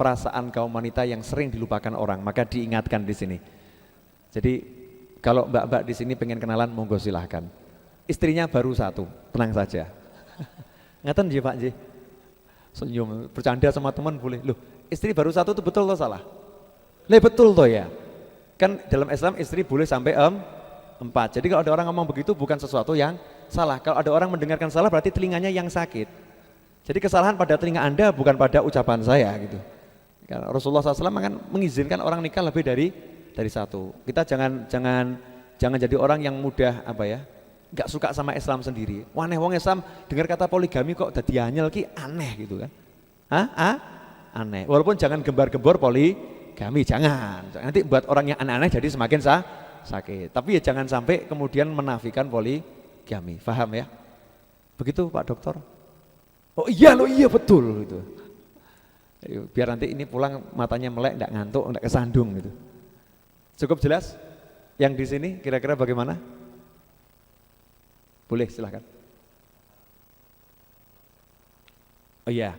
perasaan kaum wanita yang sering dilupakan orang, maka diingatkan di sini. Jadi kalau mbak-mbak di sini pengen kenalan, monggo silahkan. Istrinya baru satu, tenang saja. Ngaten nggih Pak nggih. Senyum, bercanda sama teman boleh. Loh, istri baru satu itu betul atau salah? Lah betul toh ya. Kan dalam Islam istri boleh sampai 4. Jadi kalau ada orang ngomong begitu bukan sesuatu yang salah. Kalau ada orang mendengarkan salah berarti telinganya yang sakit. Jadi kesalahan pada telinga Anda bukan pada ucapan saya gitu. Karena Rasulullah SAW kan mengizinkan orang nikah lebih dari 1. Kita jangan jadi orang yang mudah nggak suka sama Islam sendiri. Waneh wong Islam dengar kata poligami kok dadi anyel ki aneh gitu kan. Aneh. Walaupun jangan gembar-gembor poligami, jangan. Nanti buat orang yang aneh-aneh jadi semakin sakit. Tapi ya jangan sampai kemudian menafikan poligami. Paham ya? Begitu Pak Dokter. Oh iya loh, iya betul gitu. Biar nanti ini pulang matanya melek, enggak ngantuk, enggak kesandung gitu. Cukup jelas? Yang di sini kira-kira bagaimana? Boleh silahkan. Oh iya,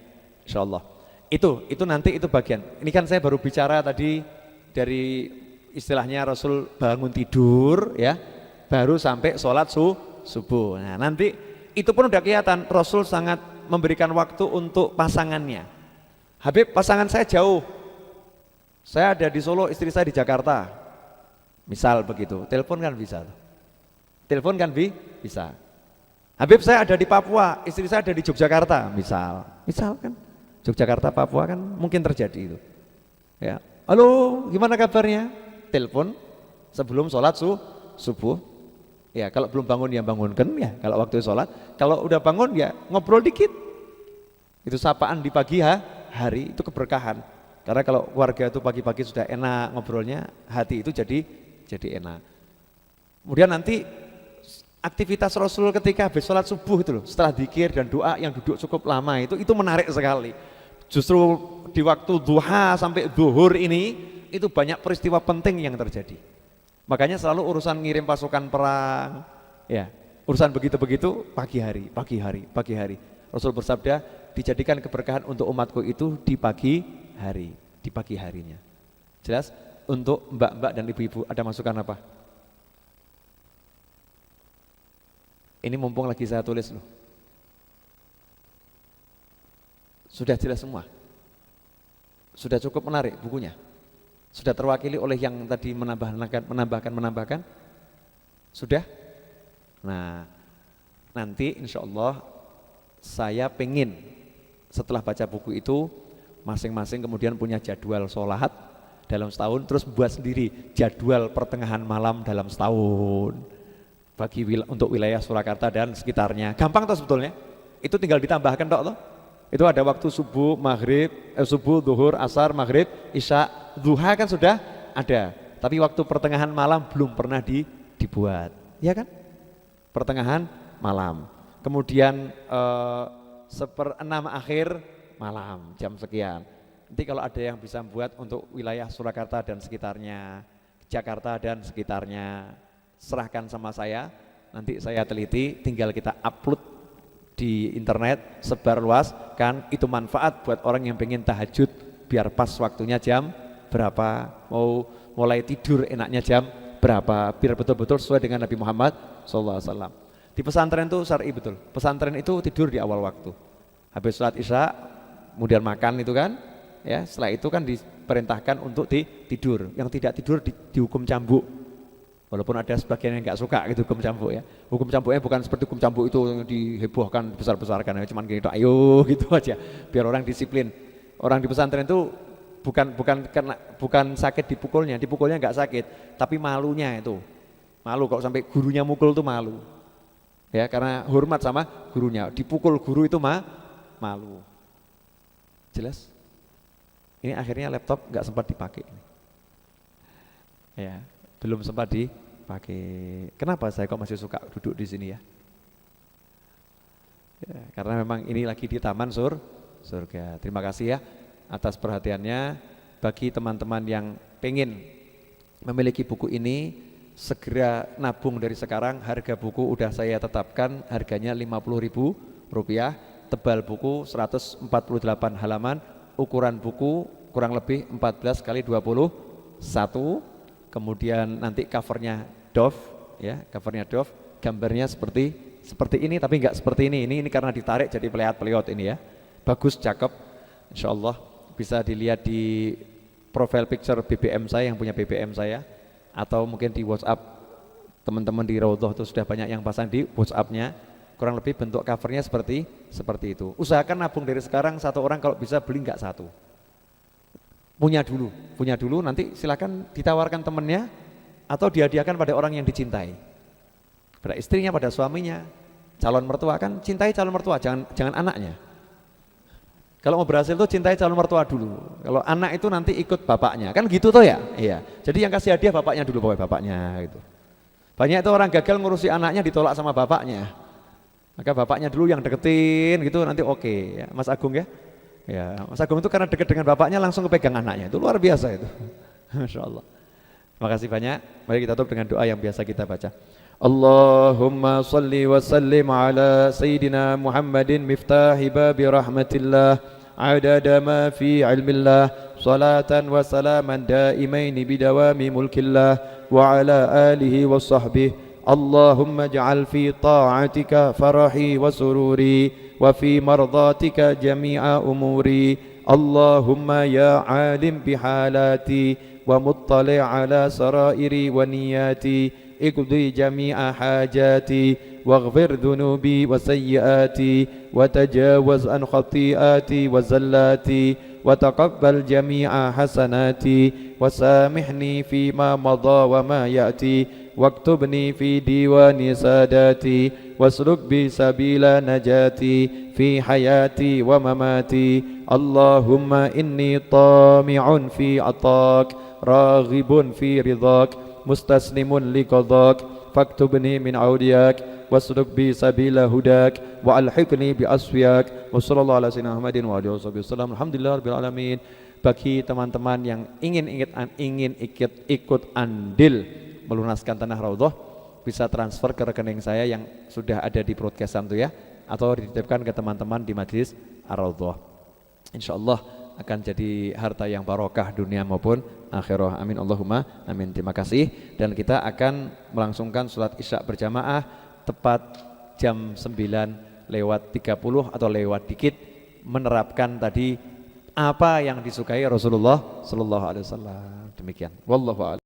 insyaallah. Itu nanti itu bagian. Ini kan saya baru bicara tadi dari istilahnya Rasul bangun tidur ya, baru sampai sholat subuh. Nah nanti itu pun udah kelihatan Rasul sangat memberikan waktu untuk pasangannya. Habib, pasangan saya jauh. Saya ada di Solo, istri saya di Jakarta. Misal begitu, telepon kan bisa. Telepon kan bisa. Habib, saya ada di Papua, istri saya ada di Yogyakarta, misal kan. Yogyakarta, Papua kan mungkin terjadi itu. Ya. Halo, gimana kabarnya? Telepon sebelum sholat subuh. Ya, kalau belum bangun ya bangunkan ya, kalau waktu sholat. Kalau udah bangun ya ngobrol dikit. Itu sapaan di pagi hari, itu keberkahan. Karena kalau warga itu pagi-pagi sudah enak ngobrolnya, hati itu jadi enak. Kemudian nanti aktivitas Rasul ketika habis sholat subuh itu loh, setelah dzikir dan doa yang duduk cukup lama itu menarik sekali. Justru di waktu duha sampai zuhur ini itu banyak peristiwa penting yang terjadi. Makanya selalu urusan ngirim pasukan perang, ya urusan begitu-begitu pagi hari. Rasul bersabda, dijadikan keberkahan untuk umatku itu di pagi harinya. Jelas? Untuk mbak-mbak dan ibu-ibu ada masukan apa? Ini mumpung lagi saya tulis loh. Sudah jelas semua? Sudah cukup menarik bukunya? Sudah terwakili oleh yang tadi menambahkan? Sudah? Nah, nanti insya Allah saya pengen setelah baca buku itu masing-masing kemudian punya jadwal sholat dalam setahun, terus buat sendiri jadwal pertengahan malam dalam setahun untuk wilayah Surakarta dan sekitarnya. Gampang toh sebetulnya? Itu tinggal ditambahkan toh. Itu ada waktu subuh, zuhur, asar, maghrib, isya, duha kan sudah ada. Tapi waktu pertengahan malam belum pernah dibuat, ya kan? Pertengahan malam. Kemudian 1/6 akhir malam, jam sekian. Nanti kalau ada yang bisa buat untuk wilayah Surakarta dan sekitarnya, Jakarta dan sekitarnya, serahkan sama saya. Nanti saya teliti, tinggal kita upload di internet, sebar luas kan, itu manfaat buat orang yang pengen tahajud biar pas waktunya jam berapa, mau mulai tidur enaknya jam berapa, biar betul-betul sesuai dengan Nabi Muhammad SAW. Di pesantren itu syar'i betul, pesantren itu tidur di awal waktu, habis sholat isya kemudian makan itu kan ya, setelah itu kan diperintahkan untuk tidur, yang tidak tidur dihukum cambuk. Walaupun ada sebagian yang nggak suka gitu hukum cambuk ya. Hukum cambuknya bukan seperti hukum cambuk itu yang dihebohkan, besar-besarkan, ya cuman gitu, ayo gitu aja, biar orang disiplin. Orang di pesantren itu bukan sakit dipukulnya nggak sakit, tapi malunya itu. Malu kalau sampai gurunya mukul tuh malu. Ya, karena hormat sama gurunya. Dipukul guru itu malu. Jelas? Ini akhirnya laptop nggak sempat dipakai. Ya, belum sempat dipakai. Kenapa saya kok masih suka duduk di sini ya? Ya, karena memang ini lagi di Taman Surga. Terima kasih ya atas perhatiannya. Bagi teman-teman yang pengen memiliki buku ini, segera nabung dari sekarang. Harga buku udah saya tetapkan, harganya Rp50.000. Tebal buku 148 halaman, ukuran buku kurang lebih 14 kali 21. Kemudian nanti covernya Dove, ya, covernya Dove, gambarnya seperti ini, tapi enggak seperti ini. Ini karena ditarik jadi pelihat-pelihat ini ya. Bagus, cakep. Insya Allah bisa dilihat di profile picture BBM saya, yang punya BBM saya. atau mungkin di WhatsApp teman-teman di Raudhah itu sudah banyak yang pasang di WhatsApp-nya, kurang lebih bentuk covernya seperti itu. Usahakan nabung dari sekarang, satu orang kalau bisa beli enggak satu, punya dulu, nanti silakan ditawarkan temennya atau dihadiahkan pada orang yang dicintai, pada istrinya, pada suaminya. Calon mertua kan cintai calon mertua, jangan anaknya. Kalau mau berhasil tuh cintai calon mertua dulu. Kalau anak itu nanti ikut bapaknya, kan gitu toh ya? Iya. Jadi yang kasih hadiah bapaknya dulu, bapaknya gitu. Banyak itu orang gagal ngurusi anaknya ditolak sama bapaknya. Maka bapaknya dulu yang deketin gitu, nanti oke. Ya, Mas Agung ya? Ya, Mas Agung itu karena deket dengan bapaknya langsung kepegang anaknya. Itu luar biasa itu. Masya Allah. Terima kasih banyak. Mari kita tutup dengan doa yang biasa kita baca. Allahumma salli wa sallim ala Sayyidina Muhammadin miftahi babi rahmatillah adada ma fi ilmillah salatan wa salaman daimaini bidawami mulkillah wa ala alihi wa sahbihi Allahumma ja'al fi ta'atika farahi wa sururi wa fi mardatika jami'a umuri Allahumma ya alim bihalati wa muttali' ala sarairi wa niyati اقضي جميع حاجاتي واغفر ذنوبي وسيئاتي وتجاوز عن خطيئاتي وزلاتي وتقبل جميع حسناتي وسامحني فيما مضى وما يأتي واكتبني في ديوان ساداتي واسلك بي سبيل نجاتي في حياتي ومماتي اللهم إني طامع في عطاك راغب في رضاك مستسلم لقضاك فاكتبني من أولياك واسلك بي سبيل هداك وألحقني بأسفياك وصلى الله على سيدنا محمد وعلى آله وسلم alhamdulillah rabbil alamin. Bagi teman-teman yang ingin ikut andil melunaskan tanah Raudhah, bisa transfer ke rekening saya yang sudah ada di broadcastan itu ya, atau dititipkan ke teman-teman di Majelis Ar-Raudhah. Insyaallah akan jadi harta yang barokah dunia maupun akhirah. Amin Allahumma amin. Terima kasih, dan kita akan melangsungkan sholat isya berjamaah tepat jam 9:30 atau lewat dikit, menerapkan tadi apa yang disukai Rasulullah sallallahu alaihi wasallam. Demikian. Wallahu a'lam.